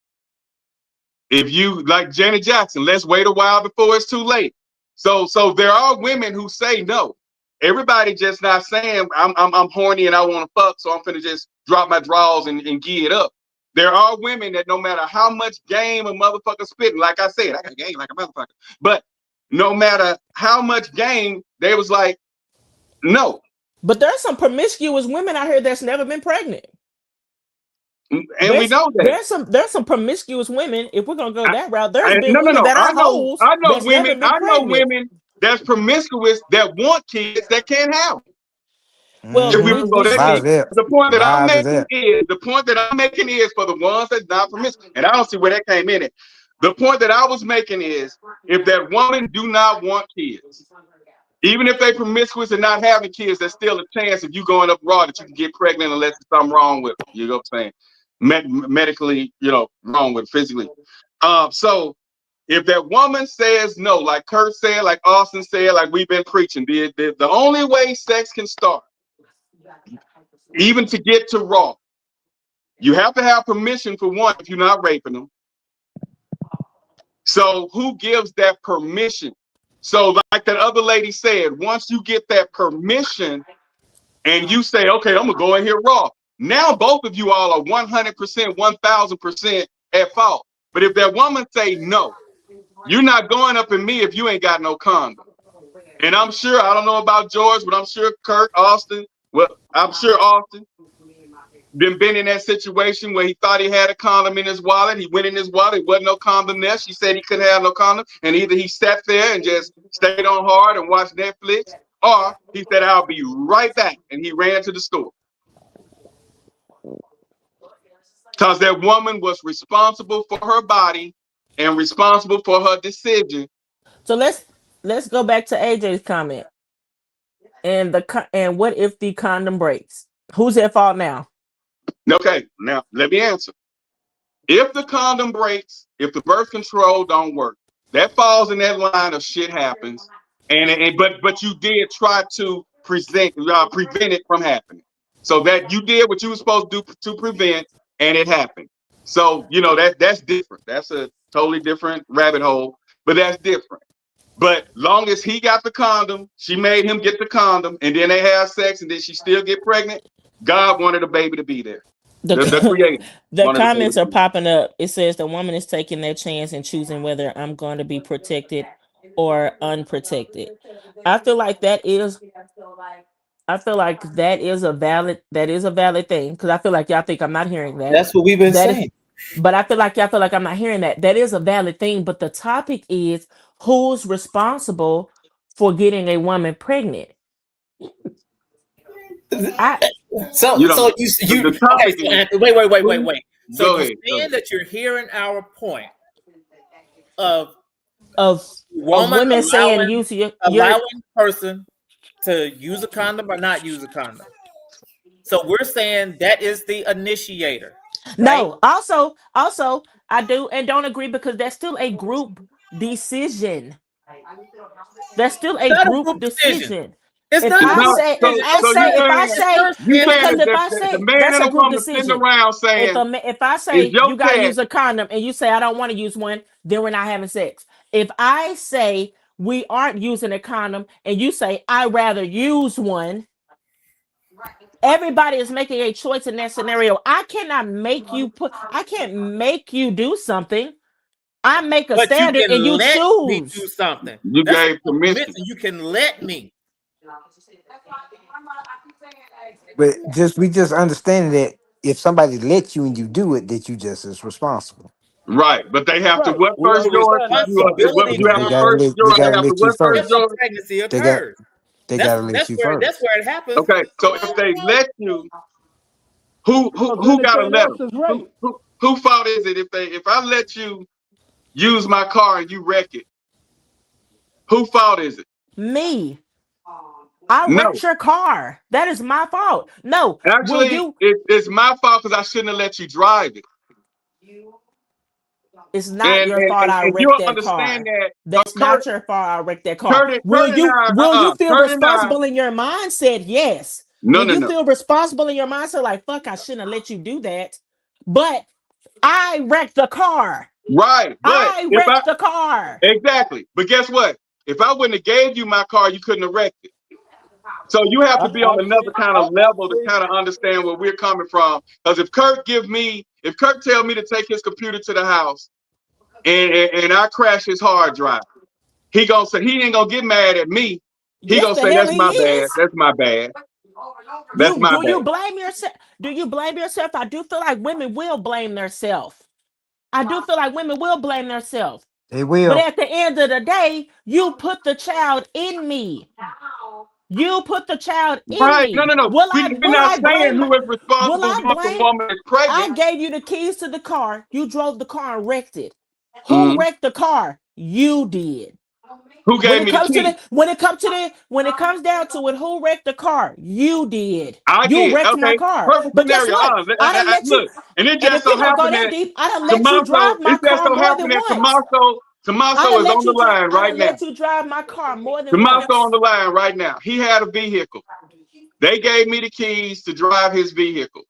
If you like Janet Jackson, let's wait a while before it's too late. So there are women who say no. Everybody just not saying I'm horny and I want to fuck, so I'm finna just drop my drawers and get it up. There are women that no matter how much game a motherfucker spitting, like I said, I got game like a motherfucker. But no matter how much game, they was like, no. But there's some promiscuous women out here that's never been pregnant. And we know that there's some promiscuous women. If we're gonna go that route, there's been women that are hoes. I know women that's promiscuous that want kids that can't have them. Well, the point that I'm making is for the ones that's not promiscuous, and I don't see where that came in it. The point that I was making is if that woman do not want kids, even if they promiscuous and not having kids, there's still a chance if you going up raw that you can get pregnant unless there's something wrong with them. You know what I'm saying? Medically, wrong with physically. So if that woman says no, like Kurt said, like Austin said, like we've been preaching, the only way sex can start, even to get to raw, you have to have permission for one if you're not raping them. So who gives that permission? So like that other lady said, once you get that permission, and you say, okay, I'm gonna go in here raw. Now both of you all are 100%, 1000% at fault. But if that woman say no, you're not going up in me if you ain't got no condom. And I'm sure, I don't know about George, but I'm sure Kirk, Austin, well, I'm sure Austin been in that situation where he thought he had a condom in his wallet. He went in his wallet, there wasn't no condom there. She said he couldn't have no condom. And either he sat there and just stayed on hard and watched Netflix, or he said, I'll be right back. And he ran to the store. Because that woman was responsible for her body and responsible for her decision. So let's go back to AJ's comment. And what if the condom breaks? Who's at fault now? Okay, now let me answer. If the condom breaks, if the birth control don't work, that falls in that line of shit happens. But you did try to prevent it from happening. So that you did what you were supposed to do to prevent, and it happened. So that's different. That's a totally different rabbit hole, but that's different. But long as he got the condom, she made him get the condom, and then they have sex, and then she still get pregnant. God wanted a baby to be there. The comments are popping up. It says the woman is taking their chance and choosing whether I'm going to be protected or unprotected. I feel like that is a valid thing, because I feel like y'all think I'm not hearing that. That's what we've been saying. But I feel like y'all feel like I'm not hearing that. That is a valid thing. But the topic is, who's responsible for getting a woman pregnant? So wait. So you're saying that you're hearing our point of women saying allowing person to use a condom or not use a condom. So we're saying that is the initiator. Right? No, also I do and don't agree, because that's still a group decision. That's still a group decision. It's not. The man and a woman sitting around saying, if I say you gotta use a condom and you say I don't want to use one, then we're not having sex. If I say we aren't using a condom and you say I rather use one, everybody is making a choice in that scenario. I can't make you do something. I make a standard and you choose. Me do something. You gave permission. You can let me. But we just understand that if somebody lets you and you do it, that you just is responsible. Right, but they have to what first, George? They gotta let you first. Pregnancy occurs. They gotta let you first. That's where it happens. Okay, so if they let you, who got a letter? Who fault is it if I let you use my car and you wreck it? Who fault is it? Me. I wrecked your car. That is my fault. No, actually, it's my fault because I shouldn't have let you drive it. It's not your fault I wrecked that car. That's not your fault I wrecked that car. Will you feel responsible in your mindset? Yes. Will you feel responsible in your mindset? Like, fuck, I shouldn't have let you do that. But I wrecked the car. Right. I wrecked the car. Exactly. But guess what? If I wouldn't have gave you my car, you couldn't have wrecked it. So you have to be on another kind of level to kind of understand where we're coming from. Because if Kirk tell me to take his computer to the house and I crash his hard drive, he gonna say he ain't gonna get mad at me. He gonna say that's my bad. That's my bad. That's my bad. Do you blame yourself? Do you blame yourself? I do feel like women will blame themselves. I do feel like women will blame themselves. They will. But at the end of the day, you put the child in me. You put the child in me. No. We're not saying who is responsible if the woman is pregnant. I gave you the keys to the car. You drove the car and wrecked it. Who wrecked the car? You did. Who gave me the keys? When it comes down to it, who wrecked the car? You did. You wrecked my car. Perfect but guess scenario. what? I done let you. And it just so happened that I done let you drive my car more than once. Tomaso is on the line right now. I let you drive my car more than once. Tomaso on the line right now. He had a vehicle. They gave me the keys to drive his vehicle.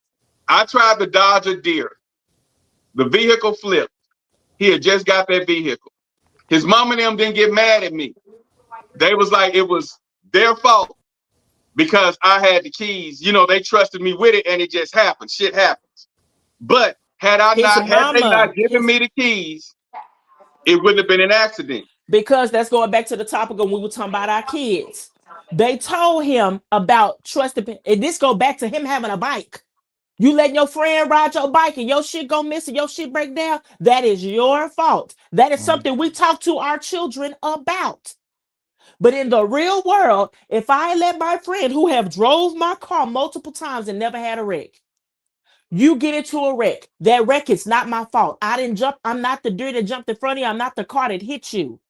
I tried to dodge a deer. The vehicle flipped. He had just got that vehicle. His mom and them didn't get mad at me. They was like, it was their fault. because I had the keys. You know, they trusted me with it, and it just happened. Shit happens. But had they not given me the keys, it wouldn't have been an accident. Because that's going back to the topic of when we were talking about our kids. They told him about trusting, and this go back to him having a bike. You letting your friend ride your bike and your shit go missing, your shit break down, that is your fault. That is something we talk to our children about. But in the real world, if I let my friend who have drove my car multiple times and never had a wreck, you get into a wreck. That wreck is not my fault. I didn't jump. I'm not the deer that jumped in front of you. I'm not the car that hit you.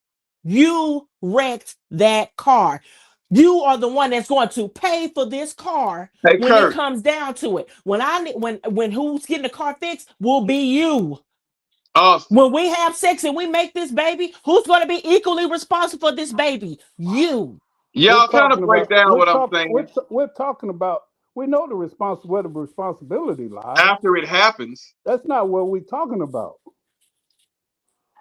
You wrecked that car. You are the one that's going to pay for this car when it comes down to it. When who's getting the car fixed will be you. When we have sex and we make this baby, who's going to be equally responsible for this baby? You. Y'all kind of break down what I'm saying. We're talking about. We know where the responsibility lies after it happens. That's not what we're talking about.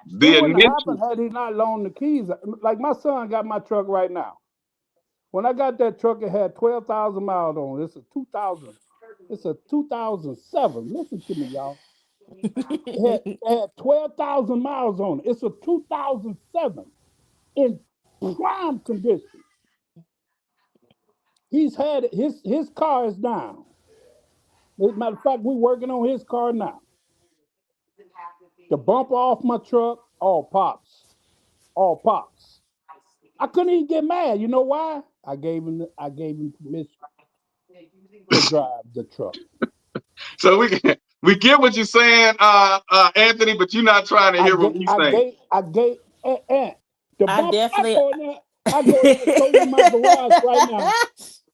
It wouldn't happen had he not loaned the keys. Like my son got my truck right now. When I got that truck, it had 12,000 miles on it. It's a 2000. It's a 2007. Listen to me, y'all. It had 12,000 miles on it. It's a 2007 in prime condition. He's had his car is down. As a matter of fact, we're working on his car now. The bumper off my truck, all pops. I couldn't even get mad. You know why? I gave him permission to drive the truck. So we get what you're saying, Anthony, but you're not trying to hear what we're saying. I go in my garage right now.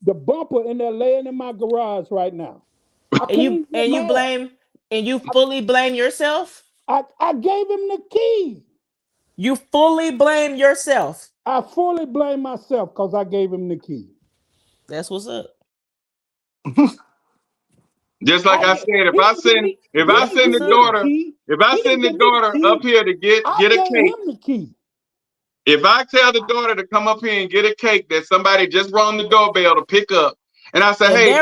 The bumper in there laying in my garage right now. And you fully blame yourself? I gave him the key. You fully blame yourself? I fully blame myself because I gave him the key. That's what's up. Just like I said, if I send the daughter up here to get a cake, if I tell the daughter to come up here and get a cake that somebody just rung the doorbell to pick up, and I say, hey,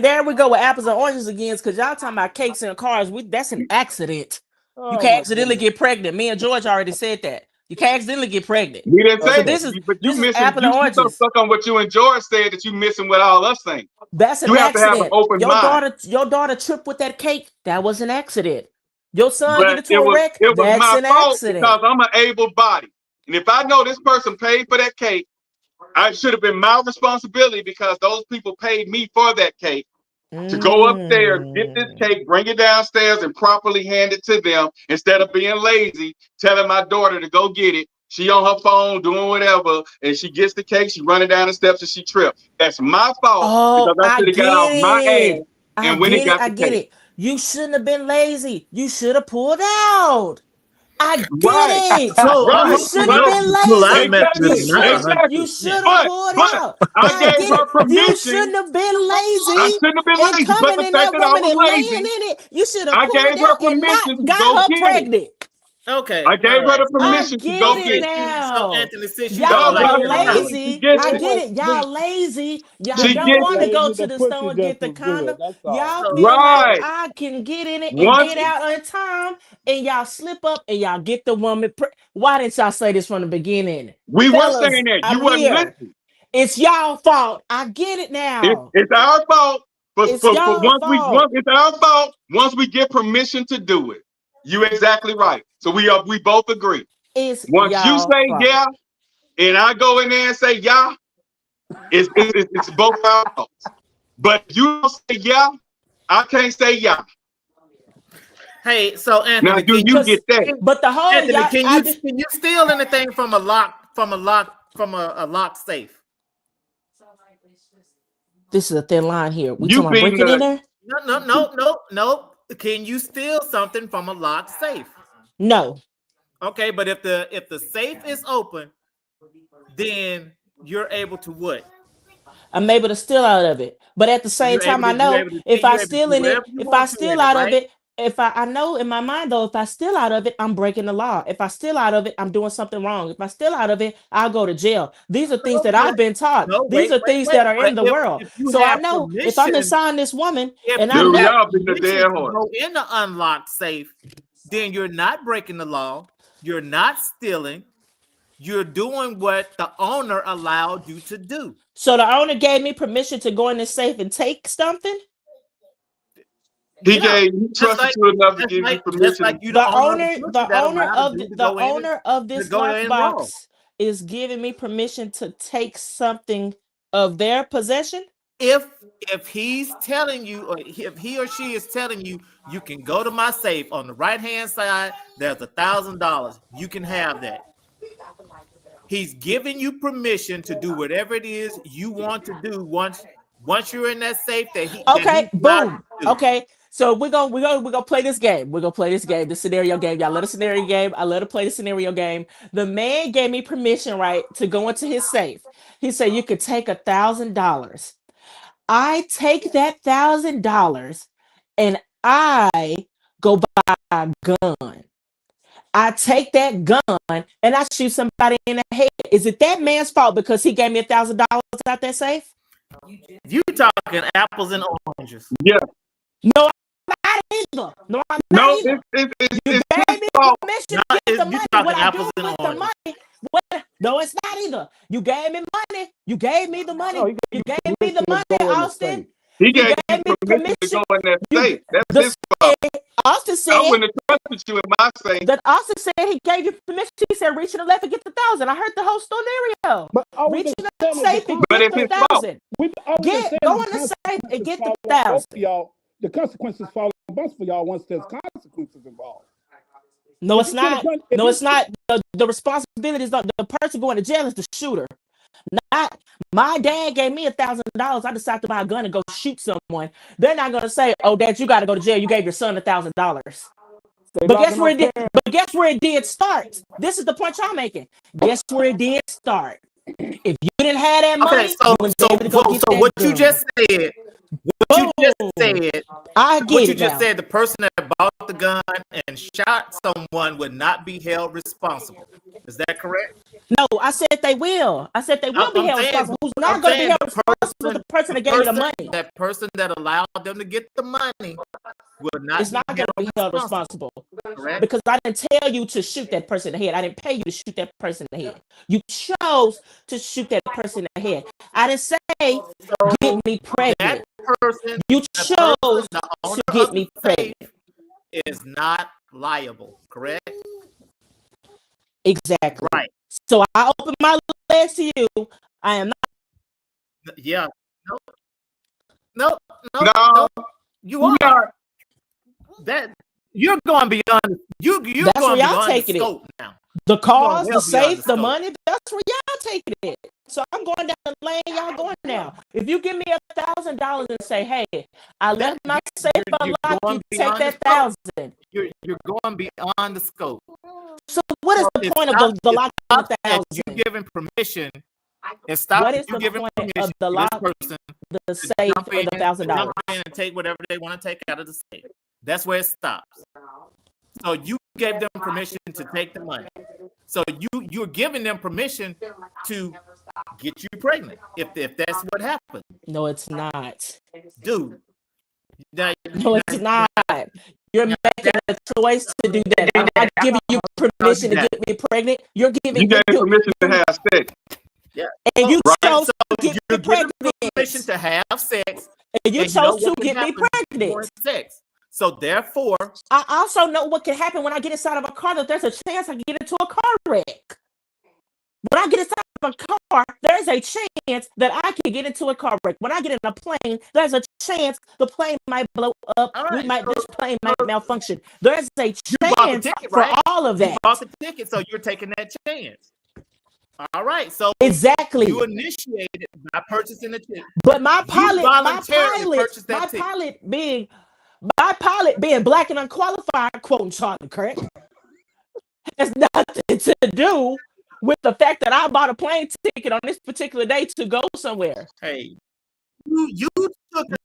there we go with apples and oranges again, because y'all talking about cakes and cars. That's an accident. You can accidentally get pregnant. Me and George already said that. You can accidentally get pregnant. We didn't say this that. But this is apple and oranges. You so stuck on what you and George said that you missing what all us saying. That's an accident. You have to have an open mind. Your daughter tripped with that cake. That was an accident. Your son get into a wreck. It was that's my an fault accident. Because I'm an able body. And if I know this person paid for that cake, I should have been my responsibility because those people paid me for that cake to go upstairs, get this cake, bring it downstairs, and properly hand it to them instead of being lazy, telling my daughter to go get it. She on her phone doing whatever, and she gets the cake. She running down the steps and she tripped. That's my fault because I should have got off my ass. And when it got the cake, you shouldn't have been lazy. You should have pulled out. I get it. You should have been lazy. Exactly. You should have pulled out. I gave her permission. You shouldn't have been lazy. I shouldn't have been lazy. Coming in that woman and laying in it. You should have pulled out and not got her pregnant. Okay. I gave her the permission to go get it. So Anthony, since y'all are lazy, I get it. Y'all lazy. Y'all don't want to go to the store and get the condom. Y'all feel like I can get in it and get out on time, and y'all slip up and y'all get the woman. Why didn't y'all say this from the beginning? We were saying that. You wasn't listening. It's y'all fault. I get it now. It's our fault. It's our fault once we get permission to do it. You're exactly right. So we both agree. Once you say yeah, and I go in there and say yeah, it's both our faults. But if you don't say yeah, I can't say yeah. Hey, so Anthony, now do you get that? But the whole Anthony, can you steal anything from a locked safe? This is a thin line here. We talking about breaking in there? No. Can you steal something from a locked safe? No. Okay, but if the safe is open, then you're able to what? I'm able to steal out of it. But at the same time, I know if I steal out of it, if I know in my mind though, if I steal out of it, I'm breaking the law. If I steal out of it, I'm doing something wrong. If I steal out of it, I'll go to jail. These are things that I've been taught. No, These are things that are But in the world. if you So I have know if I'm permission, inside this woman if and you I know have permission to go in the unlocked safe, then you're not breaking the law. You're not stealing. You're doing what the owner allowed you to do. So the owner gave me permission to go in the safe and take something. He trusted you enough to give you permission. The owner of this lockbox is giving me permission to take something of their possession. If he's telling you, or if he or she is telling you, you can go to my safe on the right hand side, there's $1,000. You can have that. He's giving you permission to do whatever it is you want to do once you're in that safe. Boom. Okay. So we're gonna play this game. We're gonna play this game, the scenario game. Y'all let a scenario game. I let her play the scenario game. The man gave me permission, right, to go into his safe. He said you could take $1,000. I take that $1,000 and I go buy a gun. I take that gun and I shoot somebody in the head. Is it that man's fault because he gave me $1,000 out that safe? You talking apples and oranges? Yeah. No, I'm not either. No, I'm not either. You gave me permission to get the money. What I do with the money? No, it's not either. You gave me money. You gave me the money. No, you gave me the money, Austin. He gave you permission to go in that safe. That's his fault. Austin said, I wouldn't have trusted you in my safe. That Austin said he gave you permission. He said, reach to the left and get the 1,000. I heard the whole scenario. Reach to the safe and get the 1,000. Go in the safe and get the 1,000. The consequences fall on both for y'all once there's consequences involved. No, it's not. No, it's not. The responsibility is not the person going to jail is the shooter. Not my dad gave me $1,000. I decided to buy a gun and go shoot someone. They're not gonna say, "Oh, Dad, you got to go to jail. You gave your son $1,000." But guess where it did? But guess where it did start? This is the point y'all making. Guess where it did start? If you didn't have that money, what you just said. The person that bought the gun and shot someone would not be held responsible. Is that correct? No, I said they will. I said they will be held responsible. Who's not going to be held responsible? The person that gave you the money. That person that allowed them to get the money will not. It's not going to be held responsible. Correct? Because I didn't tell you to shoot that person in the head. I didn't pay you to shoot that person in the head. You chose to shoot that person in the head. I didn't say get me pregnant. You chose to get me pregnant. Is not liable, correct? Exactly. Right. So I open my legs to you. I am not. Yeah. No. You are. That you're going beyond. You're that's going where y'all beyond taking the scope it. now. The cause, the safe, the money. That's where y'all taking it. So I'm going down the lane. Y'all going now. If you give me $1,000 and say, "Hey, I left my safe unlocked," you take that $1,000. You're going beyond the scope. So what is the point of the lock of $1,000? You giving permission. And stop. What is the point of the lock, the safe, or the $1,000? And take whatever they want to take out of the safe. That's where it stops. So you gave them permission to take the money. So you're giving them permission to get you pregnant. If that's what happened. No, it's not. Dude. No, it's not. You're making a choice to do that. I'm not giving you permission to get me pregnant. You're giving you permission to have sex. Yeah. And you chose to get me pregnant. Permission to have sex. And you chose to get me pregnant. Sex. So therefore, I also know what can happen when I get inside of a car, that there's a chance I can get into a car wreck. When I get inside of a car, there's a chance that I can get into a car wreck. When I get in a plane, there's a chance the plane might blow up. Right, this plane might malfunction. There's a chance ticket, for all of that. You bought the ticket, so you're taking that chance. All right, so exactly you initiated by purchasing the ticket. But my pilot being black and unqualified, quoting Charlie Kirk, has nothing to do with the fact that I bought a plane ticket on this particular day to go somewhere. Hey, you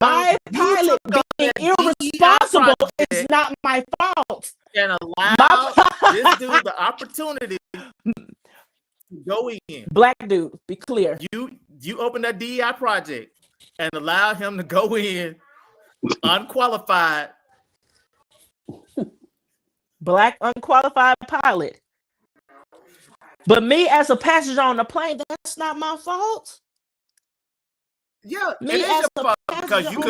My pilot being irresponsible is not my fault. And allow this dude the opportunity to go in. Black dude, be clear. You open that DEI project and allow him to go in unqualified. Black unqualified pilot. But me as a passenger on the plane, that's not my fault. Yeah, me it is as your a fault because you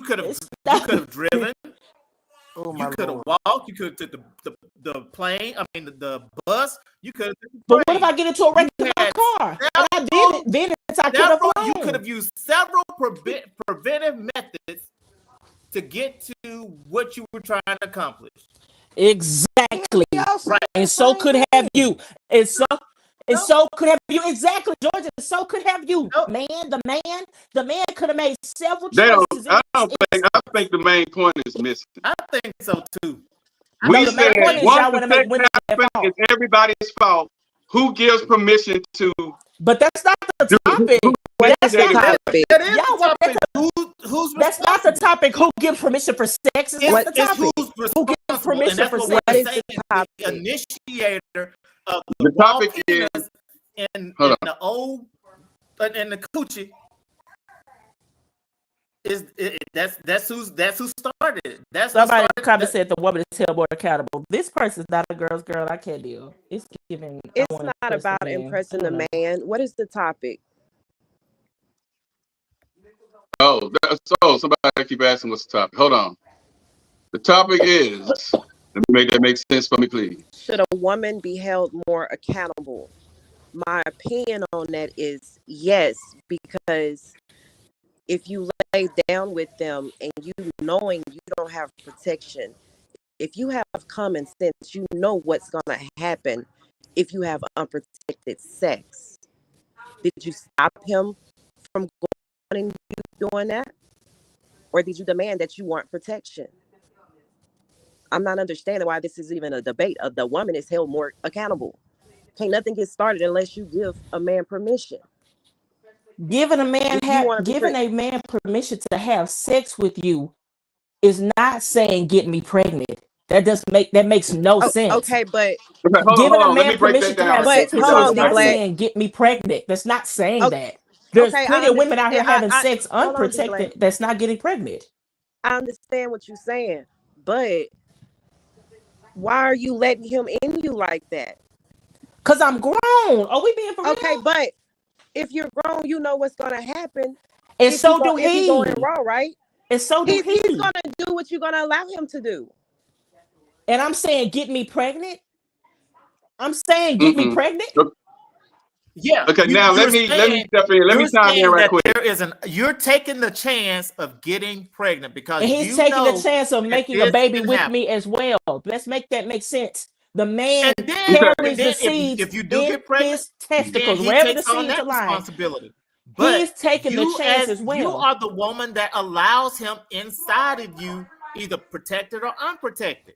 could have driven. Oh, you could have walked. You could have took the plane. I mean the bus. You could have took the train. But what if I get into a wreck in my car? And I did it. Then I could have flown. You could have used several preventive methods to get to what you were trying to accomplish. Exactly. Right. And so could have you. And so could have you. Exactly, Georgia. So could have you. Man, the man could have made several choices. I think the main point is missing. I think so too. We said once the sex happens, it's everybody's fault. Who gives permission to? But that's not the topic. That's not the topic. Who gives permission for sex? Is not the topic. Who gives permission for sex? What is the topic? The initiator of the topic is in the old and the coochie. That's who started. That's somebody kind of said the woman is held more accountable. This person's not a girl's girl. I can't deal. It's giving. It's not about impressing the man. What is the topic? So somebody keep asking what's the topic. Hold on. The topic is. Let me make that make sense for me, please. Should a woman be held more accountable? My opinion on that is yes, because if you lay down with them and you knowing you don't have protection, if you have common sense, you know what's going to happen if you have unprotected sex. Did you stop him from going and you doing that? Or did you demand that you want protection? I'm not understanding why this is even a debate. The woman is held more accountable. Can't nothing get started unless you give a man permission. Giving a man permission to have sex with you is not saying get me pregnant. That makes no sense. Okay, but giving a man permission to have sex with you is not saying get me pregnant. That's not saying that. There's plenty of women out here having sex unprotected that's not getting pregnant. I understand what you're saying, but why are you letting him in you like that? Because I'm grown. Are we being for real? Okay, but if you're grown, you know what's going to happen. And so do he. If he's going raw, right? And so do he. He's going to do what you're going to allow him to do. And I'm saying, get me pregnant? I'm saying, get me pregnant? Yeah. Okay, now let me step in. Let me chime in right quick. You're taking the chance of getting pregnant because and he's taking the chance of making a baby with me as well. Let's make that make sense. The man carries the seeds if you do get pregnant, his testicles, wherever the seeds are lying. But he's taking the chance as well. You are the woman that allows him inside of you, either protected or unprotected.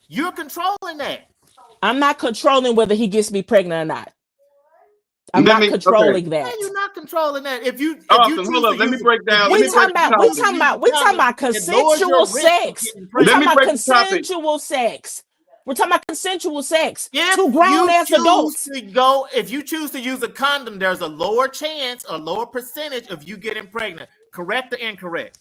You're controlling that. I'm not controlling whether he gets me pregnant or not. I'm not controlling that. No, you're not controlling that. If you hold up, let me break down. We talking about consensual sex. We're talking about consensual sex. We're talking about consensual sex. Two grown-ass adults. If you choose to use a condom, there's a lower chance, a lower percentage of you getting pregnant. Correct or incorrect?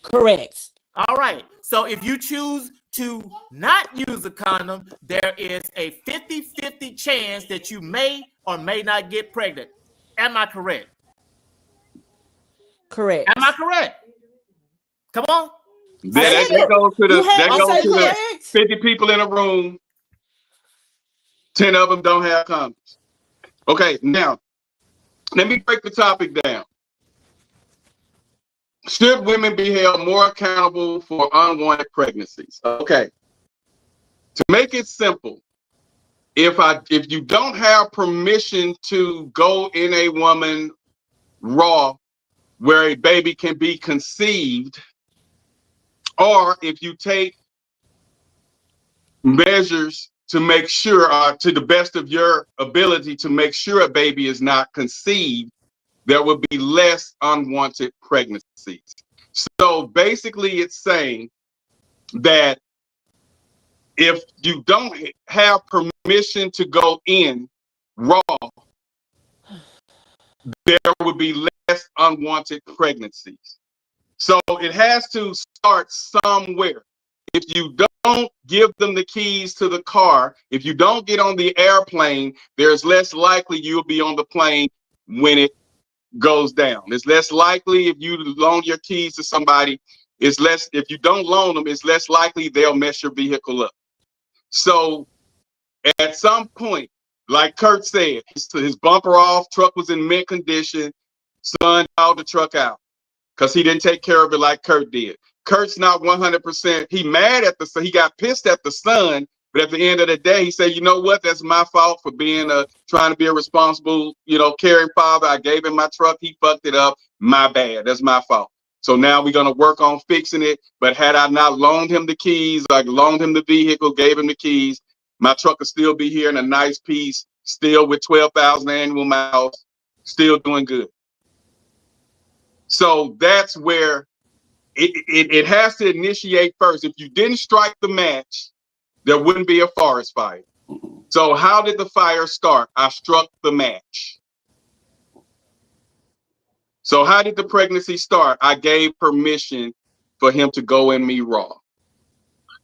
Correct. All right. So if you choose to not use a condom, there is a 50-50 chance that you may or may not get pregnant. Am I correct? Correct. Am I correct? Come on. That goes to the 50 people in a room. 10 of them don't have condoms. Okay, now let me break the topic down. Should women be held more accountable for unwanted pregnancies? Okay. To make it simple, if you don't have permission to go in a woman raw where a baby can be conceived, or if you take measures to make sure, to the best of your ability, to make sure a baby is not conceived, there would be less unwanted pregnancies. So basically, it's saying that if you don't have permission to go in raw, there would be less unwanted pregnancies. So it has to start somewhere. If you don't give them the keys to the car, if you don't get on the airplane, there's less likely you'll be on the plane when it goes down. It's less likely if you loan your keys to somebody. It's less, if you don't loan them, it's less likely they'll mess your vehicle up. So at some point, like Kurt said, his bumper off, truck was in mint condition, son hauled the truck out because he didn't take care of it like Kurt did. Kurt's not 100%. He mad at the son. He got pissed at the son, but at the end of the day, he said, you know what? That's my fault for being trying to be a responsible, caring father. I gave him my truck. He fucked it up. My bad. That's my fault. So now we're going to work on fixing it. But had I not loaned him the keys, like loaned him the vehicle, gave him the keys, my truck could still be here in a nice piece, still with 12,000 annual miles, still doing good. So that's where it has to initiate first. If you didn't strike the match, there wouldn't be a forest fire. So how did the fire start? I struck the match. So how did the pregnancy start? I gave permission for him to go in me raw.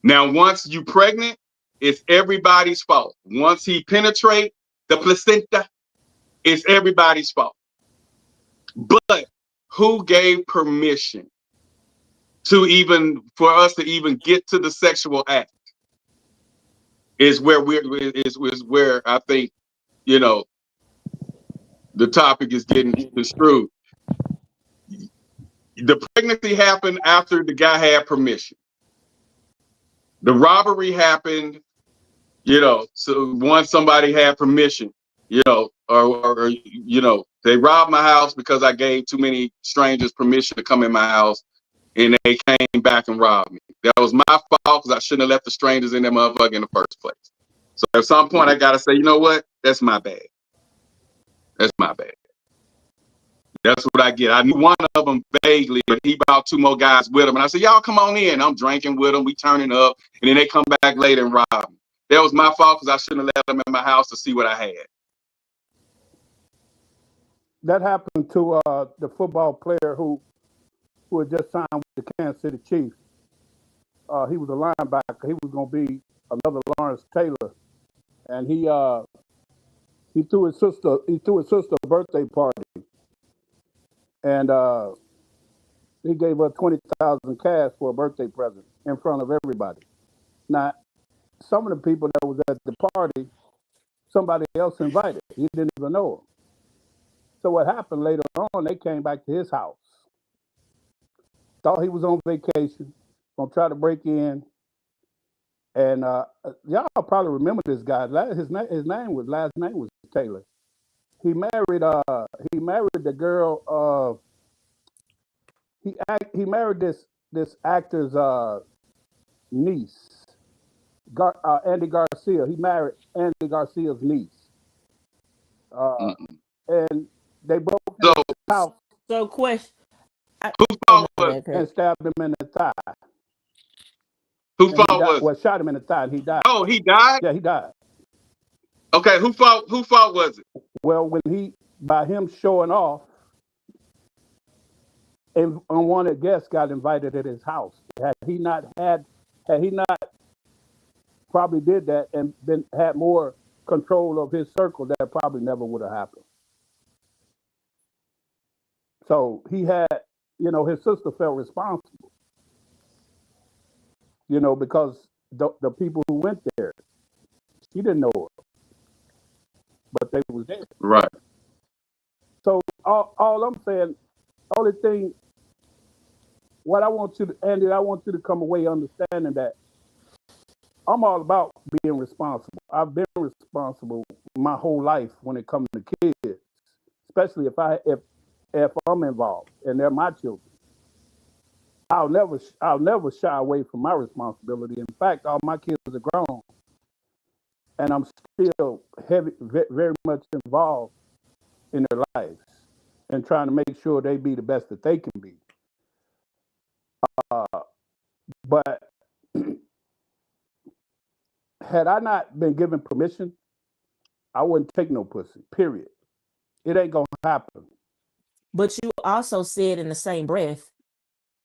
Now, once you pregnant, it's everybody's fault. Once he penetrate the placenta, it's everybody's fault. But who gave permission for us to even get to the sexual act? Is where I think, the topic is getting construed. The pregnancy happened after the guy had permission. The robbery happened, so once somebody had permission, or they robbed my house because I gave too many strangers permission to come in my house, and they came back and robbed me. That was my fault because I shouldn't have left the strangers in that motherfucker in the first place. So at some point, I gotta say, you know what? That's my bad. That's my bad. That's what I get. I knew one of them vaguely, but he brought two more guys with him. And I said, y'all come on in. I'm drinking with them. We turning up. And then they come back later and rob me. That was my fault because I shouldn't have let them in my house to see what I had. That happened to the football player who had just signed with the Kansas City Chiefs. He was a linebacker. He was going to be another Lawrence Taylor. And he threw his sister a birthday party. And he gave her $20,000 cash for a birthday present in front of everybody. Now, some of the people that was at the party, somebody else invited. He didn't even know him. So what happened later on, they came back to his house. Thought he was on vacation, gonna try to break in. And y'all probably remember this guy. His last name was Taylor. He married the girl. He married this actor's niece, Andy Garcia. He married Andy Garcia's niece, and they broke into his house. So, question. And stabbed him in the thigh. Who fault was? Well, shot him in the thigh, and he died. Oh, he died? Yeah, he died. Okay, who fault was it? Well, by him showing off, and unwanted guests got invited at his house. Had he not probably did that and had more control of his circle, that probably never would have happened. So he had, his sister felt responsible, because the people who went there, he didn't know her, but they was there. Right. So all I'm saying, only thing, what I want you to, Andy, I want you to come away understanding that I'm all about being responsible. I've been responsible my whole life when it comes to kids, especially if I'm involved and they're my children. I'll never shy away from my responsibility. In fact, all my kids are grown, and I'm still very much involved in their lives. and trying to make sure they be the best that they can be. But had I not been given permission, I wouldn't take no pussy, period. It ain't gonna happen. But you also said in the same breath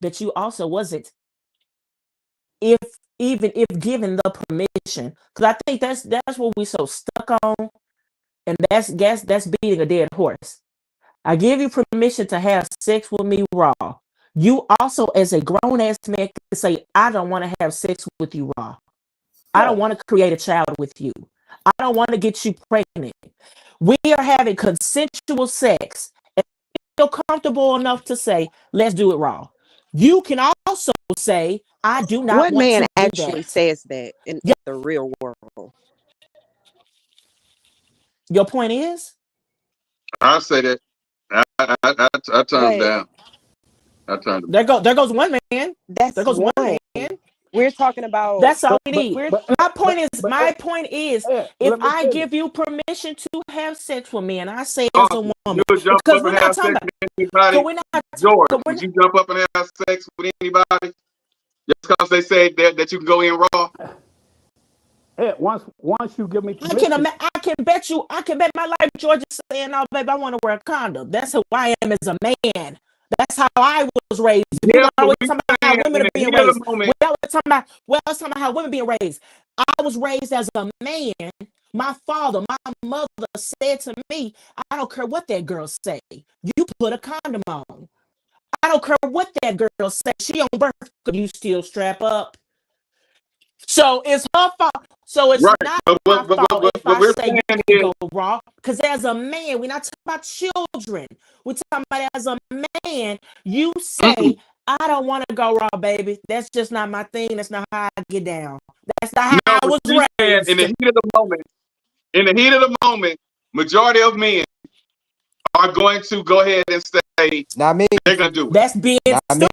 that you also wasn't, even if given the permission, because I think that's what we so stuck on, and that's beating a dead horse. I give you permission to have sex with me raw. You also, as a grown ass man, can say, I don't want to have sex with you raw. I don't want to create a child with you. I don't want to get you pregnant. We are having consensual sex and feel comfortable enough to say, let's do it raw. You can also say, I do not What want man to do actually that. says that in the real world? Your point is? I say that. I turn them down. I turn them. There goes one man. That's there goes one man. We're talking about. That's all we need. My point is, if I finish. give you permission to have sex with me, and I say Oh, as a woman, you would jump because up we're and not have talking sex about, with anybody? we're not, George, we're would you jump up and have sex with anybody just because they say that you can go in raw? Yeah, once you give me I permission, can bet my life George is saying, "No, babe, I want to wear a condom." That's who I am as a man. That's how I was raised. Yeah, We always we talking about how women are being raised. moment. We always talking about how women being raised. I was raised as a man. My father, my mother said to me, "I don't care what that girl say. You put a condom on. I don't care what that girl say. She on birth, you still strap up." So it's her fault. So it's right. not But my fault if I we're say saying you can is, go raw. Because as a man, we're not talking about children. We're talking about as a man, you say, I don't want to go raw, baby. That's just not my thing. That's not how I get down. That's not how I was raised. In the heat of the moment, majority of men are going to go ahead and say, not me. They're gonna do it. That's being stupid.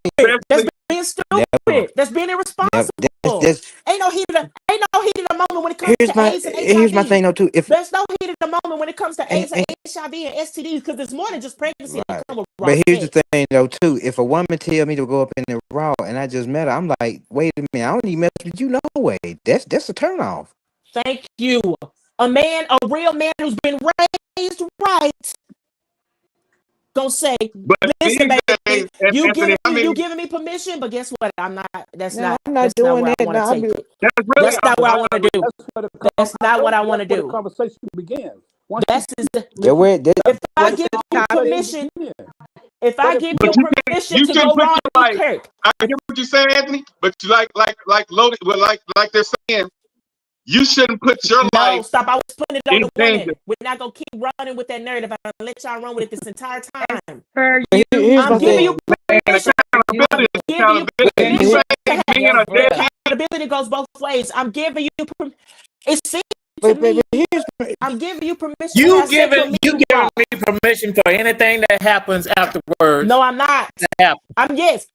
That's being stupid. Never. That's being irresponsible. Ain't no heat of the moment when it comes to AIDS and HIV. Here's my thing though too. There's no heat of the moment when it comes to AIDS and HIV and STDs, because it's more than just pregnancy. Right. Come with But here's sex. the thing though too. If a woman tell me to go up in the raw and I just met her, I'm like, wait a minute, I don't even mess with you no way. That's a turn off. Thank you. A real man who's been raised right, gonna say, listen, baby, you giving me permission, but guess what? I'm not. That's not where I want to take it. That's not what I want to do. That's not what I want to do. The conversation begins. If I give you permission, you to go raw, I hear what you're saying, Anthony. But you like loaded, like they're saying, you shouldn't put your life. No, stop. I was putting it on the danger. women. We're not gonna keep running with that narrative. I'm gonna let y'all run with it this entire time. I'm giving you permission. Accountability goes both ways. I'm giving you permission. It seems to me, I'm giving you permission. You giving me permission for anything that happens afterwards. No, I'm not. I'm yes.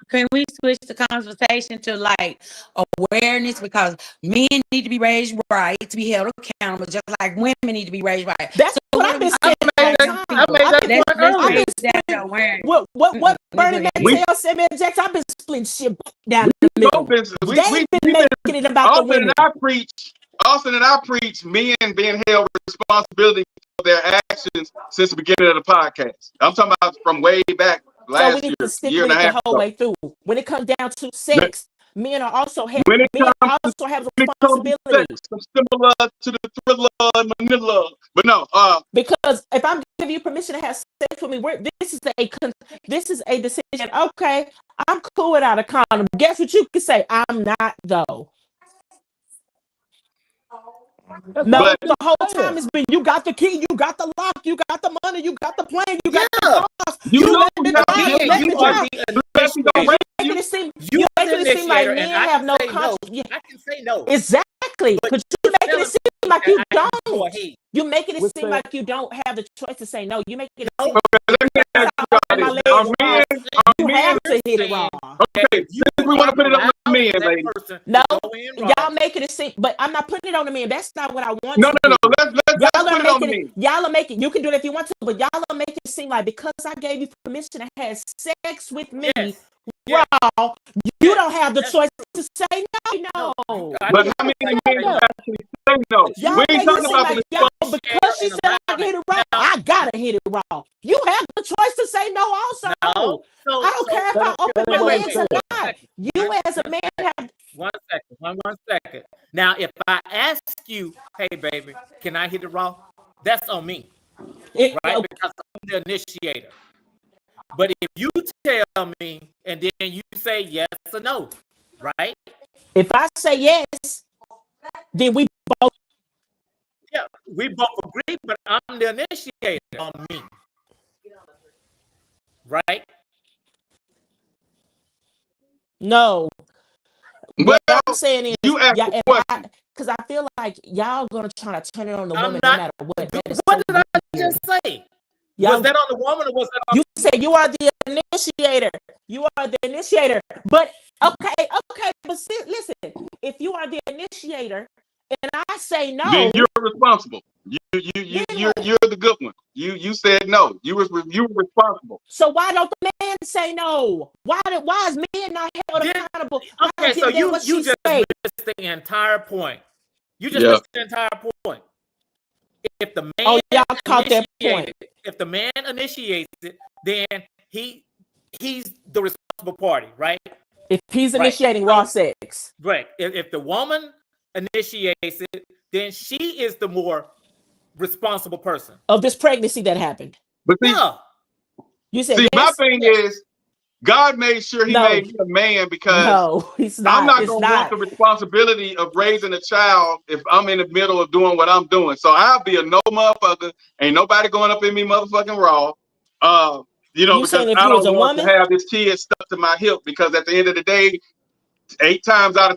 Can we switch the conversation to like awareness, because men need to be raised right to be held accountable, just like women need to be raised right. That's what I've been saying. What Bernie Mattel said, man, Jackson, I've been splitting shit down the middle. They've been making it about the women. Austin and I preach men being held responsibility for their actions since the beginning of the podcast. I'm talking about from way back last so we need to stick year with and a it half the whole way through. When it comes down to sex, men also have responsibility. From similar to the thriller, Manila. But no, because if I'm giving you permission to have sex with me, this is a decision. Okay, I'm cool without a condom. Guess what you can say? I'm not though. No, the whole time it's been you got the key, you got the lock, you got the money, you got the plane, you got the cars. You making it seem like men have no conscience. I can say no. Exactly. Because you making it seem like you don't. You making it seem like you don't have the choice to say no. You making it seem you have to hit it raw. Okay, since we want to put it on the men, lady. No, y'all making it seem, but I'm not putting it on the men. That's not what I want. No. Let's y'all put are it on the making men. Y'all are making. You can do it if you want to, but y'all are making it seem like because I gave you permission to have sex with me, raw, you don't have the choice to say no. But how many men actually say no? Y'all We ain't make talking it seem about like the y'all, because she said I can hit it raw, I gotta hit it raw. You have the choice to say no also. I don't care if I open my legs or not. You as a man have... One second. Now, if I ask you, hey, baby, can I hit it raw? That's on me, right? Because I'm the initiator. But if you tell me and then you say yes or no, right? If I say yes, then we both... Yeah, we both agree, but I'm the initiator on me. Right? No. Well, what I'm saying is, you ask the question. Because I feel like y'all gonna try to turn it on the woman not, no matter what. What did I just say? Was that on the woman or was that on... You said you are the initiator. You are the initiator. But okay. But listen, if you are the initiator and I say no, then you're responsible. You're the good one. You said no. You were responsible. So why don't the man say no? Why is men not held accountable? Okay, so you just missed the entire point. You just missed the entire point. If the man y'all caught that point. If the man initiates it, then he's the responsible party, right? If he's initiating raw sex. Right. If the woman initiates it, then she is the more responsible person of this pregnancy that happened. But see, you said my thing is, God made sure He made me a man because he's not. I'm not going to want the responsibility of raising a child if I'm in the middle of doing what I'm doing. So I'll be a no motherfucker. Ain't nobody going up in me motherfucking raw. Because I don't want to have this kid stuck to my hip because at the end of the day, 9.5 times out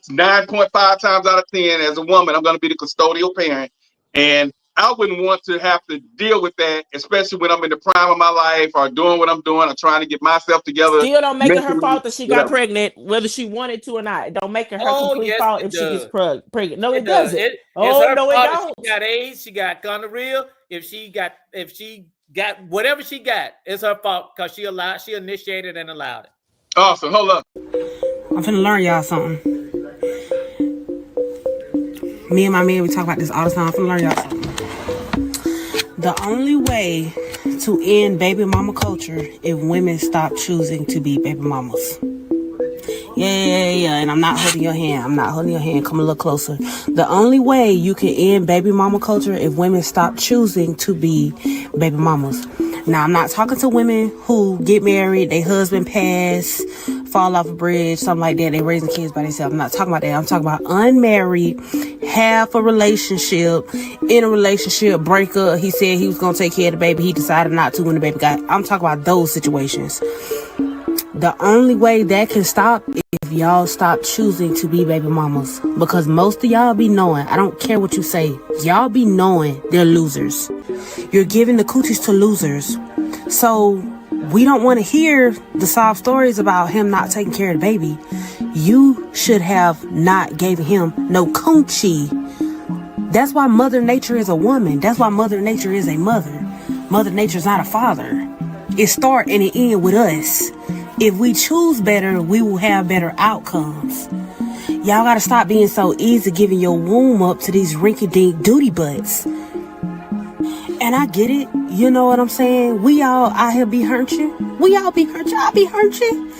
of 10, as a woman, I'm going to be the custodial parent. And I wouldn't want to have to deal with that, especially when I'm in the prime of my life or doing what I'm doing or trying to get myself together. Still don't make it her fault that she got pregnant, whether she wanted to or not. It don't make it her complete fault if she gets pregnant. No, it doesn't. It don't. She got AIDS, she got gonorrhea. If she got whatever she got, it's her fault because she initiated and allowed it. Awesome. Hold up. I'm finna learn y'all something. Me and my man, we talk about this all the time. I'm finna learn y'all something. The only way to end baby mama culture if women stop choosing to be baby mamas. Yeah. And I'm not holding your hand. Come a little closer. The only way you can end baby mama culture if women stop choosing to be baby mamas. Now, I'm not talking to women who get married, their husband pass, fall off a bridge, something like that. They raising kids by themselves. I'm not talking about that. I'm talking about unmarried, half a relationship, in a relationship, break up. He said he was going to take care of the baby. He decided not to when the baby got. I'm talking about those situations. The only way that can stop is if y'all stop choosing to be baby mamas. Because most of y'all be knowing, I don't care what you say, y'all be knowing they're losers. You're giving the coochies to losers. So we don't want to hear the sob stories about him not taking care of the baby. You should have not gave him no coochie. That's why Mother Nature is a woman. That's why Mother Nature is a mother. Mother Nature's not a father. It start and it end with us. If we choose better, we will have better outcomes. Y'all gotta stop being so easy giving your womb up to these rinky-dink duty butts. And I get it. You know what I'm saying? We all out here be hurting. We all be hurting. I'll be hurting.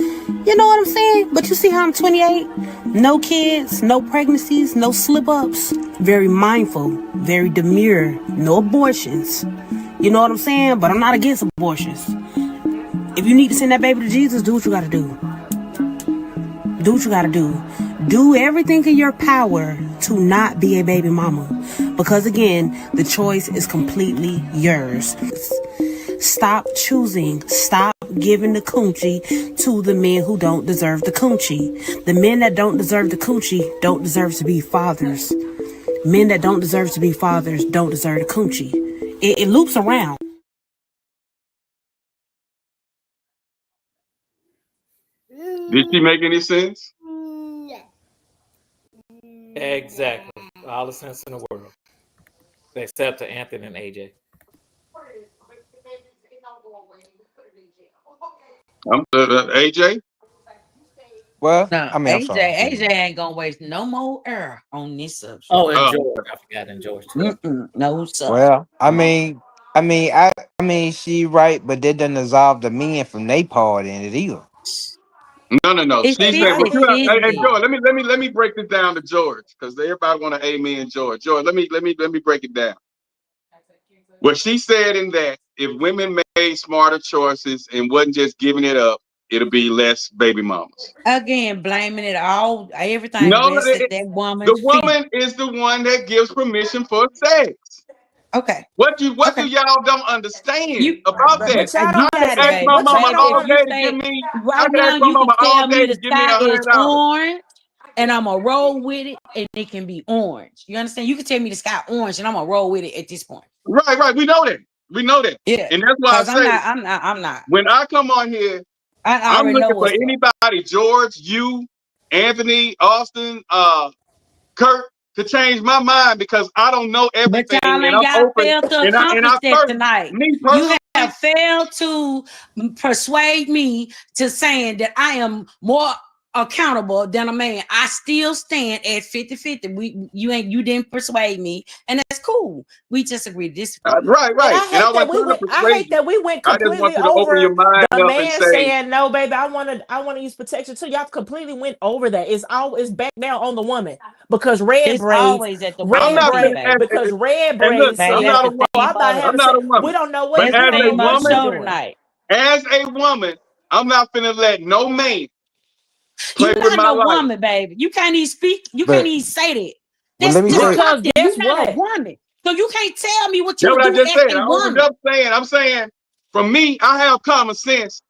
You know what I'm saying? But you see how I'm 28? No kids, no pregnancies, no slip-ups. Very mindful, very demure. No abortions. You know what I'm saying? But I'm not against abortions. If you need to send that baby to Jesus, do what you gotta do. Do what you gotta do. Do everything in your power to not be a baby mama. Because again, the choice is completely yours. Stop choosing. Stop giving the coochie to the men who don't deserve the coochie. The men that don't deserve the coochie don't deserve to be fathers. Men that don't deserve to be fathers don't deserve the coochie. It loops around. Did she make any sense? Exactly. All the sense in the world. Except to Anthony and AJ. AJ? Well, No, I mean, I'm sorry. AJ ain't gonna waste no more air on this subject. Oh, and George. I forgot in George too. No, sir. Well, I mean, she right, but that doesn't absolve the men from their part in it either. No. It's She said, but 50, hey, 50. George, let me break this down to George, because everybody want to amen George. George, let me break it down. What she said in that, if women made smarter choices and wasn't just giving it up, it'll be less baby mamas. Again, blaming it all, everything No, rested that woman's the feet. woman is the one that gives permission for sex. Okay. What do y'all don't understand about that? But y'all I don't can got it, ask baby. my mama Baby, all if you day to say give me. I right can ask now, my you can mama all tell day me to the give me sky is $100. orange, and I'm gonna roll with it, and it can be orange. You understand? You can tell me the sky orange, and I'm gonna roll with it at this point. Right. We know that. Yeah. And that's why I Because say, I'm not. when I come on here, I I'm already know looking for what's up. anybody, George, you, Anthony, Austin, Kurt, to change my mind, because I don't know everything, But y'all and ain't I'm y'all open, failed to and accomplish I that search. tonight. Me You personally, have failed to persuade me to saying that I am more accountable than a man. I still stand at 50-50. You didn't persuade me, and that's cool. We just agree to disagree. Right. And I And hate that we went. I hate that we went completely over the man saying no, baby. I want to use protection too. Y'all completely went over that. It's back down on the woman because It's always at the woman feet, baby. because red and look, braids I'm said, not a woman. "Oh, I'm not having sex." We don't know what But he's as doing. a What woman, she's doing. as a woman, I'm not finna let no man play You're with not my no life. woman, baby. You can't even speak. You can't even say that. Well, That's let me say, Because destructive. guess You're not a what? woman. So you can't tell me what you That's would what I do just as said. a I opened woman. up saying, I'm saying, for me, I have common sense,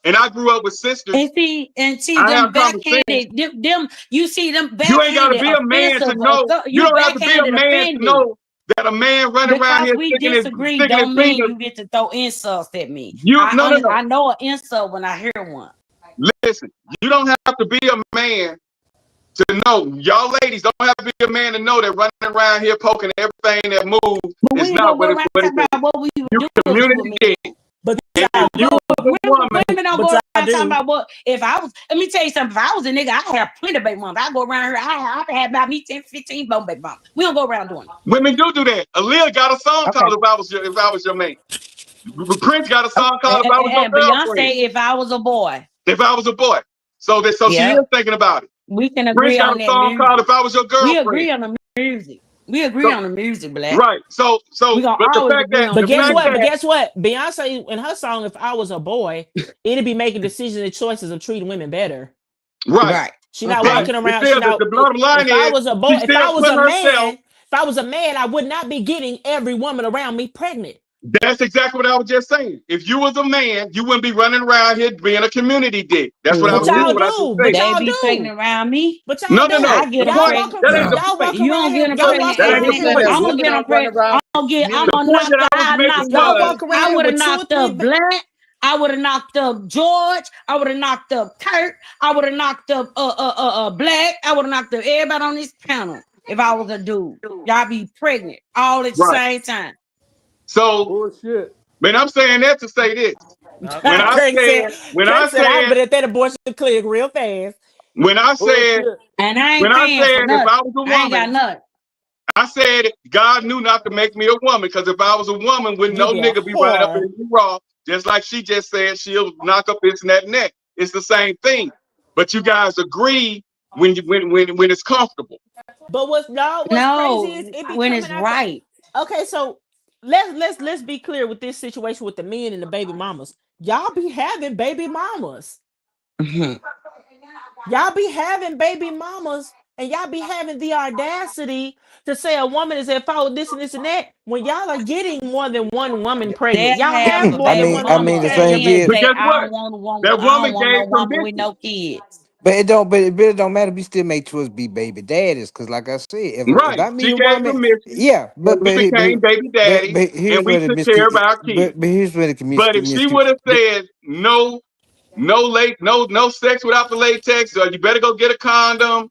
and I grew up with sisters. And see I them have common sense. backhanded, them you see them You ain't gotta backhanded be a man offensive. to know. You You don't have to be a backhanded man to offended. know that a man running around Because here we disagree, sticking his don't mean fingers. you get to throw insults at me. No. I know an insult when I hear one. Listen, you don't have to be a man to know. Y'all ladies don't have to be a man to know that running around here poking everything that moves But is we ain't not gonna go what around talking about what we would do if we community were men. did. But if you was a woman, Women don't go around talking about what if I was. Let me tell you something. If I was a nigga, I have plenty of baby mamas. I go around here. I have about me 10, 15 baby mamas. We don't go around doing it. Women do that. Aaliyah got a song called "If I Was Your Man." Prince got a song called "If I Was Your Girlfriend." Beyonce, "If I Was a Boy." If I was a boy. So she is thinking about it. We can Prince agree got on a that song music. called "If I Was Your Girlfriend." We agree on the music. We agree on the music, Black. Right. So we gonna but the always fact agree that on But guess what? music. But guess what? Beyonce in her song, "If I Was a Boy," it'd be making decisions and choices of treating women better. Right. She not walking around. Still, the bottom line If I is was a boy, she still put herself. if I was a man, I would not be getting every woman around me pregnant. That's exactly what I was just saying. If you was a man, you wouldn't be running around here being a community dick. That's what I was y'all what I just do. said. But y'all be do. pregnant around me. But y'all do. No. I get them Y'all pregnant. walk You around don't here. get them Y'all pregnant. walk around here. I'm gonna get them pregnant. I'm gonna point knock that I was I making knocked y'all up. walk around I here would have with 2 or knocked 3 up Black. I would have knocked up George. I would have knocked up Kurt. I would have knocked up Black. I would have knocked up everybody on this panel if I was a dude. Y'all be pregnant all at the same time. So bullshit. Man, I'm saying that to say this. When I said I've said been at that abortion clinic real fast. When I said and I ain't when I paying for said if nothing. I was a woman, I ain't got nothing. I said God knew not to make me a woman, because if I was a woman, would no nigga be running up in the raw, just like she just said she'll knock up this and that and that. It's the same thing. But you guys agree when it's comfortable. But what's crazy is it be when coming it's out right. Okay, so let's be clear with this situation with the men and the baby mamas. Y'all be having baby mamas. Y'all be having baby mamas, and y'all be having the audacity to say a woman is at fault with this and this and that when y'all are getting more than one woman pregnant. Y'all have more than one woman the pregnant. thing is, But guess what? That woman no gave woman with permission. no kids. but it really don't matter. We still make choice be baby daddies, because like I said, if I meet She a gave woman, permission. yeah, And we became baby daddies, but and here's we where the took care of our kids. but here's where the But if she would have said no, No sex without the latex. You better go get a condom.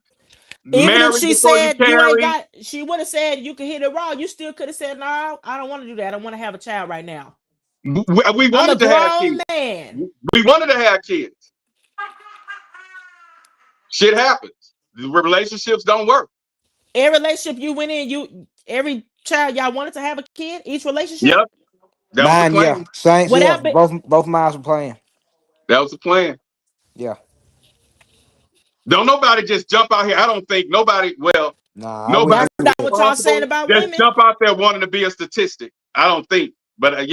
Even if Marry she before you said you ain't carry. got, she would have said you can hit it raw. You still could have said, no, I don't want to do that. I want to have a child right now. We I'm a wanted to have grown kids. man. We wanted to have kids. Shit happens. The relationships don't work. Every relationship you went in, every child y'all wanted to have a kid. Each relationship. Yep, that was the Mine, yeah. plan. Saints, yeah. Whatever. Both mines were playing. That was the plan. Yeah. Don't nobody just jump out here. I don't think nobody. Well, Nah, I wouldn't nobody That's do not that. what y'all saying responsible about just women. jump out there wanting to be a statistic. I don't think. But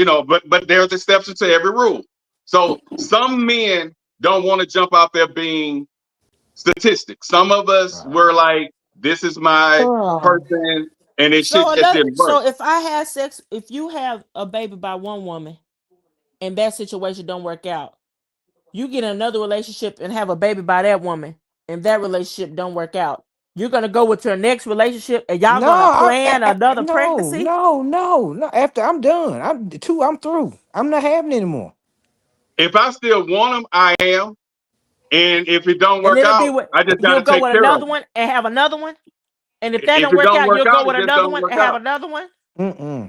but there's exceptions to every rule. So some men don't want to jump out there being statistics. Some of us were like, "This is my person," and it shit just didn't work. So if I have sex, if you have a baby by one woman, and that situation don't work out, you get another relationship and have a baby by that woman, and that relationship don't work out. You're gonna go with your next relationship, and y'all gonna plan another pregnancy. No. After I'm done, I'm through. I'm not having anymore. If I still want them, I am. And if it don't And work it'll be out, with, I just got you'll to go take with care of another them. one and have another one. And if that If don't it work don't out, work you'll go out, it with just another don't one work and have out. another one.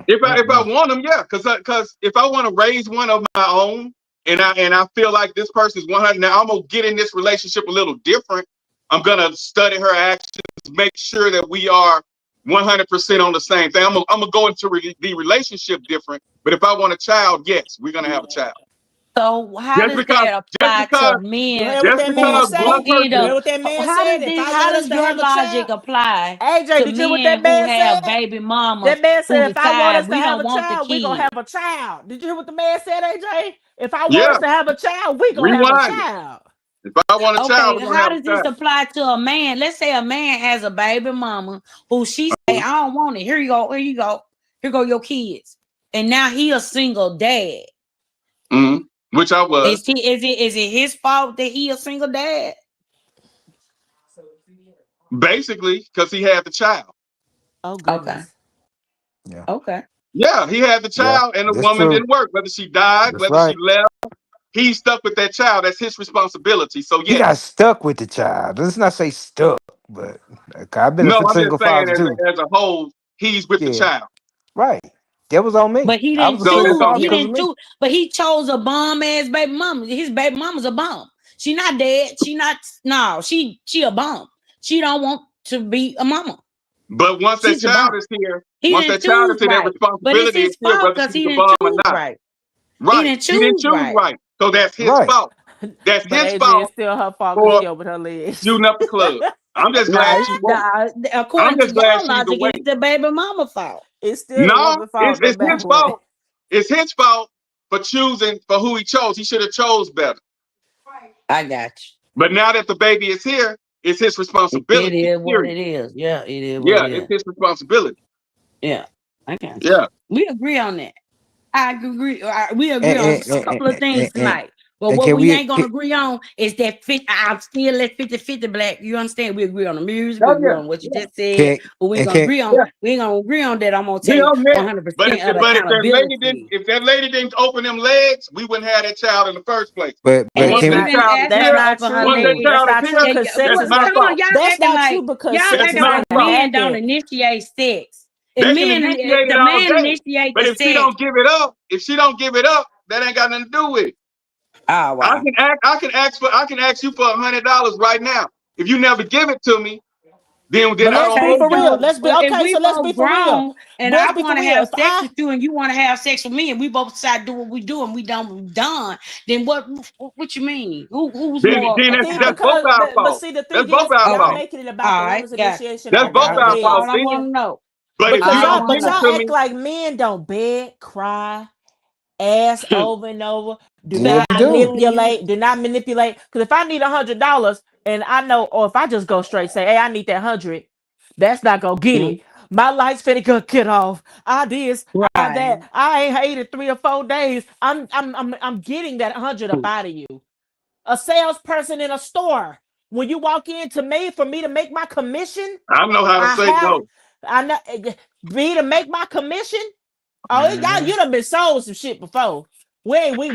If I want them, yeah, because if I want to raise one of my own, and I feel like this person's 100, now I'm gonna get in this relationship a little different. I'm gonna study her actions, make sure that we are 100% on the same thing. I'm gonna go into the relationship different. But if I want a child, yes, we're gonna have a child. So how Just does because, that just apply to because, You men heard what just that man because say? one who end You person. heard up? what that man How said? does If this? I How want us does to your have a logic child, apply AJ, to did you hear what men that who man have said? baby mamas That man who said, if I want decide us to we have don't a want the child, we gonna kid? have a child. Did you hear what the man said, AJ? If I want Yeah, us to have a child, we gonna have a rewind it. child. If I want a child, Okay, we're gonna how have does a this child. apply to a man? Let's say a man has a baby mama who she say, I don't want it. Here you go. Here you go. Here go your kids. And now he a single dad. Mm-hmm. Which I was. Is it his fault that he a single dad? Basically, because he had the child. Oh Okay. goodness. Yeah. Okay. Yeah, he had the Yeah. child, and the That's woman true. didn't work. Whether she died, That's whether she right. left, he's stuck with that child. That's his responsibility. So He got yes. stuck with the child. Let's not say stuck, but I've been a No, I'm single just saying father too. as a whole, he's with the Yeah. child. Right. That was on me. But he I didn't was a So single it's choose. on father He him. because of didn't me. choose. But he chose a bum ass baby mama. His baby mama's a bum. She not dead. She not. No. She a bum. She don't want to be a mama. But once that She's a child bum. is here, He once didn't that child choose is here, that right. But it's responsibility is his here, fault whether because she's he a didn't bum or choose not. right. He Right. didn't He didn't choose choose right. right. So that's his Right. fault. That's But his AJ is fault still her fault because for he opened her legs. shooting up the club. I'm just glad Nah, she won't. I'm according to just glad y'all she's logic, away. it's the baby mama fault. It's still the No, woman's fault, no it's matter his what. fault. It's his fault for choosing for who he chose. He should have chose better. I got But now that the baby is here, it's his you. It responsibility. is what Period. it is. Yeah, it is what Yeah, it it's is. his responsibility. Yeah, I got you. Yeah. We agree on that. I agree. We agree And on and, a couple of and, things and, and, tonight. But and what can we we ain't gonna agree on is that I'm still at 50-50 black. You understand? We agree on the music, we Oh agree yeah. on what you Yeah. just said, can but we ain't and gonna can agree on Yeah. we ain't gonna agree on that. I'm gonna We take on that. 100% But of the if that lady didn't accountability. if that lady didn't open them legs, we wouldn't have that child in the first place. But And but once if can we that we didn't child is ask That's her here, to not open her true. once that leg, That's child is not true here, because sex that's is my not. come on, fault. That's not true y'all because sex That's acting is my like not fault. men that don't happen. initiate sex. They can initiate it The all man day. initiate But the if she sex. don't give it up, that ain't got nothing to do with it. Oh wow. I can ask you for $100 right now. If you never give it to me, then But I let's don't be Okay, owe for you. real. so Let's be but if okay. we So let's be both for real. grown and I Let's be want for to real. have If sex I with you and you want to have sex with me and we both decide to do what we do and we done, then what you mean? Who's more Then see that's accountable? both because our but fault. see the That's thing both is our y'all fault. Okay. making it All about the right, woman's got you. initiation That's or both the our That's fault. all man's. I See? want to know. But if you Because All I don't y'all, want give to but it know. y'all to act me, like men don't beg, cry, ask over and over. Do yeah not we do. Exactly. manipulate. Do not manipulate. Because if I need $100 and I know, or if I just go straight say, "Hey, I need that 100," that's not gonna get it. My lights finna go get off. I this, I Right. that. I ain't hated 3 or 4 days. I'm getting that 100 up out of you. A salesperson in a store. When you walk in to me for me to make my commission, I know how to I say have no. I know me to make my commission. Oh, y'all, Mm-hmm. you done been sold some shit before. We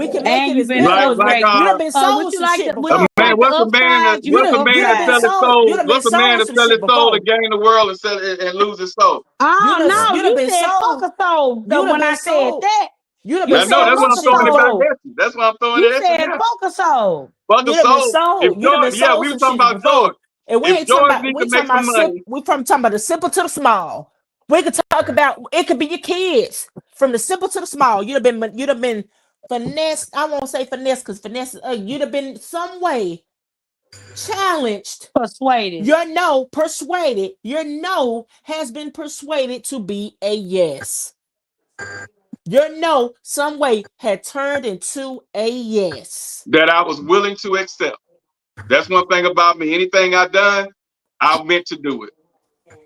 can make And it you've as been better. so great. You done been Would sold you some like shit the, would before. you like the What's a man? upsides? You What's a the man You done that been sell his upsides. sold. You soul? done been What's a man sold that some sell his shit soul to before. gain the world and sell it and lose his soul? Oh no, You done you been said fuck sold. a soul. You done When been I said sold. that, You done you been I know said sold that's why some fuck I'm a shit throwing it back soul. before. at you. That's why I'm throwing it You at you said now. fuck a soul. Fuck a You done been soul. If sold. You done been George, yeah, sold we were some talking shit about George. before. And we If ain't talking George about needs we to make talking some about money, we from talking about the simple to the small. We could talk about it could be your kids from the simple to the small. You'd have been finessed. I won't say finesse because finesse you'd have been some way challenged. Persuaded. Your no persuaded. Your no has been persuaded to be a yes. Your no some way had turned into a yes. that I was willing to accept. That's one thing about me. Anything I done, I meant to do it,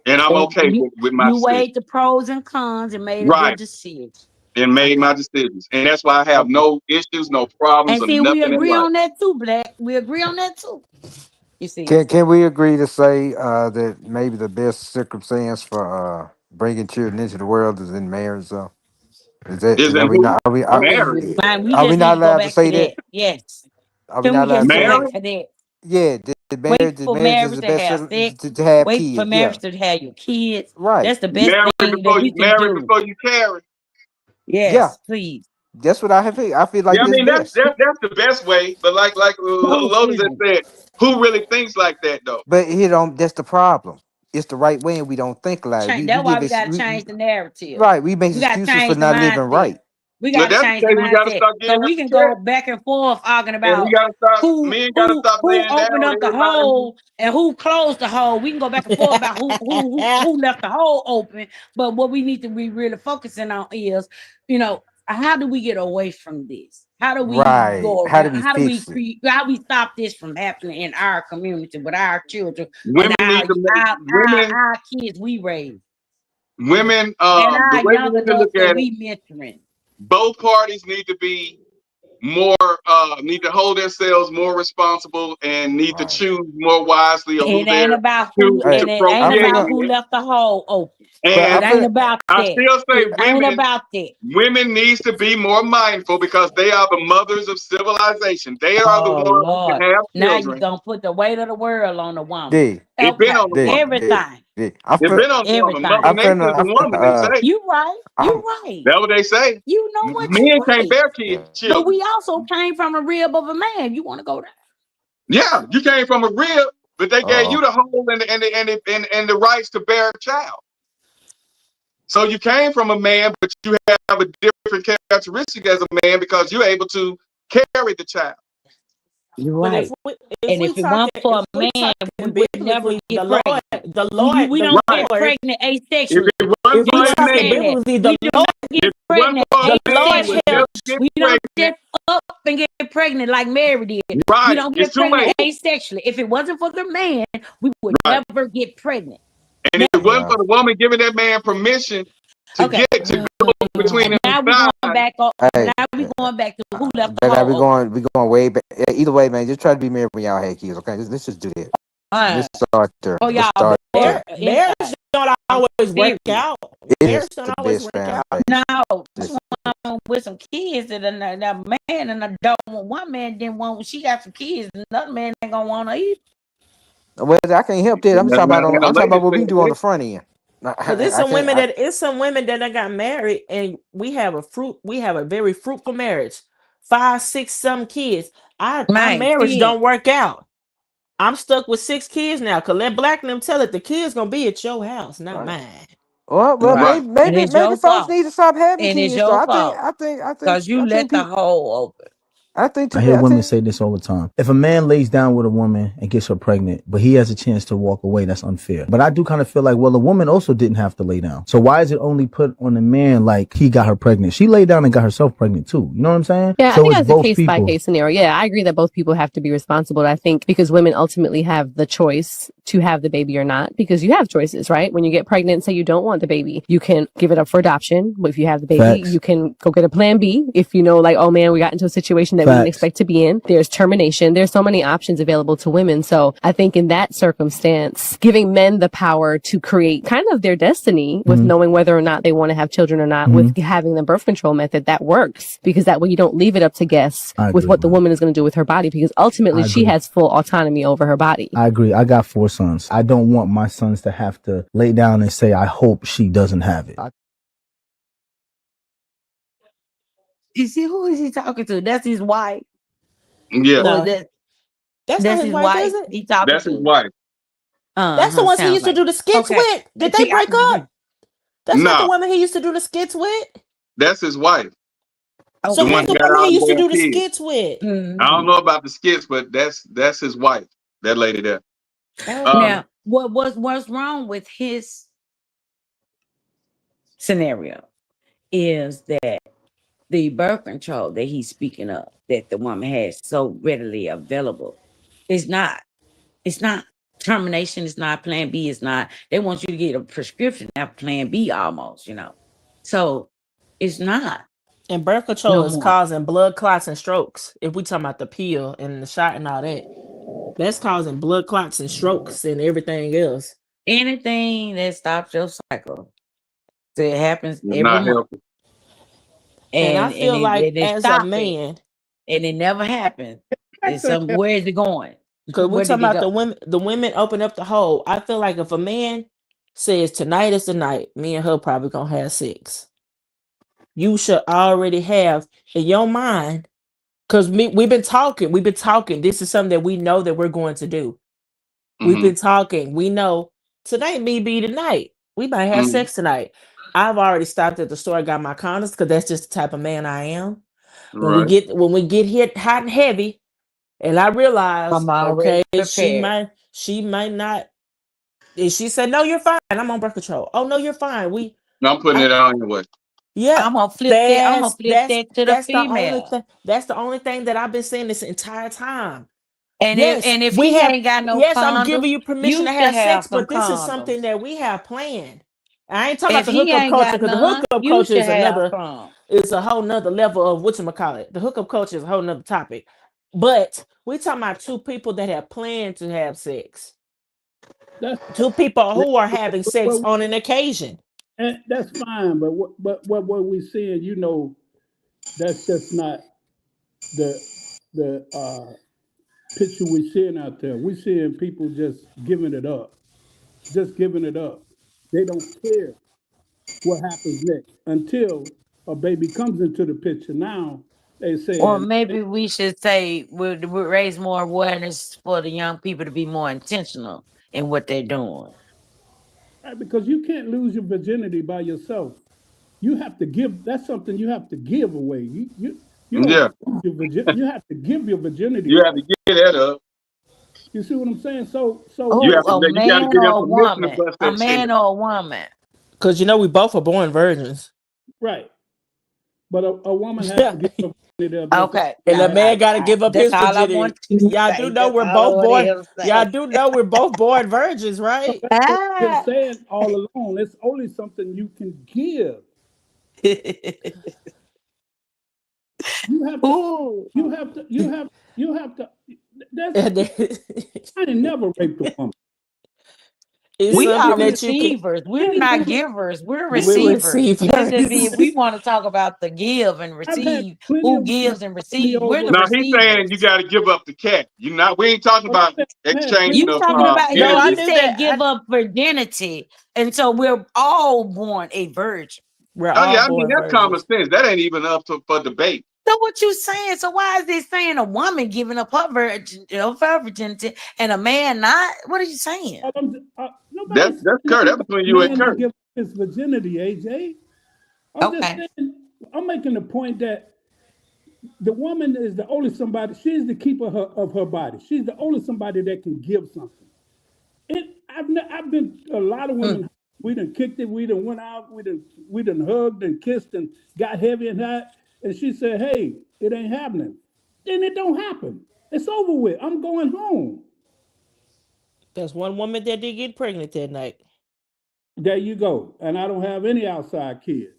and I'm And okay with my you decision. weighed the pros and cons and made a good Right, decision. and made my Okay. decisions, and that's why I have Okay. no issues, no problems, And or see, we nothing in agree life. on that too, Black. We agree on that too. You see. Can we agree to say that maybe the best circumstance for bringing children into the world is in marriage? Though Is are in we who? not Marriage. Man, we are we just need not to go allowed to back to say that? that. Yes. Are we Can not we allowed just to go say that? back Marriage. to that? Yeah, Wait the for marriage is marriage the to best have sex. to have Wait for kids. Yeah, marriage to have your kids. right. That's the best thing that we can Married do. before you carry. Yeah, Yes, please. that's what I feel like Yeah, I this mean best. that's the best way. But like Oh, Lotus excuse just me. said, who really thinks like that though? But you know, that's the problem. It's the right way, and we don't think like it. We That's why give we it gotta change the narrative. right. We make We gotta excuses for change the not living mindset. right. We Well, gotta that's the change the case. We got to mindset. start So getting we out can the check, go back and forth arguing and we about got to stop. who Men got to who stop who laying down opened on up the everybody. hole and who closed the hole. We can go back and forth about who left the hole open. But what we need to be really focusing on is, how do we get away from this? How do we Right. go How do around? we How do we fix it? how we stop this from happening in our community with our children and Women need to make women. our kids we raise Women. and The our way we young need to adults look that at it, we mentoring? both parties need to be more. Need to hold themselves more responsible and need to Right. choose more wisely of who It ain't they're about who, choosing Hey, to and it ain't I'm procreate about finna, who with. left the hole open. but It I'm And ain't finna. about I that. still say It ain't about that. women needs to be more mindful because they are the mothers of civilization. They are the Oh ones who can Lord. have Now you children. gonna put the weight of the world on the woman. D It been Okay. on the D woman. D Everything. D. I'm It finna. been on the woman. Mother Everything. Nature is the I'm woman, finna. they say. You right. You I'm. right. That's what they say. You know what? You Men can't right. bear But children. we also came from a rib of a man. You want to go there? Yeah, you came from a rib, but they gave you Oh. the whole and the rights to bear a child. So you came from a man, but you have a different characteristic as a man because you're able to carry the child. You're But right. And if it weren't for a man, we would never biblically, get pregnant. the We don't get Right. pregnant If asexually. it wasn't if for You we a talking man, understand that? biblically, We do not if get it wasn't pregnant for a man, you would asexually. never get We don't pregnant. just up and get pregnant like Mary did. We Right. don't It's get too pregnant late. asexually. If it wasn't for the man, we would Right. never get pregnant. And if it Never. wasn't for the woman giving that man permission to Okay. go between his Now we're going thighs. back up. Hey, Now we're going back to who left the but now hole open. we going way back. Either way, man, just try to be married when y'all had kids. Okay, let's just do that. Let's start there. Oh, Let's y'all, start there. marriage don't always work Period. out. It Marriage is don't the always best work out. foundation. No, with some kids that man and a dog. One man didn't want. She got some kids. Another man ain't gonna want to eat. Well, I can't help that. I'm talking about what we can do on the front end. Because it's I some can't. women that I got married and we have a very fruitful marriage. 5, 6, some kids. Our marriage don't work out. I'm stuck with 6 kids now. Cause let Black and them tell it, the kids gonna be at your house, not mine. Well, Right. And it's maybe your folks fault. need to stop having And it's kids. So your fault. Because you let the people. hole open. I hear women say this all the time. If a man lays down with a woman and gets her pregnant, but he has a chance to walk away, that's unfair. But I do kind of feel like, well, the woman also didn't have to lay down. So why is it only put on the man like he got her pregnant? She laid down and got herself pregnant too. You know what I'm saying? Yeah, so I think it's that's a both case by people. case scenario. Yeah, I agree that both people have to be responsible. I think because women ultimately have the choice to have the baby or not, because you have choices, right? When you get pregnant, say you don't want the baby, you can give it up for adoption. But if you have the baby, Facts. you can go get a plan B. If you know, like, oh man, we got into a situation that didn't expect to be in. There's termination. There's so many options available to women. So I think in that circumstance, giving men the power to create kind of their destiny with knowing whether or not they want to have children or not, with having the birth control method, that works, because that way you don't leave it up to guess with what the woman is going to do with her body, because ultimately she has full autonomy over her body. I agree. I got 4 sons. I don't want my sons to have to lay down and say, I hope she doesn't have it. You see, who is he talking to? That's his wife. Yeah. Or That's not his wife, is it? He talking That's his to. wife. That's the ones he used to do the skits with. Did they break up? That's not the No, woman he used to do the skits with. that's his wife. So The who's one the that got woman he all used to the do the kids. skits with? I don't know about the skits, but that's his wife. That lady there. Now, what's wrong with his scenario is that the birth control that he's speaking of, that the woman has so readily available, is not. It's not termination. It's not plan B. It's not. They want you to get a prescription after plan B almost, So it's not. And birth control No is more. causing blood clots and strokes. If we talking about the pill and the shot and all that, that's causing blood clots and strokes and everything else. Anything that stops your cycle. So it happens It's every not month. healthy. And I feel like They as a stop it, man, and it never happened. Where is it going? because we Where did talking it about go? the women open up the hole. I feel like if a man says tonight is the night, me and her probably gonna have sex, you should already have in your mind, because we've been talking. This is something that we know that we're going to do. We've been talking. We know tonight may be the night. We might have sex tonight. I've already stopped at the store, got my condoms, because that's just the type of man I am. When Right. we get hit hot and heavy, and I realize, I'm already okay, prepared. she might not. And she said, "No, you're fine. I'm on birth control." Oh no, you're fine. I'm putting it on anyway. Yeah, I'm gonna flip that to the that's the only female. thing. That's the only thing that I've been saying this entire time. And Yes, if we he have. ain't got no Yes, I'm giving condoms, you permission you to should have have sex, some but this is something condoms. that we have planned. I ain't talking about If the he hookup ain't culture, got because the none, hookup you culture should is have another. some. It's a whole nother level of whatchamacallit. The hookup culture is a whole nother topic. But we talking about two people that have planned to have sex. That's Two people who are having sex what, on an occasion. and that's fine. But what we seeing, that's just not the picture we're seeing out there. We're seeing people just giving it up, just giving it up. They don't care what happens next until a baby comes into the picture. Now they Or saying, maybe we should say we'll raise more awareness for the young people to be more intentional in what they're doing. right, because you can't lose your virginity by yourself. You have to give. That's something you have to give away. You don't Yeah. lose your virginity. You have to give your virginity You have to away. get that up. You see what I'm saying? So You Oh, have to. a You got to man give them or a permission to woman? bust A that man shit. or a woman? Because we both are born virgins. right, but a woman has Yeah. to give her virginity up. That's all Okay. And a you man got to give up That's his all I want virginity. you to Y'all do say. know That's we're all I both want born. him to Y'all say. do know we're both born virgins, right? That's what I've been saying all along. It's only something you can give. You have to. Ooh. You have to. You have. You have to. That's. And then I ain't never raped a woman. it's We something are Any that you can. receivers. We're any not woman. givers. We're We're receivers. Let's just be, receivers. if we want to talk about the give and I've had receive, plenty who of women gives and call me receives, we're over. the Now he's saying you receivers. got to give up the cat. You not. We ain't talking But about I've had plenty exchanging You of talking of about No, I he energy. knew said that. give up virginity. And so we're all born a virgin. We're Oh all yeah, I mean born that's common virgins. sense. That ain't even up for debate. So what you saying? So why is they saying a woman giving up her virginity and a man not? What are you saying? nobody's That's saying Kurt. nothing That's about between a you and man to Kurt. give up his virginity, AJ. I'm just Okay. saying, I'm making the point that the woman is the only somebody, she's the keeper of her body. She's the only somebody that can give something. I've been a lot of Mm. women. We done kicked it. We done went out. We done hugged and kissed and got heavy and hot. And she said, "Hey, it ain't happening." Then it don't happen. It's over with. I'm going home. There's one woman that did get pregnant that night. There you go. And I don't have any outside kids.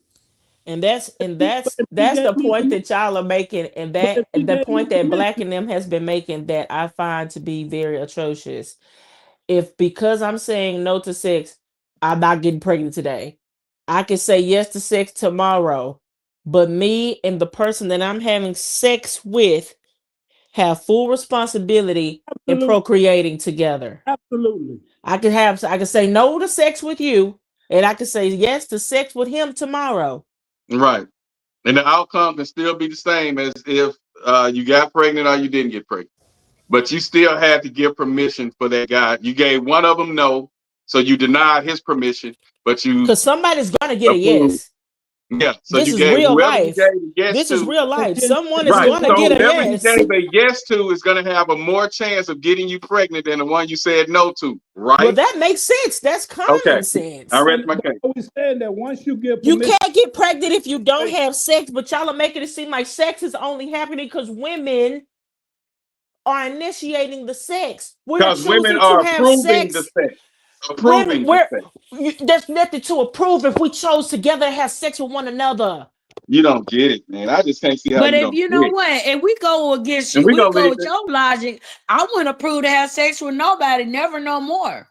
And that's the point that y'all are making, and that the point that Black and them has been making that I find to be very atrocious. If because I'm saying no to sex, I'm not getting pregnant today. I can say yes to sex tomorrow, but me and the person that I'm having sex with have full responsibility in procreating together. Absolutely. I can say no to sex with you, and I can say yes to sex with him tomorrow. Right. And the outcome can still be the same as if you got pregnant or you didn't get pregnant. But you still had to give permission for that guy. You gave one of them no, so you denied his permission, but you because somebody's gonna get a approved. yes. Yeah. So this you is gave real whoever life. you gave a yes This to. is real life. Someone is Right. gonna So get a whoever yes. you gave a yes to is gonna have a more chance of getting you pregnant than the one you said no to. Right. Well, that makes sense. That's common sense. I read my case. We said that once you give You permission, can't get pregnant if you don't have sex, but y'all are making it seem like sex is only happening because women are initiating the sex. We're Because women choosing to are have approving the sex. sex. Approving the sex. There's nothing to approve if we chose together to have sex with one another. You don't get it, man. I just can't see how But you if don't you get know it. what, if we go against And you, we we gonna go leave with it. your logic. I wouldn't approve to have sex with nobody, never no more.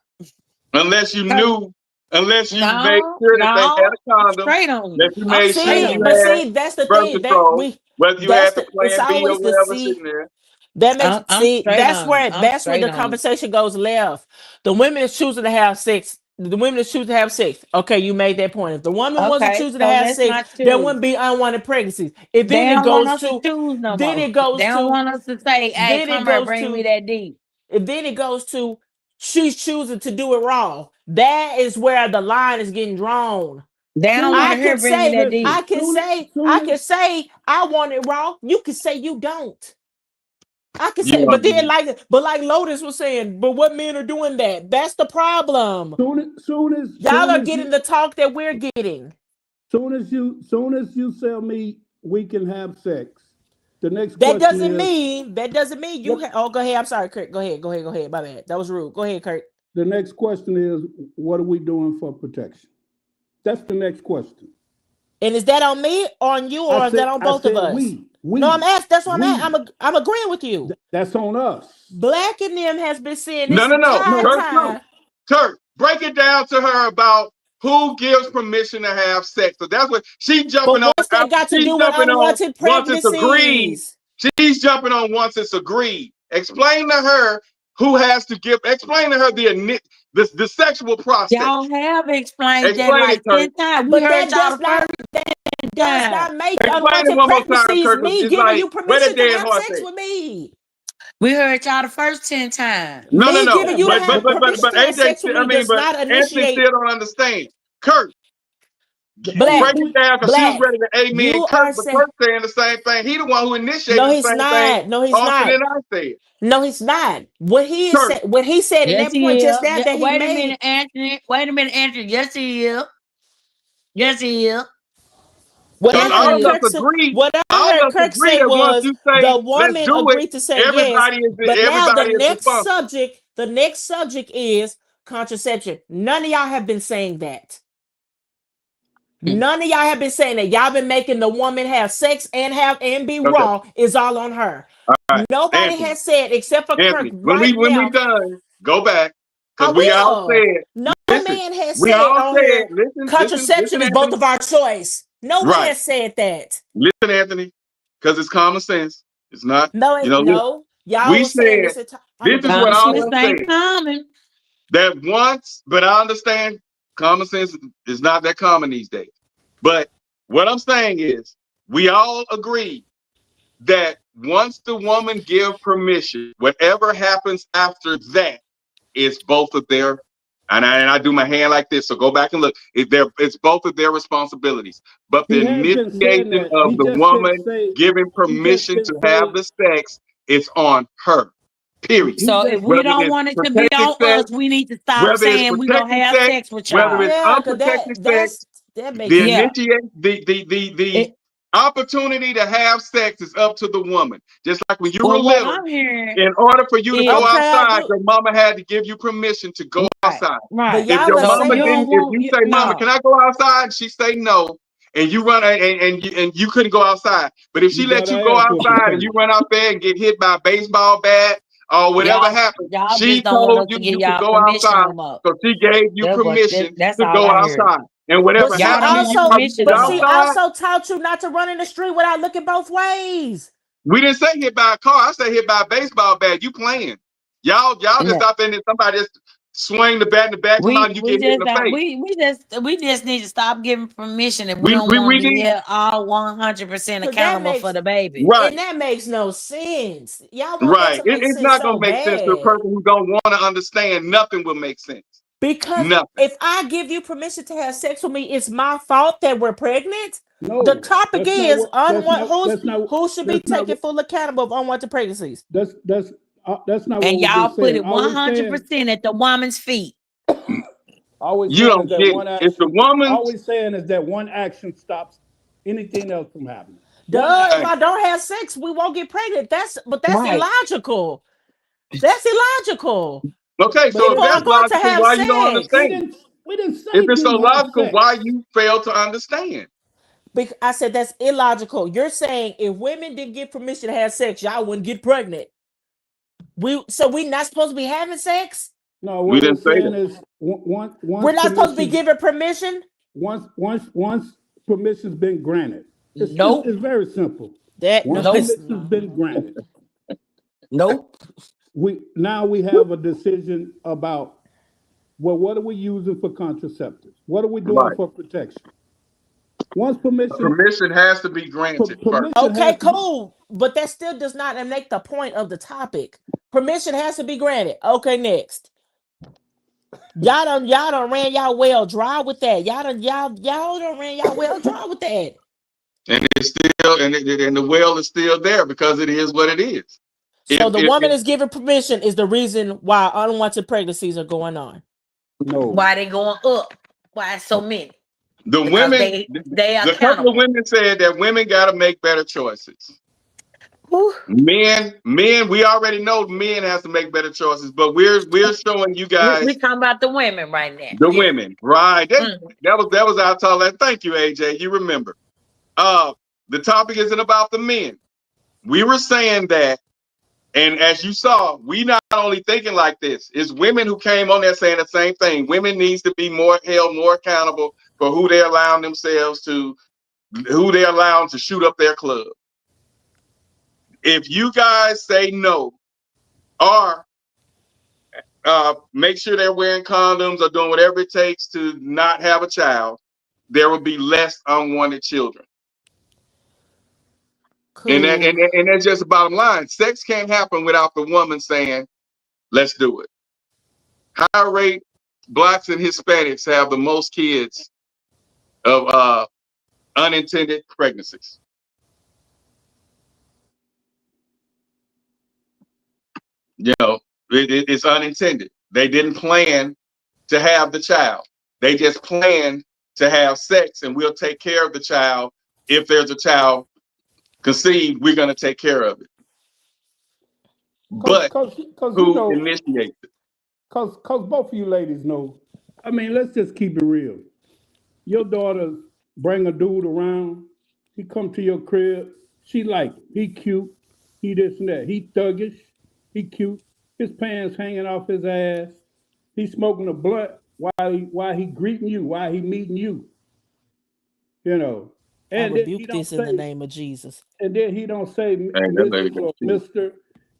Unless you knew, unless you made No, sure that they had no, a condom, straight on that you. you made sure Straight you on. had That's the birth thing that control, whether you had the it's plan B or always the whatever see. sitting there. That makes I'm straight that's on you. where I'm straight the on you. conversation goes left. The women is choosing to have sex. The women is choosing to have sex. Okay, you made that point. If the woman wasn't Okay, choosing to so have let's sex, not there choose. wouldn't be unwanted pregnancies. And They then it don't want goes us to to choose no then more. it goes They don't to want us to say, "Hey, then it come here, goes bring me to that D." and then it goes to she's choosing to do it wrong. That is where the line is getting drawn. They don't want I to hear can bring me say, that D. I want it wrong. You can say you don't. I can say, You but then know, like Lotus was saying, but what men are doing that? That's the problem. Y'all are getting the talk that we're getting. Soon as you tell me we can have sex, the next That question doesn't is. mean you. Oh, go ahead. I'm sorry, Kurt. Go ahead. My bad. That was rude. Go ahead, Kurt. The next question is, what are we doing for protection? That's the next question. And is that on me, on you, or is that on both of us? No, I'm asking. That's what I'm agreeing with you. That's on us. Black and them has been saying this no. entire time. Kurt, break it down to her about who gives permission to have sex. So that's what she's jumping on. What's that got to She's do with jumping on unwanted once it's agreed. pregnancies? She's jumping on once it's agreed. Explain to her who has to give. Explain to her the sexual process. Y'all have explained that Explain like it, Kurt. 10 times. We But heard that y'all does the not first does time. not make Explain it unwanted one more time, pregnancies Kurt. me It's giving like, you where permission that to dead have horse sex at? with me. We heard y'all the first 10 times. No. Me giving you to have permission But to have AJ, sex with me does but not Anthony initiate. still don't understand. Kurt, Black, break it down because she was ready to amen you Kurt, are but saying. Kurt saying the same thing. He the one who initiated No, the he's same thing not. No, he's often not. than I said. No, he's not. What he is Kurt. said, what he said in Yes, that he point is. just now that he Wait a made. minute, Anthony. Wait a minute, Anthony. Yes, he is. Yes, he is. What Because I heard Kirk agree say that once was you say, the let's woman do it, agreed to say yes. But now everybody is responsible. the next subject is contraception. None of y'all have been saying that. None of y'all have been saying that. Y'all been making the woman have sex and be raw is all on her. Right. Nobody has said except for Kirk when right we now. done, go back. I Because we all will. said, No man has we said all on said, here contraception listen, is Anthony. both of our choice. No one has said that. Listen, Anthony, because it's common sense. It's not. No. Y'all we were saying said this is what all of us said. Common. That once, but I understand common sense is not that common these days. But what I'm saying is, we all agree that once the woman give permission, whatever happens after that is both of their. And I do my hand like this, so go back and look. It's both of their responsibilities. But the initiation of the woman giving permission to have the sex is on her. Period. So if we don't want it to be on us, we need to stop saying we're gonna have sex with y'all. Whether it's unprotected sex, the opportunity to have sex is up to the woman. Just like when you were little, in order for you to go outside, your mama had to give you permission to go outside. Right. If your mama didn't, if you say, "Mama, can I go outside?" and she say no, and you run and you couldn't go outside. But if she let you go outside and you run out there and get hit by a baseball bat or whatever happened, Y'all she just don't want told us you to give you could y'all go permission outside. no more. So she gave you permission That's to all go I heard. outside. And But whatever she Y'all don't happened to need you also, while you permission was but no she more. outside, also taught you not to run in the street without looking both ways. we didn't say hit by a car. I say hit by a baseball bat. You playing. Y'all just out there and somebody just swing the bat in the back of and you get hit in the face. We just need to stop giving permission if we We don't we, want we to be need here all 100% Cause that accountable for makes the baby. right. and that makes no sense. Y'all want that Right. to make It's sense not so gonna make sense to a bad. person who don't want to understand. Nothing will make sense. Because Nothing. if I give you permission to have sex with me, it's my fault that we're pregnant. The No, topic that's not is what. That's not. That's not. who should be That's not. taken full accountable of unwanted pregnancies. That's not what And we've been y'all put saying. it 100% at the woman's feet. Always You saying is don't that get it. one It's the action. woman's. Always saying is that one action stops anything else from happening. One Duh, if action. I don't have sex, we won't get pregnant. That's Right. illogical. That's illogical. Okay, so if People are that's going to logical, have why you don't sex. understand? We didn't say If it's so didn't have logical, sex. why you fail to understand? I said that's illogical. You're saying if women didn't get permission to have sex, y'all wouldn't get pregnant. We not supposed to be having sex? No, We what we're didn't say saying that. is once We're not supposed to be permission given permission? once permission's been granted. Nope. It's very simple. That no, Once it's permission's been granted, Nope. we have a decision about what are we using for contraceptives? What are we doing Right. for protection? Once permission Permission has to be granted first. permission okay, has to be, cool. But that still does not make the point of the topic. Permission has to be granted. Okay, next. Y'all done ran y'all well dry with that. Y'all done ran y'all well dry with that. And it's still and the well is still there because it is what it is. So the woman If is given permission is the reason why unwanted pregnancies are going on. no. Why they going up? Why so many? the Because women, they the couple of accountable. women said that women got to make better choices. Whew. Men, we already know men has to make better choices, but we're showing you We guys talking about the women right now. the Yeah. women, right? Mm. That was our talk. Thank you, AJ. You remember. The topic isn't about the men. We were saying that, and as you saw, we not only thinking like this. It's women who came on there saying the same thing. Women needs to be held more accountable for who they're allowing themselves to, who they're allowing to shoot up their club. If you guys say no, or make sure they're wearing condoms or doing whatever it takes to not have a child, there will be less unwanted children. Cool. And that's just the bottom line. Sex can't happen without the woman saying, let's do it. Higher rate Blacks and Hispanics have the most kids of unintended pregnancies. You know, it's unintended. They didn't plan to have the child. They just planned to have sex, and we'll take care of the child. If there's a child conceived, we're going to take care of it. But cause you who know, initiates it? cause both of you ladies know. I mean, let's just keep it real. Your daughter bring a dude around. He come to your crib. She like him. He cute. He this and that. He thuggish. He cute. His pants hanging off his ass. He smoking a blunt while he greeting you. While he meeting you. You know. I And then he rebuke don't this in the say. name of Jesus. And then he don't say Hey, that lady Mrs. got or cheated. Mister.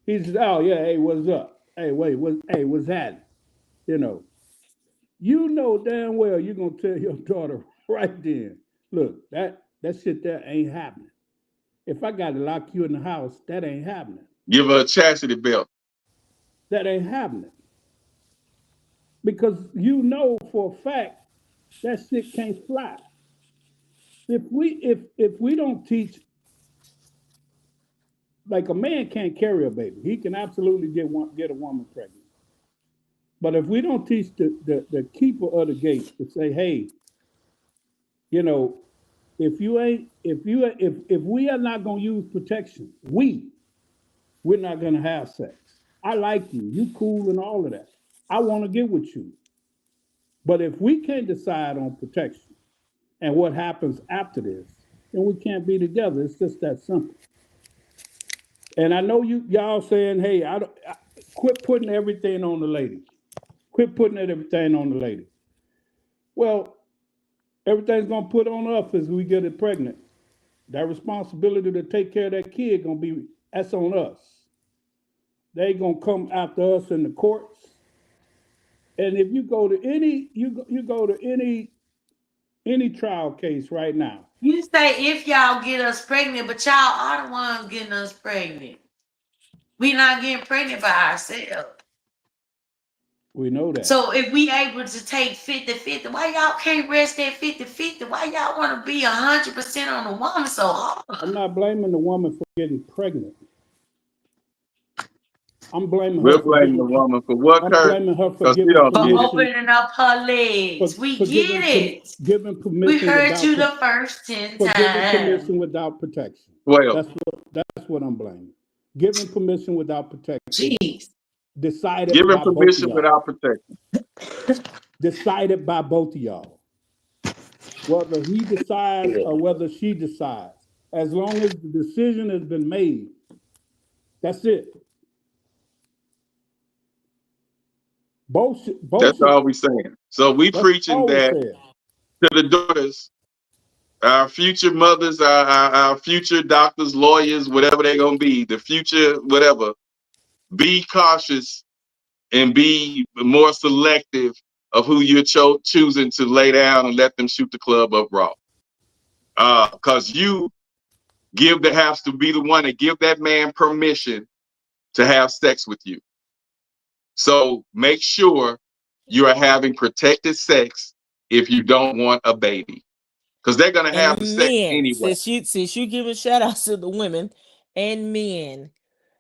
He says, "Oh yeah, hey, what's up? Hey, what's that? You know." You know damn well you're gonna tell your daughter right then, look, that shit there ain't happening. If I gotta lock you in the house, that ain't happening. Give her a chastity belt. That ain't happening. Because you know for a fact that shit can't fly. If we don't teach, like, a man can't carry a baby. He can absolutely get a woman pregnant. But if we don't teach the keeper of the gate to say, hey, you know, if we are not gonna use protection, we're not gonna have sex. I like you, you cool and all of that. I want to get with you. But if we can't decide on protection, and what happens after this, then we can't be together. It's just that simple. And I know y'all saying, hey, quit putting everything on the lady. Quit putting everything on the lady. Well, everything's gonna put on us as we get it pregnant. That responsibility to take care of that kid that's on us. They gonna come after us in the courts. And if you go to any trial case right now. You say if y'all get us pregnant, but y'all are the ones getting us pregnant. We not getting pregnant by ourselves. We know that. So if we able to take 50-50, why y'all can't rest at 50-50? Why y'all want to be 100% on the woman so hard? I'm not blaming the woman for getting pregnant. I'm blaming We're her for blaming the woman for what, I'm Kurt? blaming her for Because we giving don't For get it. opening up her legs. We get it. Giving permission We heard without you the first 10 for giving times. permission without protection. Well, that's what I'm blaming. Giving permission without protection. Jeez. Decided Giving by both permission of y'all. without protection. Decided by both of y'all. Whether he decides or whether she decides. As long as the decision has been made, that's it. Both That's all we saying. So we preaching that to the daughters, our future mothers, our future doctors, lawyers, whatever they're gonna be, the future whatever. Be cautious and be more selective of who you're choosing to lay down and let them shoot the club up raw. Because you have to be the one to give that man permission to have sex with you. So make sure you are having protected sex if you don't want a baby, because they're gonna have the sex anyway. Since you give a shout out to the women and men,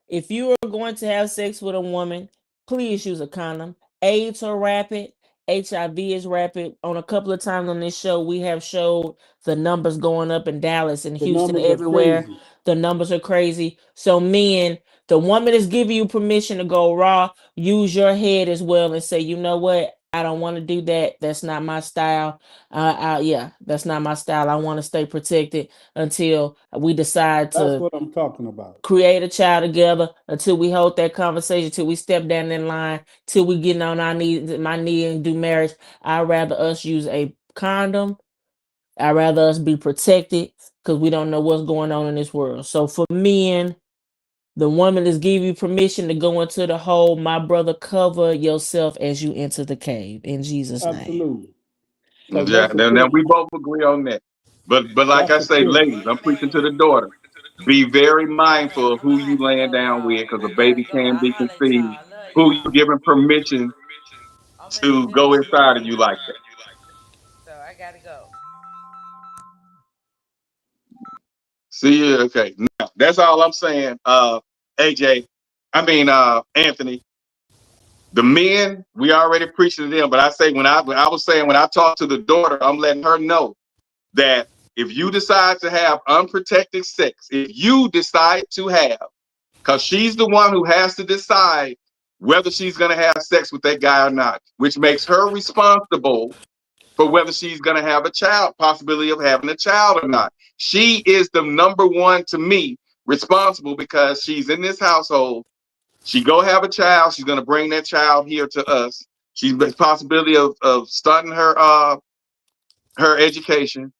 if you are going to have sex with a woman, please use a condom. AIDS are rapid. HIV is rapid. On a couple of times on this show, we have showed the numbers going up in Dallas and Houston, everywhere. The numbers are crazy. So men, the woman is giving you permission to go raw. Use your head as well and say, you know what? I don't want to do that. That's not my style. That's not my style. I want to stay protected until we decide to. That's what I'm talking about. Create a child together until we hold that conversation, till we step down in line, till we get on our knees, my knee and do marriage. I'd rather us use a condom. I'd rather us be protected because we don't know what's going on in this world. So for men, the woman is giving you permission to go into the hole. My brother, cover yourself as you enter the cave in Jesus' name. Absolutely. Yeah, now we both agree on that. But like I say, ladies, I'm preaching to the daughter. Be very mindful of who you laying down with, because a baby can be conceived. Who you giving permission to go inside of you like that. So I gotta go. See you. Okay. Now that's all I'm saying. Anthony. The men, we already preached to them, but I say when I talk to the daughter, I'm letting her know that if you decide to have unprotected sex, if you decide to have, because she's the one who has to decide whether she's going to have sex with that guy or not, which makes her responsible for whether she's going to have a child, possibility of having a child or not. She is the number one, to me, responsible, because she's in this household. She go have a child. She's going to bring that child here to us. She's the possibility of starting her education,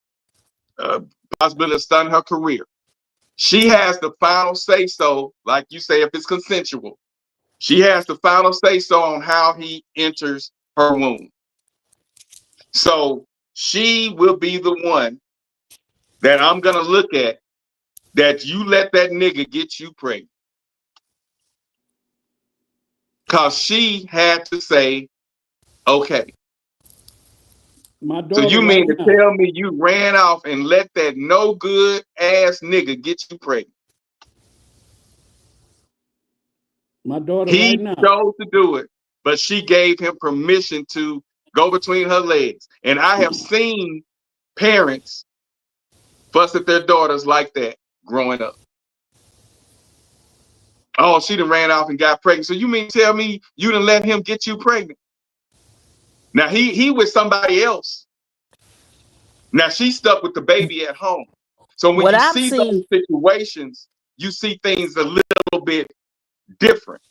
possibility of starting her career. She has the final say so, like you say, if it's consensual. She has the final say so on how he enters her womb. So she will be the one that I'm going to look at, that you let that nigga get you pregnant. Because she had to say, okay. So you mean to tell me you ran off and let that no good ass nigga get you pregnant? My daughter he right now. chose to do it, but she gave him permission to go between her legs. And I have seen parents fuss at their daughters like that growing up. Oh, she done ran off and got pregnant. So you mean tell me you done let him get you pregnant? Now he with somebody else. Now she's stuck with the baby at home. So when What you I'm see seeing, those situations, you see things a little bit different.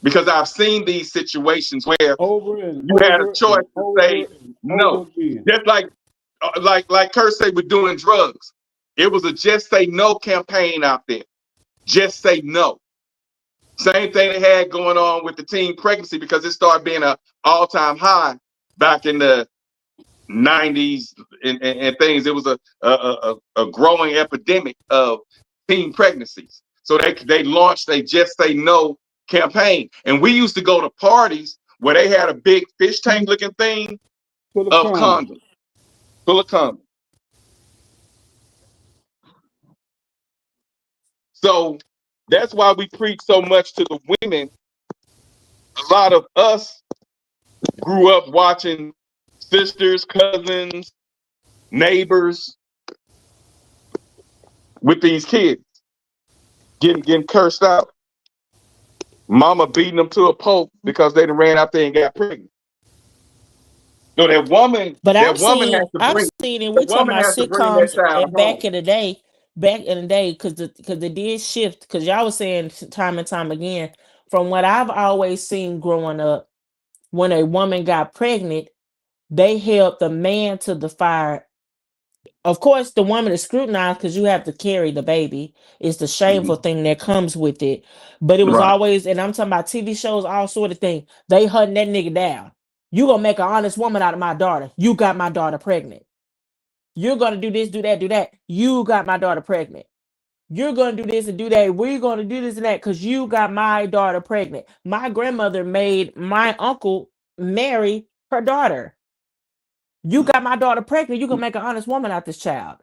Because I've seen these situations where over and you had a over choice and to over say and over no. again. Just like Kurt said with doing drugs. It was a just say no campaign out there. Just say no. Same thing they had going on with the teen pregnancy because it started being an all-time high back in the 90s and things. It was a growing epidemic of teen pregnancies. So they launched a Just Say No campaign. And we used to go to parties where they had a big fish tank looking thing full of condoms. Full of condoms. So that's why we preach so much to the women. A lot of us grew up watching sisters, cousins, neighbors with these kids getting cursed out. Mama beating them to a pulp because they done ran out there and got pregnant. So that woman but has to I'm bring seeing, and the we talking woman about has to bring that sitcoms child and home. back in the day, because they did shift. Because y'all was saying time and time again, from what I've always seen growing up, when a woman got pregnant, they held the man to the fire. Of course, the woman is scrutinized because you have to carry the baby. It's the shameful thing that comes with it. But it was Right. always, and I'm talking about TV shows, all sort of thing. They hunting that nigga down. You gonna make an honest woman out of my daughter. You got my daughter pregnant. You're gonna do this, do that, do that. You got my daughter pregnant. You're gonna do this and do that. We're gonna do this and that because you got my daughter pregnant. My grandmother made my uncle marry her daughter. You got my daughter pregnant. You gonna make an honest woman out this child.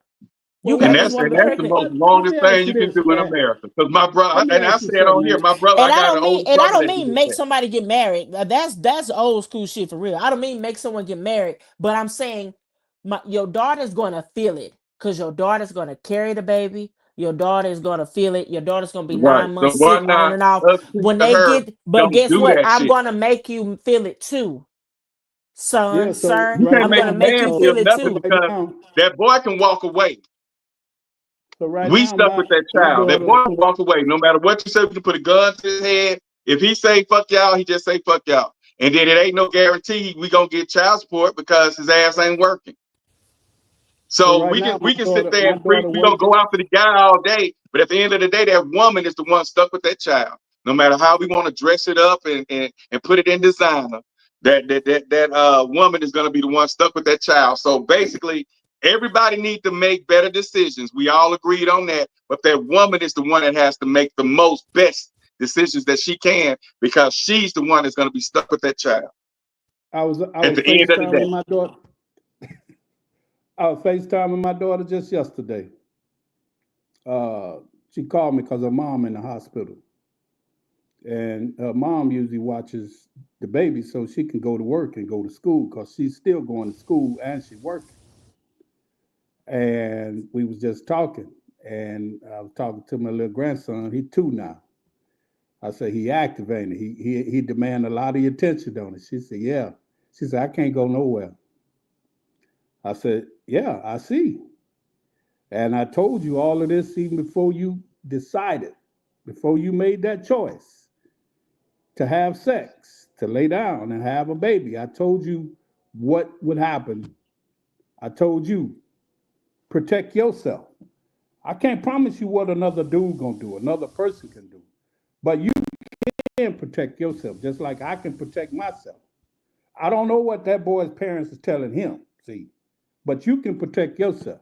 You Well, got And this that's woman the pregnant. most let longest me ask thing you you can this, do in Cat. America. Because my brother, Let me and I ask you said something, on here, man. my brother, I got an older And I brother don't that mean did make that. somebody get married. That's old school shit for real. I don't mean make someone get married, but I'm saying your daughter's gonna feel it because your daughter's gonna carry the baby. Your daughter is gonna feel it. Your daughter's gonna be Right. 9 months So sick why on not and off us preach when to they her? get. But Don't guess do what? that I'm shit. gonna make you feel it too, son, Yeah, so sir. You right can't I'm make gonna a now, make man you so, feel feel it nothing too. so right because now, that boy can walk away. so right We now, stuck with that my child. That daughter, boy can walk away. No matter what you say, we can put a gun to his head. If he say fuck y'all, he just say fuck y'all. And then it ain't no guarantee we gonna get child support because his ass ain't working. so So right now, we can sit there my and preach. daughter We gonna working. go after the guy all day, but at the end of the day, that woman is the one stuck with that child. No matter how we want to dress it up and put it in designer, that woman is gonna be the one stuck with that child. So basically, everybody needs to make better decisions. We all agreed on that, but that woman is the one that has to make the most best decisions that she can because she's the one that's gonna be stuck with that child I was at the end of the FaceTiming day. my daughter. I was FaceTiming my daughter just yesterday. She called me because her mom in the hospital, and her mom usually watches the baby so she can go to work and go to school because she's still going to school and she's working. And we was just talking, and I was talking to my little grandson. He 2 now. I said he activated. He demand a lot of your attention on it. She said, yeah. She said, I can't go nowhere. I said, yeah, I see. And I told you all of this even before you decided, before you made that choice to have sex, to lay down and have a baby. I told you what would happen. I told you, protect yourself. I can't promise you what another dude gonna do, another person can do. But you can protect yourself, just like I can protect myself. I don't know what that boy's parents is telling him, see, but you can protect yourself.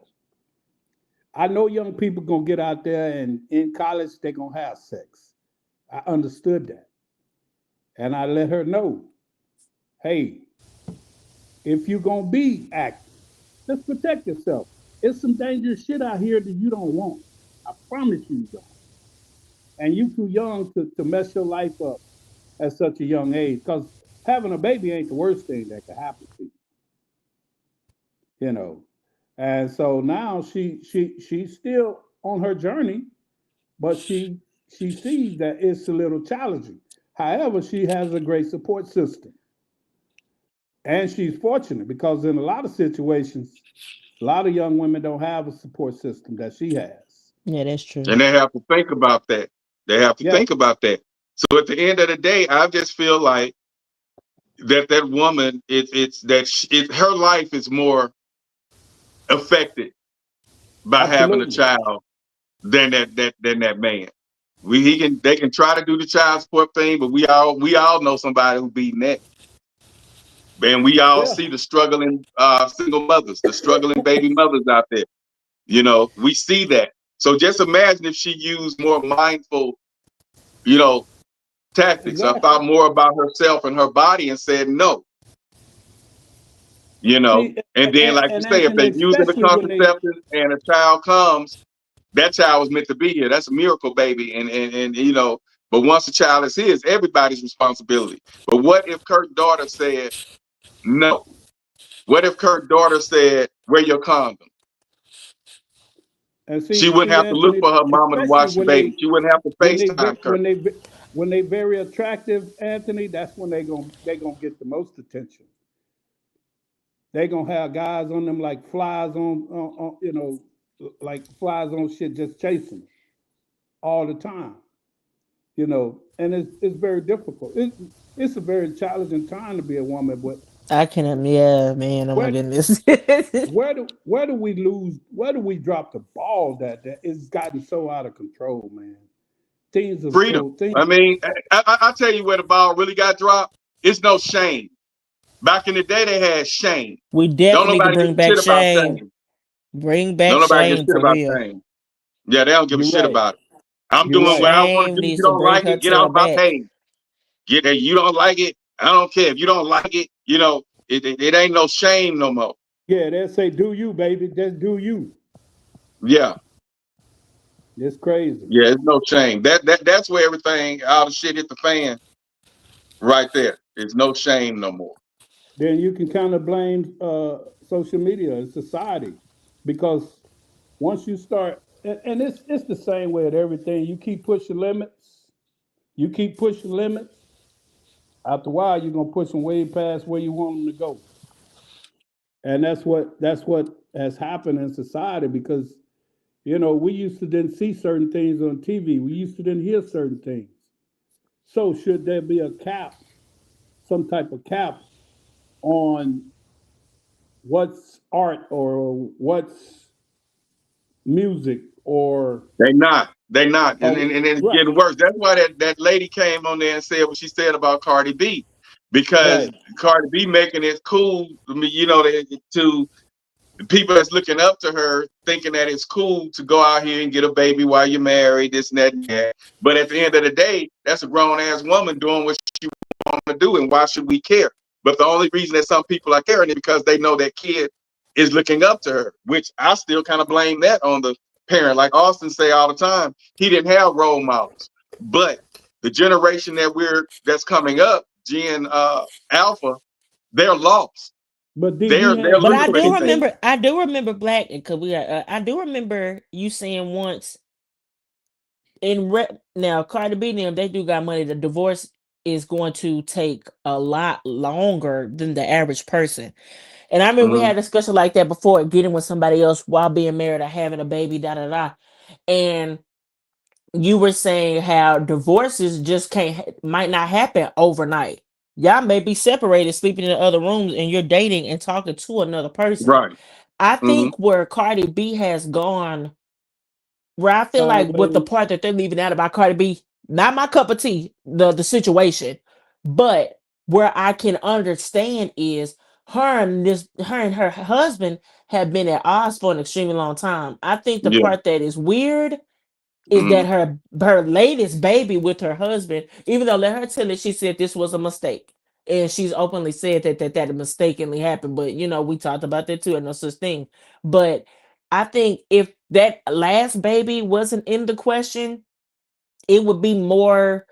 I know young people gonna get out there and in college they're gonna have sex. I understood that. And I let her know, hey, if you're gonna be active, just protect yourself. It's some dangerous shit out here that you don't want. I promise you don't. And you too young to mess your life up at such a young age. Because having a baby ain't the worst thing that could happen to you, you know. And so now she's still on her journey, but she sees that it's a little challenging. However, she has a great support system. And she's fortunate because in a lot of situations, a lot of young women don't have a support system that she has. Yeah, that's true. And they have to think about that. They have to think about that. So at the end of the day, I just feel like that woman, her life is more affected by having a child than that man. They can try to do the child support thing, but we all know somebody who beating that. And we all see the struggling single mothers, the struggling baby mothers out there. You know, we see that. So just imagine if she used more mindful, tactics. I thought more about herself and her body and said no. And then, like you say, if they use the contraception and a child comes, that child was meant to be here. That's a miracle baby. And but once the child is his, everybody's responsibility. But what if Kurt's daughter said no? What if Kurt's daughter said, wear your condom? She wouldn't have to look for her mama to watch the baby. She wouldn't have to FaceTime Kurt. When they very attractive, Anthony, that's when they gonna get the most attention. They gonna have guys on them like flies on like flies on shit, just chasing them all the time. And it's very difficult. It's a very challenging time to be a woman, but I cannot. Yeah, man. Oh my goodness. where do we lose? Where do we drop the ball that it's gotten so out of control, man? Things are freedom. I mean, I tell you where the ball really got dropped. It's no shame. Back in the day, they had shame. We definitely need to bring back shame. Bring back shame for real. Shame. Yeah, they don't give a shit about it. I'm doing what I want to do. You don't like it, get out my page. You don't like it, I don't care. If you don't like it, it ain't no shame no more. Yeah, they'll say, do you, baby. Just do you. Yeah. It's crazy. Yeah, it's no shame. That's where everything, all the shit hit the fan. Right there. There's no shame no more. Then you can kind of blame social media and society, because once you start, and it's the same way at everything. You keep pushing limits. You keep pushing limits. After a while, you're gonna push them way past where you want them to go. And that's what has happened in society, because we used to then see certain things on TV. We used to then hear certain things. So should there be a cap, some type of cap on what's art or what's music or They're not. And it's getting worse. That's why that lady came on there and said what she said about Cardi B. Because Cardi B making it cool, to people that's looking up to her, thinking that it's cool to go out here and get a baby while you're married, this and that and that. But at the end of the day, that's a grown-ass woman doing what she wants to do, and why should we care? But the only reason that some people are caring is because they know that kid is looking up to her, which I still kind of blame that on the parent. Like Austin say all the time, he didn't have role models. But the generation that's coming up, Gen Alpha, they're lost. But I do remember Black, because I do remember you saying once now Cardi B and them, they do got money. The divorce is going to take a lot longer than the average person. And I remember we had a discussion like that before, getting with somebody else while being married or having a baby, and you were saying how divorces just might not happen overnight. Y'all may be separated, sleeping in other rooms, and you're dating and talking to another person. Right. I think where Cardi B has gone, where I feel like with the part that they're leaving out about Cardi B, not my cup of tea, the situation, but where I can understand is her and her husband have been at odds for an extremely long time. I think the part that is weird is that her latest baby with her husband, even though let her tell it, she said this was a mistake. And she's openly said that mistakenly happened. But we talked about that too, and no such thing. But I think if that last baby wasn't in the question, it would be more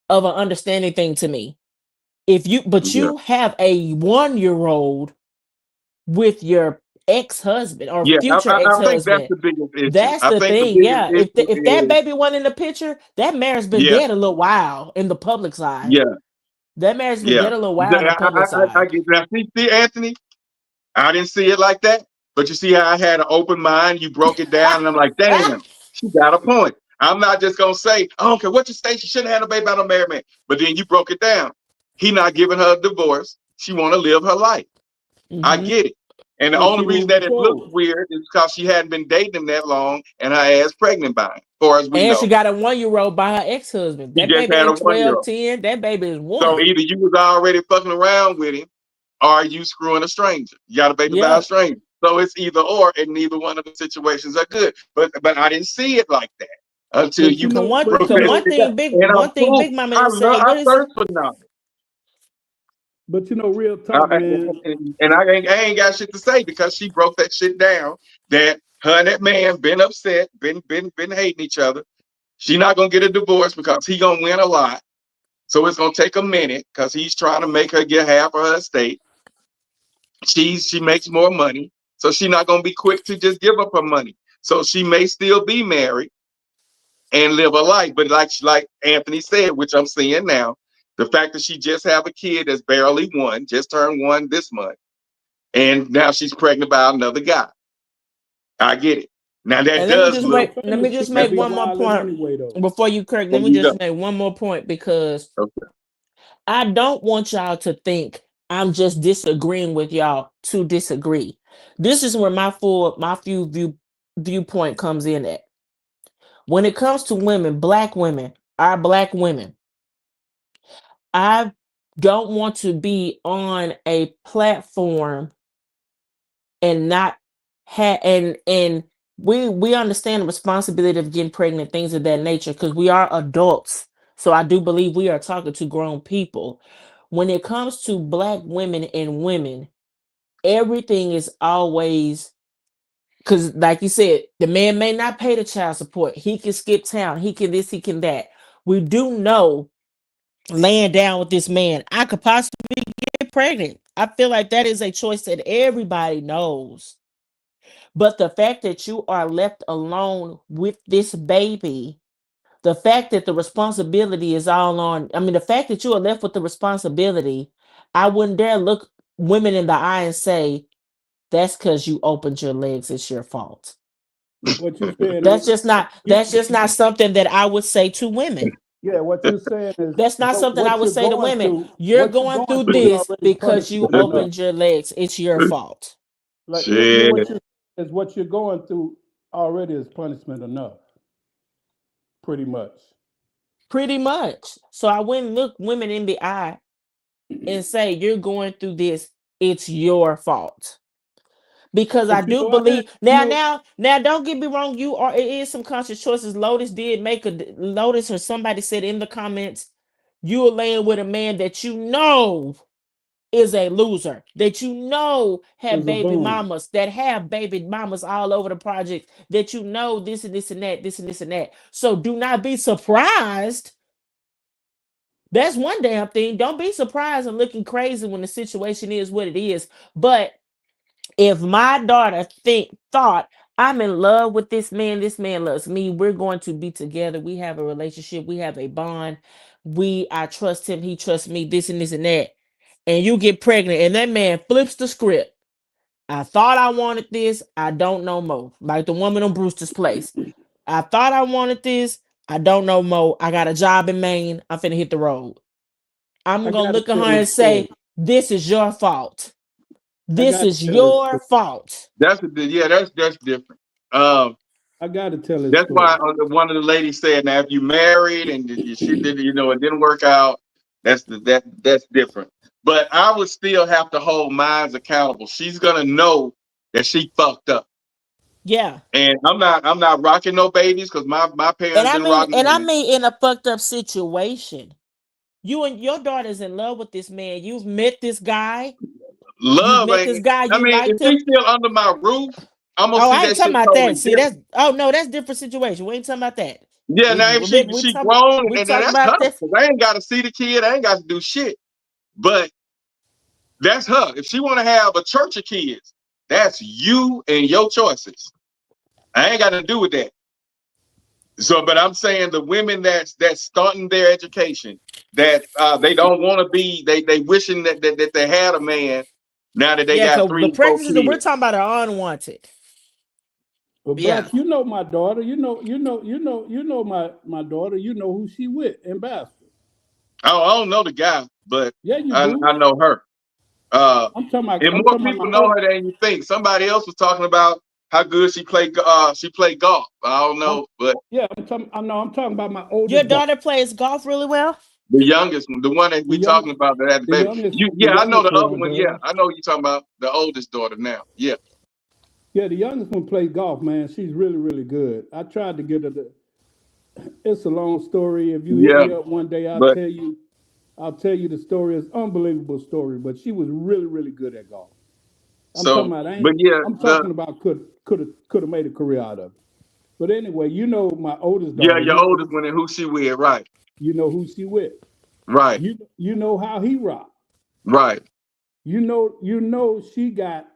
of an understanding thing to me. You have a 1-year-old with your ex-husband or future ex-husband. I think that's the biggest issue. That's the thing. Yeah. If that baby wasn't in the picture, that marriage been dead a little while in the public's eye. Yeah. That marriage been dead a little while on the public side. I get that. See, Anthony, I didn't see it like that, but you see how I had an open mind. You broke it down, and I'm like, damn, she got a point. I'm not just gonna say, I don't care what you say, she shouldn't have a baby by no married man. But then you broke it down. He not giving her a divorce. She want to live her life. I get it. And the only reason that it looks weird is because she hadn't been dating him that long, and her ass pregnant by him, as far as we know. And she got a 1-year-old by her ex-husband. That baby ain't 12, 10. That baby is 1. So either you was already fucking around with him, or you screwing a stranger. You got a baby by a stranger. So it's either or, and neither one of the situations are good. But I didn't see it like that until you. One thing Big Mama didn't say. I thirst for knowledge. But real talk, man. And I ain't got shit to say because she broke that shit down. That her and that man been upset, been hating each other. She not gonna get a divorce because he gonna win a lot. So it's gonna take a minute because he's trying to make her get half of her estate. She makes more money, so she's not gonna be quick to just give up her money. So she may still be married and live a life, but like Anthony said, which I'm seeing now, the fact that she just have a kid that's barely 1, just turned 1 this month, and now she's pregnant by another guy. I get it. Now that let me just make one more point before you, Kirk. Let me just make one more point because I don't want y'all to think I'm just disagreeing with y'all to disagree. This is where my viewpoint comes in at. When it comes to women, our black women, I don't want to be on a platform and not have and we understand the responsibility of getting pregnant, things of that nature, because we are adults. So I do believe we are talking to grown people. When it comes to black women and women, everything is always because, like you said, the man may not pay the child support. He can skip town. He can this, he can that. We do know laying down with this man, I could possibly get pregnant. I feel like that is a choice that everybody knows. But the fact that you are left alone with this baby, the fact that the responsibility is all on, the fact that you are left with the responsibility, I wouldn't dare look women in the eye and say, that's because you opened your legs, it's your fault. What you saying that's just not something that I would say to women. Yeah, what you're saying is that's not something I would say to women. You're going through this because you opened your legs. It's your fault. Like what you're going through already is punishment enough. Pretty much. So I wouldn't look women in the eye and say, you're going through this, it's your fault. Because I do believe now don't get me wrong, it is some conscious choices. Lotus or somebody said in the comments, you are laying with a man that you know is a loser, that you know have baby mamas, that have baby mamas all over the project, that you know this and this and that, this and this and that. So do not be surprised. That's one damn thing. Don't be surprised and looking crazy when the situation is what it is. But if my daughter thought I'm in love with this man loves me, we're going to be together, we have a relationship, we have a bond, I trust him, he trusts me, this and this and that, and you get pregnant and that man flips the script. I thought I wanted this, I don't know more. Like the woman on Brewster's Place. I thought I wanted this, I don't know more. I got a job in Maine, I'm finna hit the road. I'm gonna look at her and say, this is your fault. This is your fault. That's different. I gotta tell it. That's why one of the ladies said, "Now, if you married and you shit did, it didn't work out, that's different." But I would still have to hold mine accountable. She's gonna know that she fucked up. Yeah. And I'm not rocking no babies because my parents didn't rock. And I mean in a fucked up situation. You and your daughter's in love with this man. You've met this guy. Love, met this guy. if he's still under my roof, I'm gonna see I ain't that talking shit about totally that. See, that's that's different situation. We ain't talking about that. Yeah, now if she grown, and that's her. I ain't got to see the kid. I ain't got to do shit. But that's her. If she want to have a church of kids, that's you and your choices. I ain't got to do with that. So, but I'm saying the women that's starting their education, that they don't want to be, they wishing that they had a man. Now that they got because the 3 or 4 pregnancies that we're kids. talking about are unwanted. But Blacks, you know my daughter. You know my daughter. You know who she with, Ambassador. Oh, I don't know the guy, but Yeah, you I do. know her. I'm talking about. And I'm more talking about people my know old. her than you think. Somebody else was talking about how good she played golf. I don't know, but Yeah, I'm talking. I know. I'm talking about my Your oldest daughter. daughter plays golf really well. the youngest one, the one that The we young, talking about that had the the baby. youngest, the Yeah, I know youngest the other one one. Yeah, does. I know you talking about the oldest daughter now. Yeah. Yeah, the youngest one plays golf. Man, she's really, really good. I tried to get her to. It's a long story. If you hit Yeah, me up one day, I'll but tell you. I'll tell you the story. It's an unbelievable story, but she was really, really good at golf. I'm talking so, about. but yeah, I'm talking about could have made a career out of it. But anyway, you know my oldest daughter. your oldest one and who she with, right? You know who she with. Right, You know how he rock. right. You know she got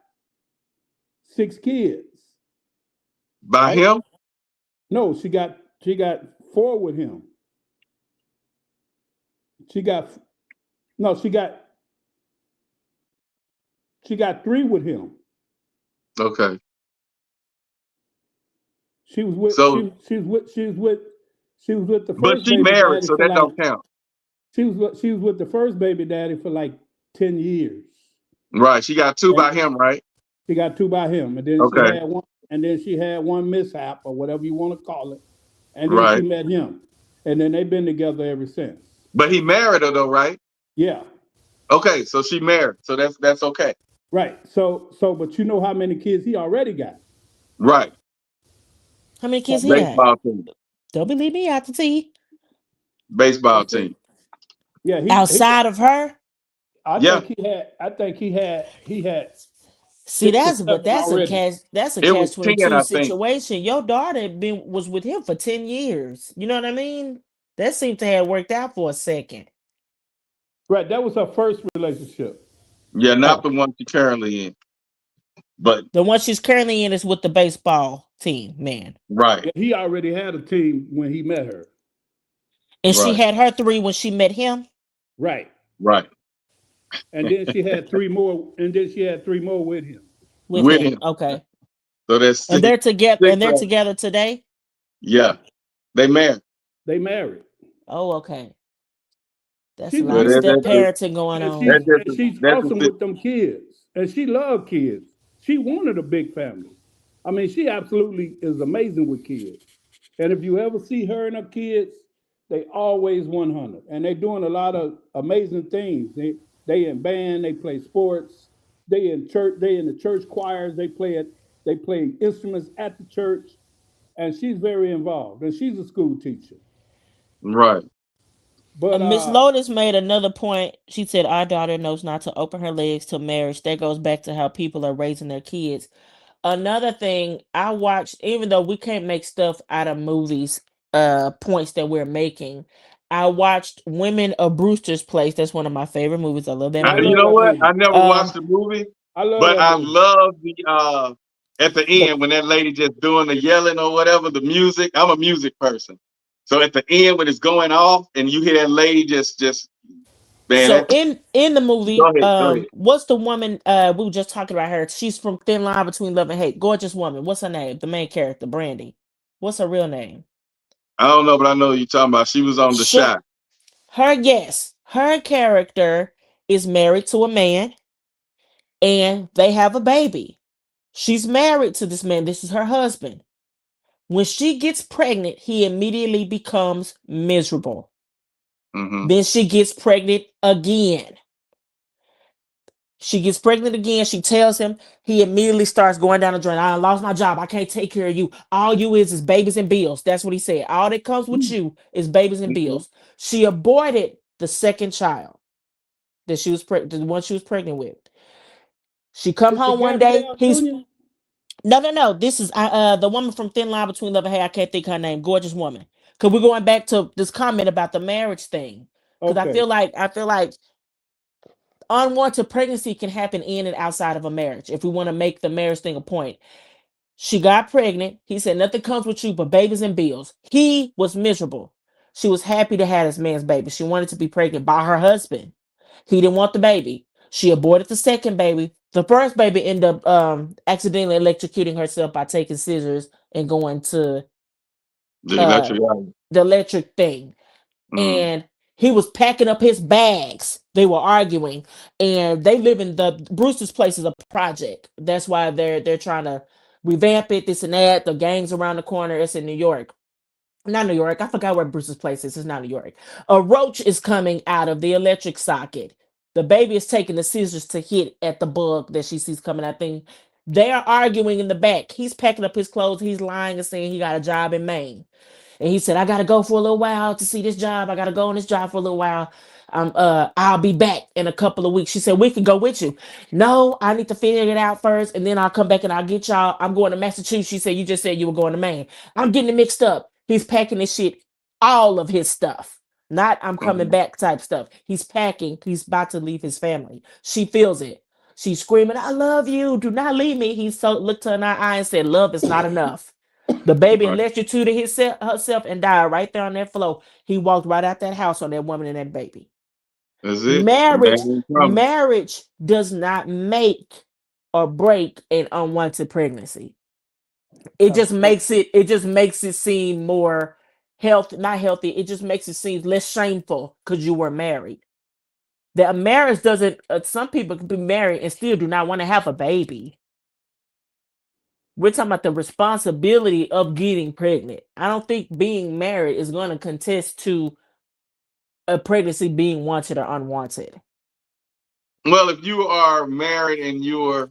6 kids, By right? him? No, she got 4 with him. She got no, she got 3 with him. Okay. She was with So, she was with the but first she baby married, daddy so for that like don't count. she was with the first baby daddy for like 10 years. Right. She got 2 And by him, right? she got 2 by him, and then she Okay. had one, mishap or whatever you want to call it, and then she Right. met him, and then they've been together ever since. But he married her though, right? Yeah, Okay, so she married, so that's okay. right. But you know how many kids he already got? Right. How many So kids he got? Baseball team. Don't believe me out the tea. Baseball see, team. yeah, he. Outside of her, I Yeah. think he had see 6 or that's but 7 already. that's a It was catch 10, 22 I think. situation. Your daughter was with him for 10 years. You know what I mean? That seemed to have worked out for a second. Right, that was her first relationship. Yeah, not Oh, the one she currently in. But The one she's currently in is with the baseball team, man. right, yeah, he already had a team when he met her. And she right, had her 3 when she met him Right, right. and then she had 3 more, with him. with With him. him. Okay. So that's And six, they're together six and they're of them. together today? Yeah. Yeah, They married. they married. Oh, okay. That's a She's a lot Well, of beautiful step person, parenting going and on. she's that's awesome the with them kids, and she loved kids. She wanted a big family. I mean, she absolutely is amazing with kids. And if you ever see her and her kids, they always 100, and they're doing a lot of amazing things. They in band, they play sports, they in church, they in the church choirs, they play instruments at the church, and she's very involved. And she's a school teacher. right. But Miss Lotus made another point. She said, our daughter knows not to open her legs to marriage. That goes back to how people are raising their kids. Another thing I watched, even though we can't make stuff out of movies, points that we're making, I watched Women of Brewster's Place. That's one of my favorite movies. I love that yeah, I You movie. love know that what? movie. I never watched Um, the movie, I love but that I movie. love the at the the end when that lady just doing the yelling or whatever, the music. I'm a music person. So at the end when it's going off and you hear that lady just man, so that in the movie, go ahead. what's the woman we were just talking about her? She's from Thin Line Between Love and Hate. Gorgeous woman. What's her name? The main character, Brandy. What's her real name? I don't know, but I know what you're talking about. She was on the She, shot. her character is married to a man and they have a baby. She's married to this man. This is her husband. When she gets pregnant, he immediately becomes miserable. Mm-hmm. Then she gets pregnant again. She gets pregnant again. She tells him. He immediately starts going down the drain. I lost my job. I can't take care of you. All you is babies and bills. That's what he said. All that comes with you is babies and Mm-hmm. bills. She aborted the second child that she was the one she was pregnant with. She come Is it home one day. Gabrielle He's Union? no. This is the woman from Thin Line Between Love and Hate. I can't think her name. Gorgeous woman. Cause we're going back to this comment about the marriage thing. Cause Okay. I feel like unwanted pregnancy can happen in and outside of a marriage if we want to make the marriage thing a point. She got pregnant. He said nothing comes with you but babies and bills. He was miserable. She was happy to have this man's baby. She wanted to be pregnant by her husband. He didn't want the baby. She aborted the second baby. The first baby ended up accidentally electrocuting herself by taking scissors and going to The electric. the electric thing. And he was packing up his bags. They were arguing, and they live in the Brewster's place is a project. That's why they're trying to revamp it, this and that. The gang's around the corner. It's in New York. Not New York. I forgot where Brewster's place is. It's not New York. A roach is coming out of the electric socket. The baby is taking the scissors to hit at the bug that she sees coming out thing. They are arguing in the back. He's packing up his clothes. He's lying and saying he got a job in Maine. And he said, I gotta go for a little while to see this job. I gotta go on this job for a little while. I'll be back in a couple of weeks. She said, we can go with you. No, I need to figure it out first, and then I'll come back and I'll get y'all. I'm going to Massachusetts. She said, you just said you were going to Maine. I'm getting it mixed up. He's packing his shit, all of his stuff. Not I'm coming back type stuff. He's packing. He's about to leave his family. She feels it. She's screaming, I love you. Do not leave me. He so looked her in her eye and said, love is not enough. The baby electrocuted herself and died right there on that floor. He walked right out that house on that woman and that baby. That's it. Marriage does not make or break an unwanted pregnancy. It just makes it seem more healthy, not healthy. It just makes it seem less shameful because you were married. That marriage doesn't. Some people can be married and still do not want to have a baby. We're talking about the responsibility of getting pregnant. I don't think being married is going to contest to a pregnancy being wanted or unwanted. Well, if you are married and you're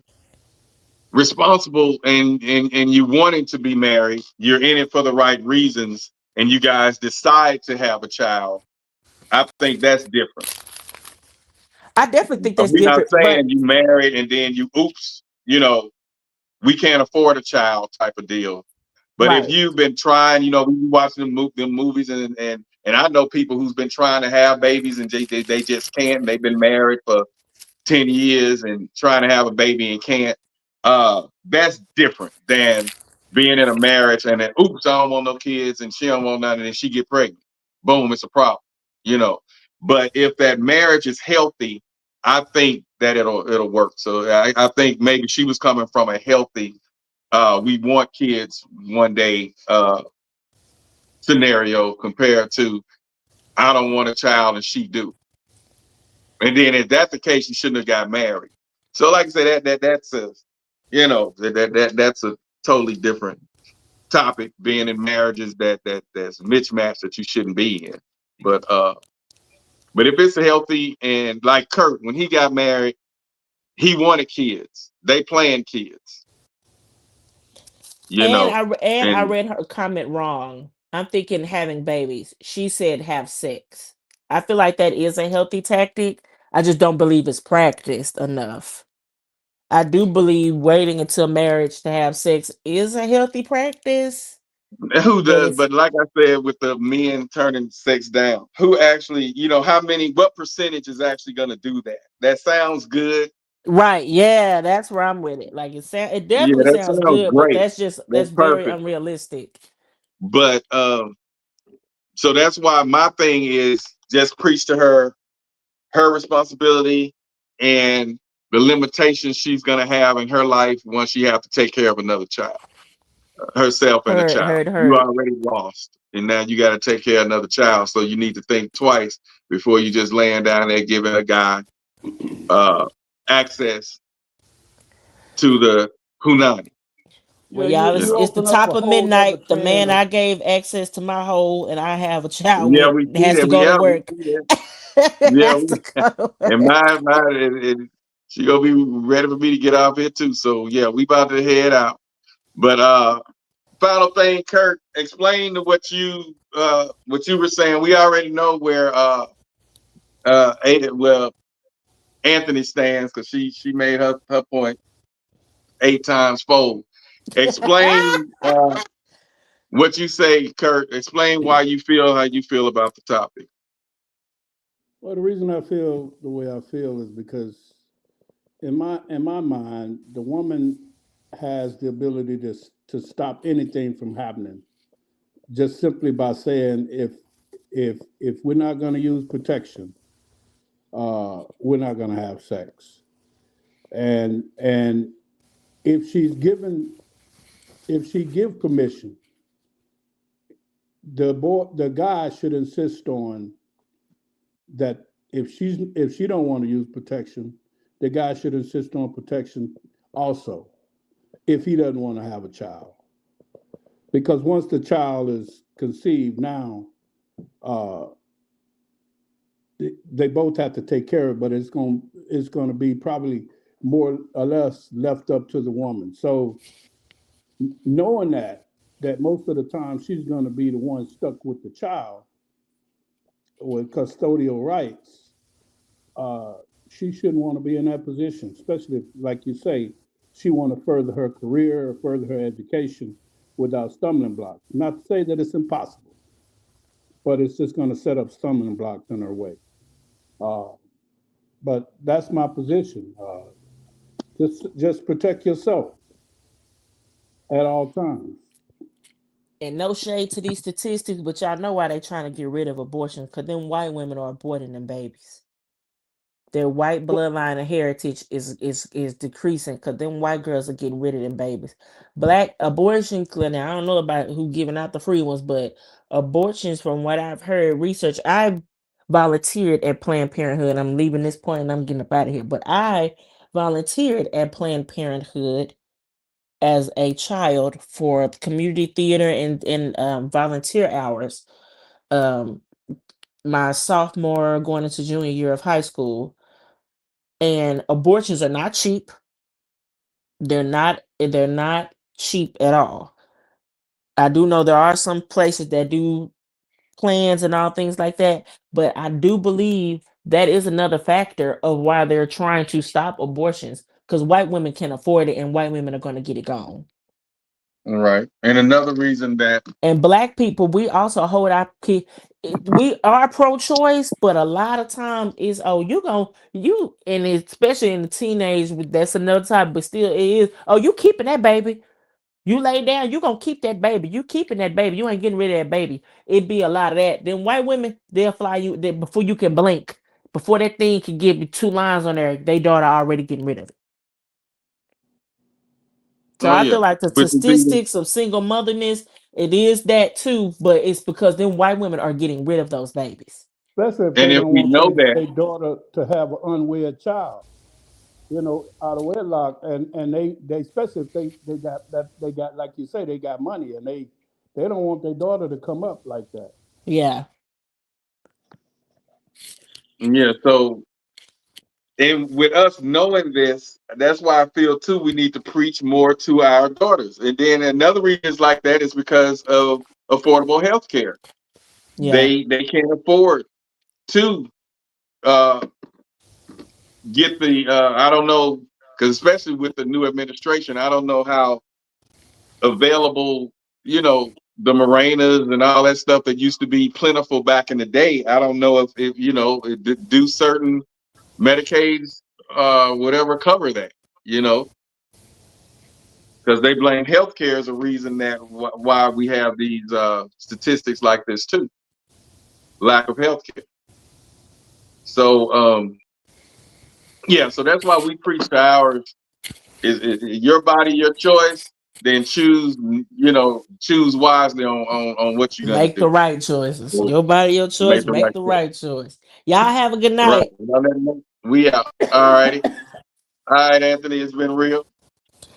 responsible and you wanting to be married, you're in it for the right reasons, and you guys decide to have a child, I think that's different. I definitely think that's We're not different. saying you married and then you we can't afford a child type of deal. But if you've been trying, we watching the movies and I know people who's been trying to have babies and they just can't. They've been married for 10 years and trying to have a baby and can't. That's different than being in a marriage and then, oops, I don't want no kids and she don't want none, and then she get pregnant. Boom, it's a problem, But if that marriage is healthy, I think that it'll work. So I think maybe she was coming from a healthy, we want kids one day scenario compared to I don't want a child and she do. And then if that's the case, you shouldn't have got married. So like I said, that's a that's a totally different topic, being in marriages that's mismatched that you shouldn't be in. But if it's healthy, and like Kurt, when he got married, he wanted kids. They planned kids. I read her comment wrong. I'm thinking having babies. She said have sex. I feel like that is a healthy tactic. I just don't believe it's practiced enough. I do believe waiting until marriage to have sex is a healthy practice. Who does? But like I said, with the men turning sex down, who actually, what percentage is actually going to do that? That sounds good. Right. Yeah, that's where I'm with it. Like it definitely that sounds good, but great. that's very perfect. unrealistic. But so that's why my thing is just preach to her responsibility and the limitations she's going to have in her life once she have to take care of another child, herself and a child. You already lost, and now you got to take care of another child. So you need to think twice before you just laying down there giving a guy access to the punani. Well, y'all, it's the top of midnight. The man I gave access to my hole, and I have a child with has to go to work. And mine, she gonna be ready for me to get off here too. So yeah, we about to head out. But final thing, Kurt, explain to what you were saying. We already know where Anthony stands, because she made her point 8 times fold. Explain what you say, Kurt. Explain why you feel how you feel about the topic. Well, the reason I feel the way I feel is because in my mind, the woman has the ability to stop anything from happening, just simply by saying if we're not going to use protection, we're not going to have sex. And if she's given, if she give permission, the guy should insist on that. If she don't want to use protection, the guy should insist on protection also. If he doesn't want to have a child, because once the child is conceived, now uh, they both have to take care of it, but it's going to be probably more or less left up to the woman. So knowing that most of the time she's going to be the one stuck with the child with custodial rights, uh, she shouldn't want to be in that position, especially if, like you say, she want to further her career or further her education without stumbling blocks. Not to say that it's impossible, but it's just going to set up stumbling blocks in her way. Uh, but that's my position. Just protect yourself at all times. And no shade to these statistics, but y'all know why they trying to get rid of abortion, because them white women are aborting them babies. Their white bloodline and heritage is decreasing because them white girls are getting rid of them babies. Black abortion clinic, I don't know about who giving out the free ones, but abortions, from what I've heard, research, I volunteered at Planned Parenthood. I'm leaving this point and I'm getting up out of here. But I volunteered at Planned Parenthood as a child for community theater and volunteer hours. My sophomore going into junior year of high school. And abortions are not cheap. They're not cheap at all. I do know there are some places that do plans and all things like that, but I do believe that is another factor of why they're trying to stop abortions, because white women can afford it and white women are going to get it gone. Right. And another reason that And black people, we also hold our kid. We are pro-choice, but a lot of times is and especially in the teenage, that's another type, but still it is, you keeping that baby. You lay down, you gonna keep that baby. You keeping that baby. You ain't getting rid of that baby. It'd be a lot of that. Then white women, they'll fly you before you can blink. Before that thing can give you 2 lines on there, they daughter already getting rid of it. So oh I yeah. feel like the Which would be statistics of single motherness, it is that too, but it's because then white women are getting rid of those babies. Especially if and they if don't we want know that, their daughter to have an unwed child, out of wedlock, and they especially if they got like you say they got money and they don't want their daughter to come up like that. Yeah. yeah, so and with us knowing this, that's why I feel too we need to preach more to our daughters. And then another reason like that is because of affordable health care. Yeah. They can't afford to uh, get the I don't know, because especially with the new administration, I don't know how available, the Morenas and all that stuff that used to be plentiful back in the day. I don't know if do certain Medicaids, whatever, cover that, because they blame healthcare as a reason that why we have these statistics like this too, lack of healthcare. So yeah, so that's why we preach to ours is your body, your choice. Then choose wisely on what you're gonna Make do. the right choices. Your body, your choice. Make the Make right the choice. right choice. Y'all have a good Right. night. We out. All righty. All right, Anthony, it's been real.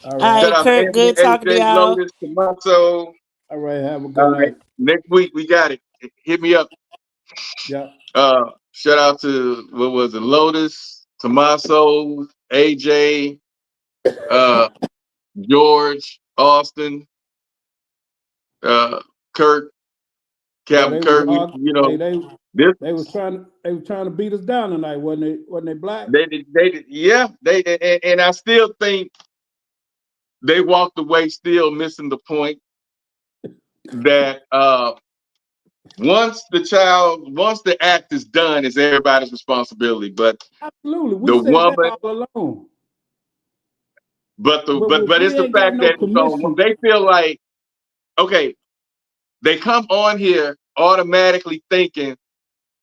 All All right. Shout right, out to Kurt. Anthony, Good talking to AJ, y'all. Lotus, Tomato. All right. Have a good All right. night. Next week we got it. Hit me up. Yeah. Shout out to what was it? Lotus, Tommaso, AJ, George, Austin, Kurt, Yeah, Captain they was Kirk. they was trying to beat us down tonight, wasn't they black? Yeah, and I still think they walked away still missing the point that once the act is done, it's everybody's responsibility. But Absolutely. We the said that woman, all along. But it's the ain't got fact no that so permission. they feel like, okay, they come on here automatically thinking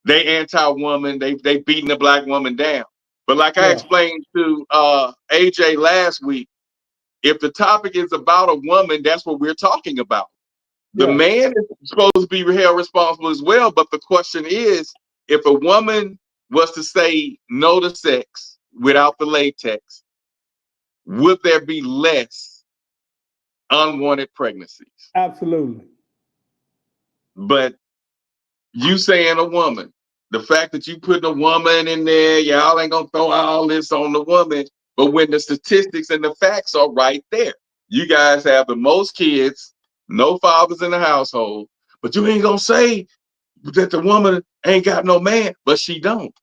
they anti-woman, they beating the black woman down. But like I Yeah. explained to AJ last week, if the topic is about a woman, that's what we're talking about. The Yeah. man is supposed to be held responsible as well. But the question is, if a woman was to say no to sex without the latex, would there be less unwanted pregnancies? Absolutely. But you saying a woman, the fact that you putting a woman in there, y'all ain't gonna throw all this on the woman. But when the statistics and the facts are right there, you guys have the most kids, no fathers in the household, but you ain't gonna say that the woman ain't got no man, but she don't.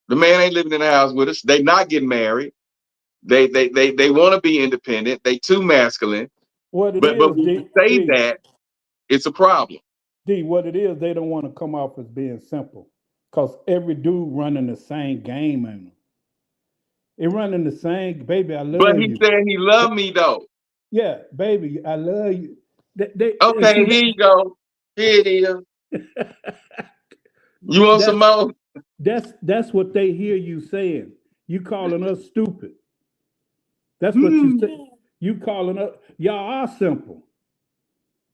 The man ain't living in the house with us. They not getting married. They want to be independent. They too masculine. What it But is, when you say that, it's a problem. What it is, they don't want to come off as being simple. Because every dude running the same game, man. They running the same, baby, I But love he you. said he loved me though. Yeah, baby, I love you. And Okay, see, here you go. Here it is. You want some more? that's what they hear you saying. You calling us stupid. That's what you say. You calling us, y'all are simple.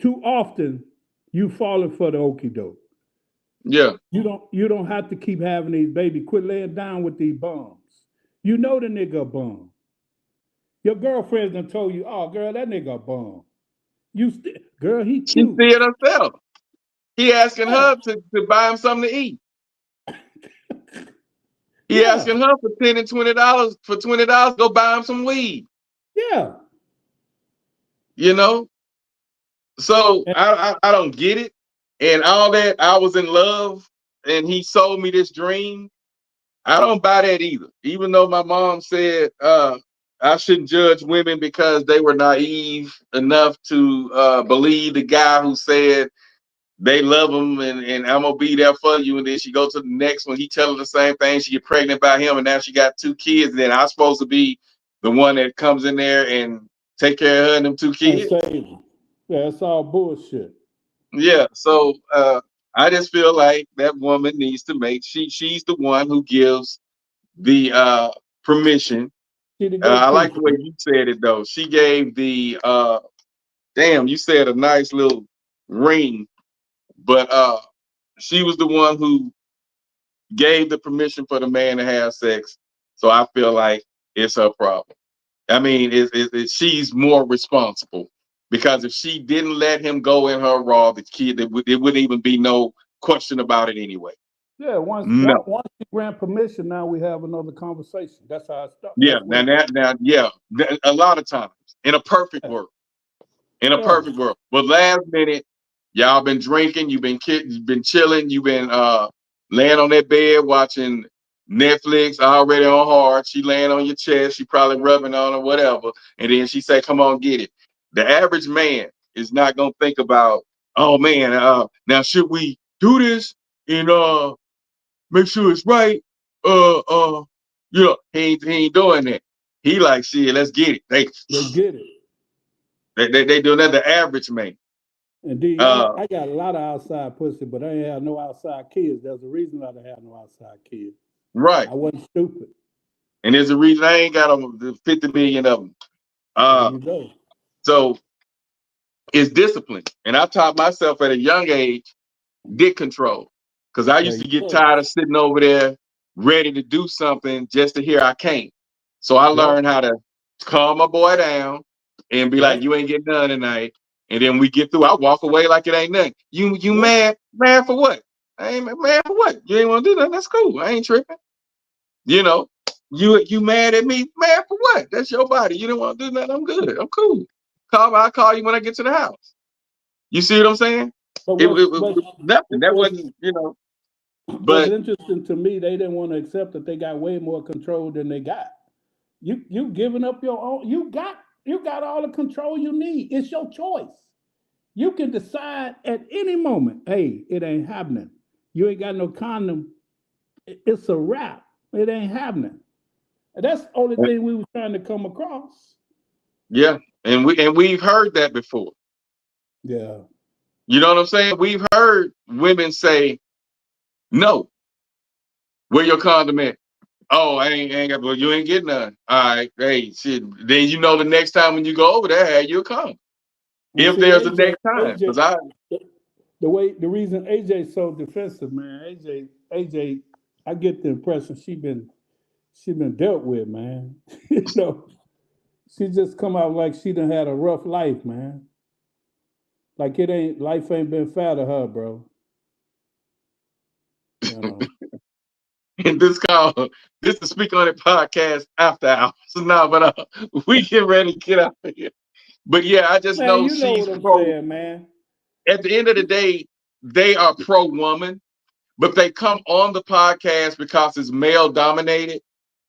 Too often, you falling for the okie doke. Yeah. You don't have to keep having these baby. Quit laying down with these bums. You know the nigga a bum. Your girlfriend done told you, oh girl, that nigga a bum. Girl, he She cute. see it herself. He asking Yeah. her to buy him something to eat. He Yeah. asking her for $10 and $20 for $20, go buy him some weed. Yeah. You know? So I don't get it. And all that I was in love and he sold me this dream. I don't buy that either. Even though my mom said I shouldn't judge women because they were naive enough to believe the guy who said they love him and I'm gonna be there for you. And then she goes to the next one. He tell her the same thing. She get pregnant by him, and now she got 2 kids. And then I'm supposed to be the one that comes in there and take care of her and them 2 And kids. save him. Yeah, it's all bullshit. Yeah. So I just feel like that woman needs to make she's the one who gives the permission. She the I like gatekeeper. the way you said it though. She gave the damn, you said a nice little ring, but she was the one who gave the permission for the man to have sex. So I feel like it's her problem. I mean, she's more responsible because if she didn't let him go in her raw, the kid, it wouldn't even be no question about it anyway. Yeah, once No. you grant permission, now we have another conversation. That's how it starts. Yeah. That's what Now, yeah. A lot of times in a perfect world. In a yeah. perfect world. But last minute, y'all been drinking, you've been chilling, you've been laying on that bed watching Netflix already on hard. She laying on your chest, she probably rubbing on or whatever. And then she say, come on, get it. The average man is not gonna think about, oh man, now should we do this and make sure it's right? He ain't doing that. He like shit, let's get it. Let's get it. They doing that the average man. And D, I got a lot of outside pussy, but I ain't have no outside kids. There's a reason I didn't have no outside kids. Right. I wasn't stupid. And there's a reason I ain't got them 50 million of them. There you go. So it's discipline. And I taught myself at a young age, dick control. Because I There used you to get go. tired of sitting over there ready to do something just to hear I can't. So I learned how to calm my boy down and be like, you ain't getting done tonight. And then we get through. I walk away like it ain't nothing. You mad? Mad for what? I ain't mad for what? You ain't want to do nothing. That's cool. I ain't tripping. You know, you mad at me? Mad for what? That's your body. You don't want to do nothing. I'm good. I'm cool. I'll call you when I get to the house. You see what I'm saying? But It was nothing. That wasn't, what's but interesting to me, they didn't want to accept that they got way more control than they got. You giving up your own. You got all the control you need. It's your choice. You can decide at any moment, hey, it ain't happening. You ain't got no condom. It's a wrap. It ain't happening. And that's the only thing we were trying to come across. Yeah, and we've heard that before. Yeah. You know what I'm saying? We've heard women say, "No, where your condom at? Oh, I ain't got. Well, you ain't getting none. All right, hey, shit. Then you know the next time when you go over there, hey, you'll come. Well, If see, there's a next time, AJ, because the reason AJ's so defensive, man. AJ, I get the impression she been dealt with, man. You know, she just come out like she done had a rough life, man. Like life ain't been fair to her, bro. You know. in this call, this is Speak On It podcast after hours. No, but we get ready to get out of here. But yeah, I just Man, know you know she's what I'm pro. saying, man. At the end of the day, they are pro woman, but they come on the podcast because it's male dominated,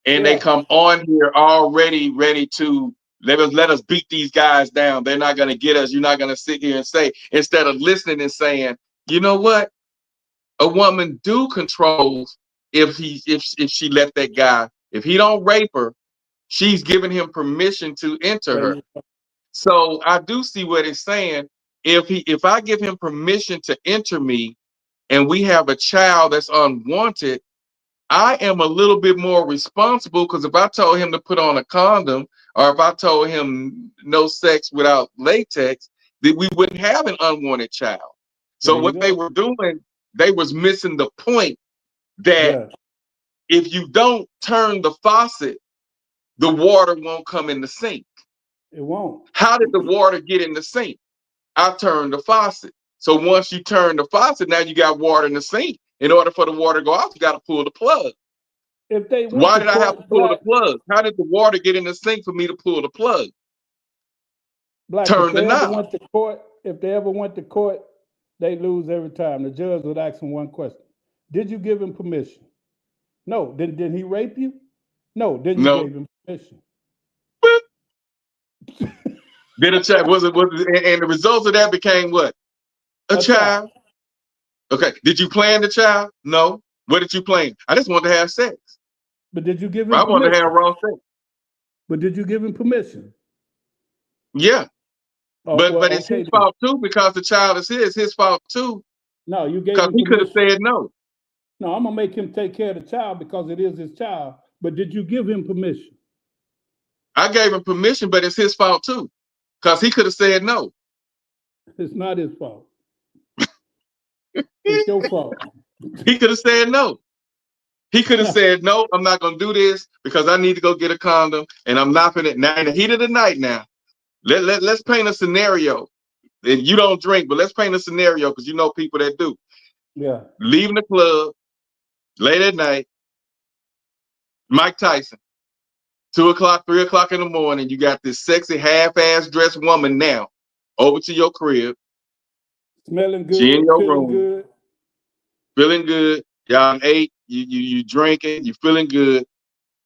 and they Yeah. come on here already ready to let us beat these guys down. They're not going to get us. You're not going to sit here and say, instead of listening and saying, you know what, a woman do controls if she let that guy, if he don't rape her, she's giving him permission to enter her. So I do see what it's saying. If I give him permission to enter me and we have a child that's unwanted, I am a little bit more responsible, because if I told him to put on a condom, or if I told him no sex without latex, then we wouldn't have an unwanted child. So what they were doing, they was missing the point that if you don't turn the faucet, the water won't come in the sink. It won't. How did the water get in the sink? I turned the faucet. So once you turn the faucet, now you got water in the sink. In order for the water to go out, you got to pull the plug. If they went Why to did I have to court, pull the plug? How did the water get in the sink for me to pull the plug? Black, Turn the knob. If they ever went to court, they lose every time. The judge would ask them one question: did you give him permission? No. Did he rape you? No. Then you gave him permission. Then a child and the results of that became what? A child. Okay. Did you plan the child? No. What did you plan? I just wanted to have sex. But did you give him I permission? wanted to have raw sex. But did you give him permission? Yeah. But it's okay, his fault too, because the child is his fault too. No, you gave because him he could have permission. said no. No, I'm gonna make him take care of the child because it is his child. But did you give him permission? I gave him permission, but it's his fault too, because he could have said no. It's not his fault. It's your fault. He could have said no. He could have said, no, I'm not going to do this because I need to go get a condom, and I'm not going to. Now, in the heat of the night now, let's paint a scenario. And you don't drink, but let's paint a scenario, because you know people that do. Yeah. Leaving the club late at night, Mike Tyson, 2 o'clock, 3 o'clock in the morning, you got this sexy half-ass dressed woman now over to your crib. Smelling good, she in your feeling room, good. Feeling good. Y'all ate, you drinking, you feeling good,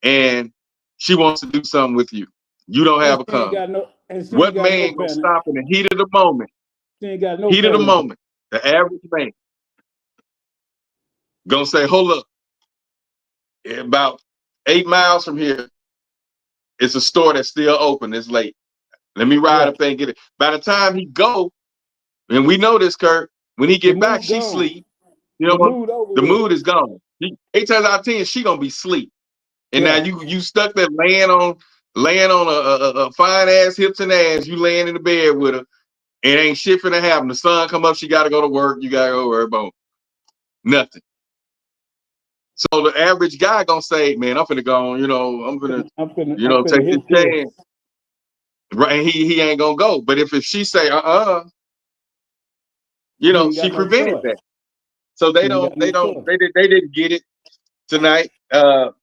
and she wants to do something with you. You don't have a condom. What man gonna stop in the heat of the moment? She ain't got no heat of the panties. moment. The average man gonna say, hold up. About 8 miles from here, it's a store that's still open. It's late. Let me ride up there and get it. By the time he go, and we know this, Kurt, when he get back, she sleep. You know what? The mood is gone. 8 times out of 10, she gonna be sleep. And now you stuck there laying on a fine ass hips and ass. You laying in the bed with her, and ain't shit finna happen. The sun come up, she gotta go to work. You gotta go to work. Boom, nothing. So the average guy gonna say, "Man, I'm finna go on. I'm finna take this chance." Right? And he ain't gonna go. But if she say, she prevented that. So they didn't get it tonight. But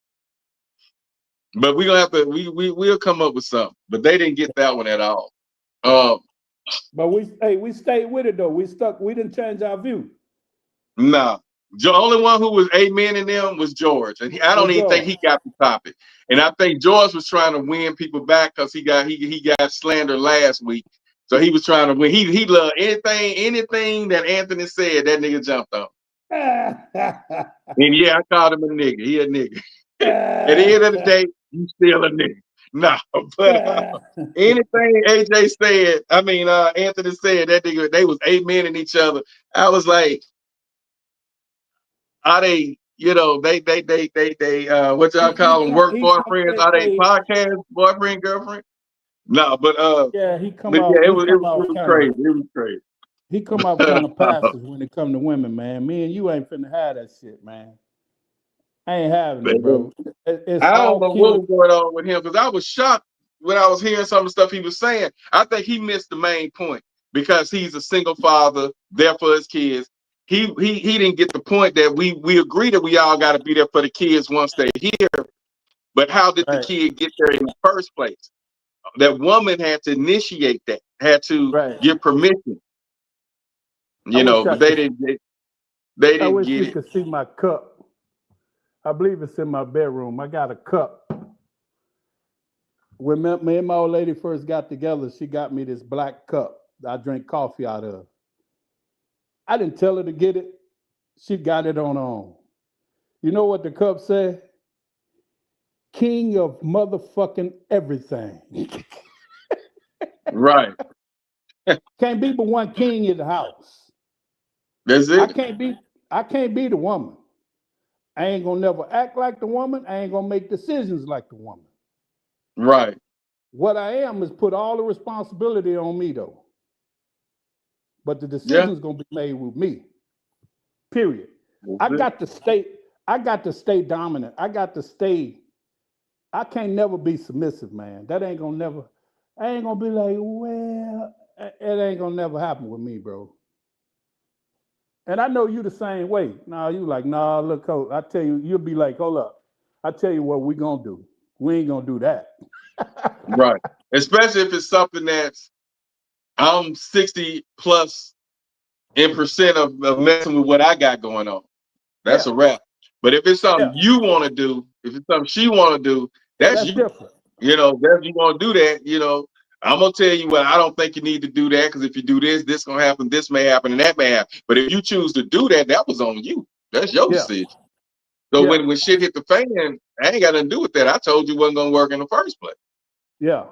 we're gonna have to we'll come up with something. But they didn't get that one at all. But we stayed with it though. We didn't change our view. Nah. The only one who was amen in them was George. And I don't even think he got the topic. And I think George was trying to win people back because he got slandered last week. So he was trying to win. He loved anything that Anthony said, that nigga jumped on. And yeah, I called him a nigga. He a nigga. At the end of the day, You still a nigga. Nah, but anything AJ said, Anthony said, that nigga, they was amening each other. I was like, are they, they what y'all call them, work boyfriends? Are they podcast boyfriend, girlfriend? No, but he come but out. yeah, it He was come out crazy. kind of. It was crazy. He come out kind of passive when it come to women, man. Me and you ain't finna have that shit, man. I ain't having it, bro. It's I don't all know what was going on with him because I was shocked when I was hearing some of the stuff he was saying. I think he missed the main point because he's a single father, there for his kids. He didn't get the point that we agree that we all got to be there for the kids once they're here. But how did the kid get there in the first place? That woman had to initiate that, had to give permission. But they didn't. They I didn't wish get you it. could see my cup. I believe it's in my bedroom. I got a cup. When me and my old lady first got together, she got me this black cup I drink coffee out of. I didn't tell her to get it. She got it on her own. You know what the cup said? King of motherfucking everything. Right. Can't be but one king in the house. That's it. I can't be the woman. I ain't gonna never act like the woman. I ain't gonna make decisions like the woman. Right. What I am is put all the responsibility on me though. But the decision's gonna be made with me. Period. I got to stay dominant. I can't never be submissive, man. I ain't gonna be like, well, it ain't gonna never happen with me, bro. And I know you the same way. Nah, you like, nah, look, I tell you, you'll be like, hold up. I tell you what we gonna do. We ain't gonna do that. Right. Especially if it's something that's I'm 60 plus in percent of messing with what I got going on. That's a wrap. But if it's something you want to do, if it's something she want to do, that's you. Different. That's you want to do that. I'm gonna tell you what I don't think you need to do that because if you do this gonna happen, this may happen, and that may happen. But if you choose to do that, that was on you. That's your decision. So when shit hit the fan, I ain't got nothing to do with that. I told you it wasn't gonna work in the first place. Yeah.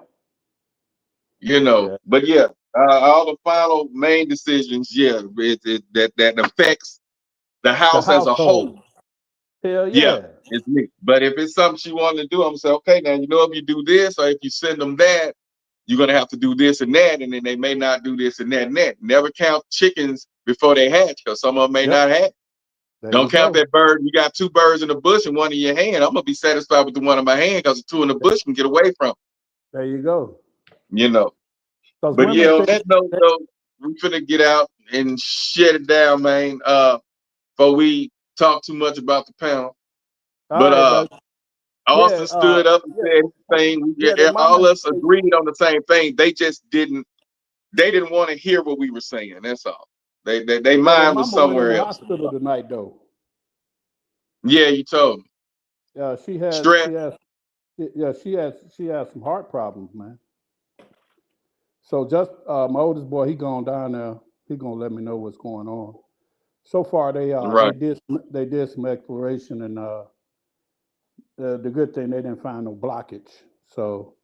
But all the final main decisions, that affects the house as a whole. Hell yeah. It's me. But if it's something she wanted to do, I'm gonna say, okay, now if you do this or if you send them that, you're gonna have to do this and that, and then they may not do this and that and that. Never count chickens before they hatch, because some of them may not hatch. Don't count that bird. You got two birds in the bush and one in your hand. I'm gonna be satisfied with the one in my hand because the two in the bush can get away from. There you go. But on that note, though, we finna get out and shut it down, man. Before we talk too much about the panel. But Austin stood up and said the thing. All us agreed on the same thing. They just didn't want to hear what we were saying. That's all. They mind was somewhere else. Hospital tonight, though. Yeah, you told me. Yeah, she has some heart problems, man. So just my oldest boy, he gone down there. He gonna let me know what's going on. So far, they did some exploration, and the good thing they didn't find no blockage. So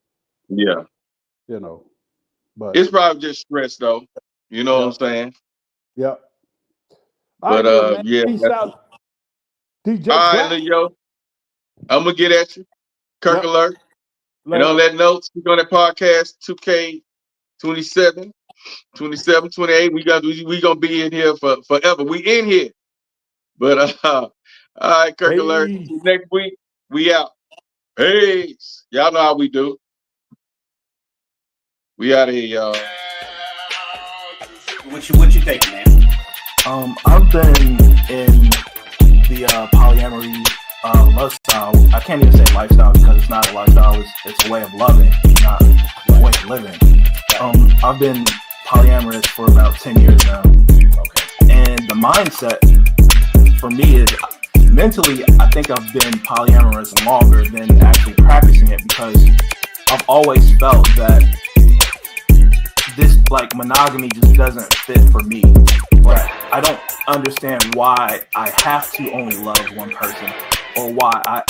but it's probably just stress, though. You know what I'm saying? Yep. But peace out, DJ. All right, Leo. I'm gonna get at you. Kirk alert. And on that note, speak on that podcast 2K27, 27, 28. We gonna be in here for forever. We in here. But all right, Kirk alert. Next week, we out. Peace. Y'all know how we do. We out of here, y'all. What you think, man? I've been in the polyamory lifestyle. I can't even say lifestyle because it's not a lifestyle. It's a way of loving, not a way of living. I've been polyamorous for about 10 years now. Okay. And the mindset for me is mentally, I think I've been polyamorous longer than actually practicing it because I've always felt that this monogamy just doesn't fit for me. Right. I don't understand why I have to only love one person or why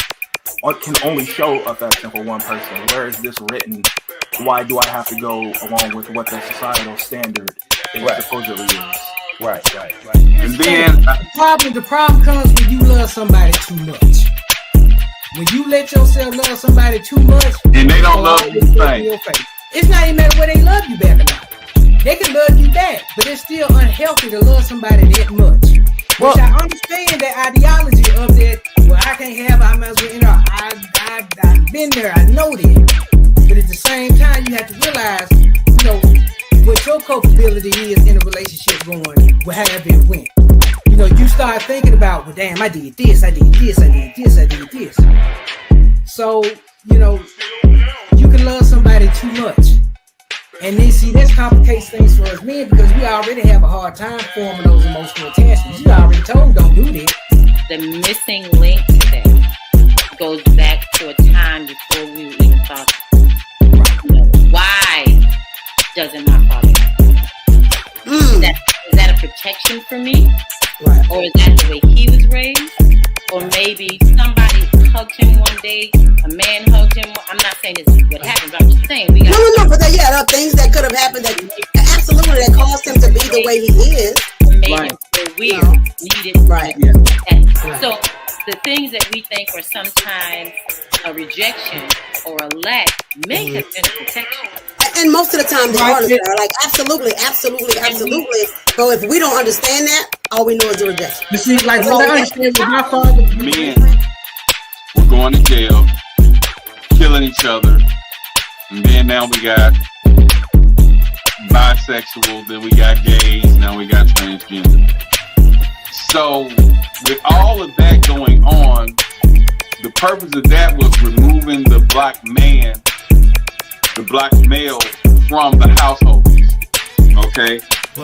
can only show affection for one person. Where is this written? Why do I have to go along with what the societal standard is supposedly is? Right. And then the problem comes when you love somebody too much. When you let yourself love somebody too much, and they don't love you the same. It's not even matter whether they love you back or not. They can love you back, but it's still unhealthy to love somebody that much. Which I understand that ideology of that. Well, I can't have. I might as well. You know, I've been there. I know that. But at the same time, you have to realize, you know, what your culpability is in a relationship going, however it went. You know, you start thinking about, well, damn, I did this. So, you know, you can love somebody too much. And then, see, this complicates things for us men because we already have a hard time forming those emotional attachments. You already told don't do this. The missing link to that goes back to a time before we were even thought. You know, why doesn't my father? Is that a protection for me? Right. Or is that the way he was raised? Or maybe somebody hugged him one day, a man hugged him. I'm not saying this is what happened, but I'm just saying we got No, but there are things that could have happened that absolutely that caused him to be the way he is. Made him feel weird, needed. Right. So the things that we think are sometimes a rejection or a lack may have been a protection. And most of the time they are like absolutely. But if we don't understand that, all we know is the rejection. You see, like what I understand with my father, men were going to jail, killing each other, and then now we got bisexual, then we got gays, now we got transgender. So with all of that going on, the purpose of that was removing the black man, the black male from the household. Okay?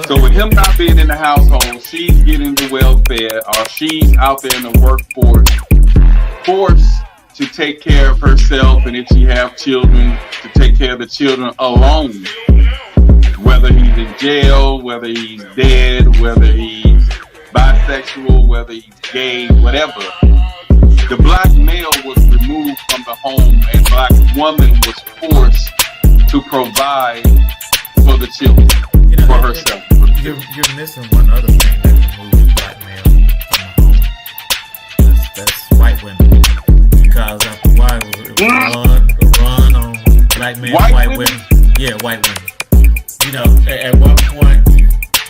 So with him not being in the household, she's getting the welfare, or she's out there in the workforce, forced to take care of herself, and if she have children, to take care of the children alone. Whether he's in jail, whether he's dead, whether he's bisexual, whether he's gay, whatever. The black male was removed from the home, and black woman was forced to provide for the children, for herself. You're missing one other thing that removes black male from the home. That's white women. Because after a while, it was run on black men, white women. Yeah, white women. You know, at one point,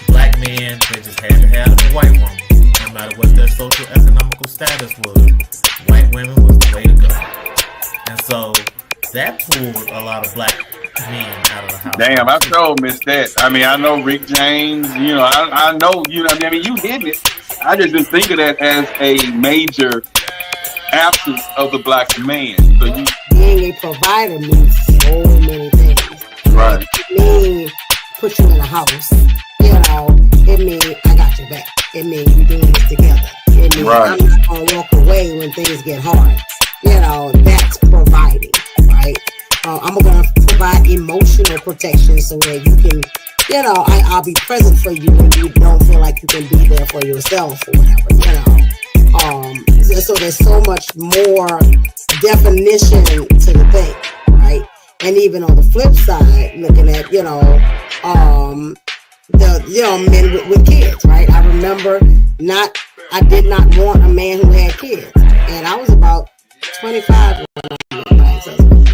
black men, they just had to have a white woman. No matter what their social economical status was, white women was the way to go. And so that pulled a lot of black men out of the house. Damn, I sure missed that. I mean, I know Rick James, you know, I know, you know, I mean, you hit it. I just didn't think of that as a major absence of the black man. So you being a provider means so many things. Right. It means put you in a house. You know, it means I got your back. It means we're doing this together. It means I'm not gonna walk away when things get hard. You know, that's providing, right? I'm gonna provide emotional protection so that you can, you know, I'll be present for you when you don't feel like you can be there for yourself or whatever, you know. So there's so much more definition to the thing, right? And even on the flip side, looking at, you know, men with kids, right? I remember I did not want a man who had kids, and I was about 25 when I met my ex-husband.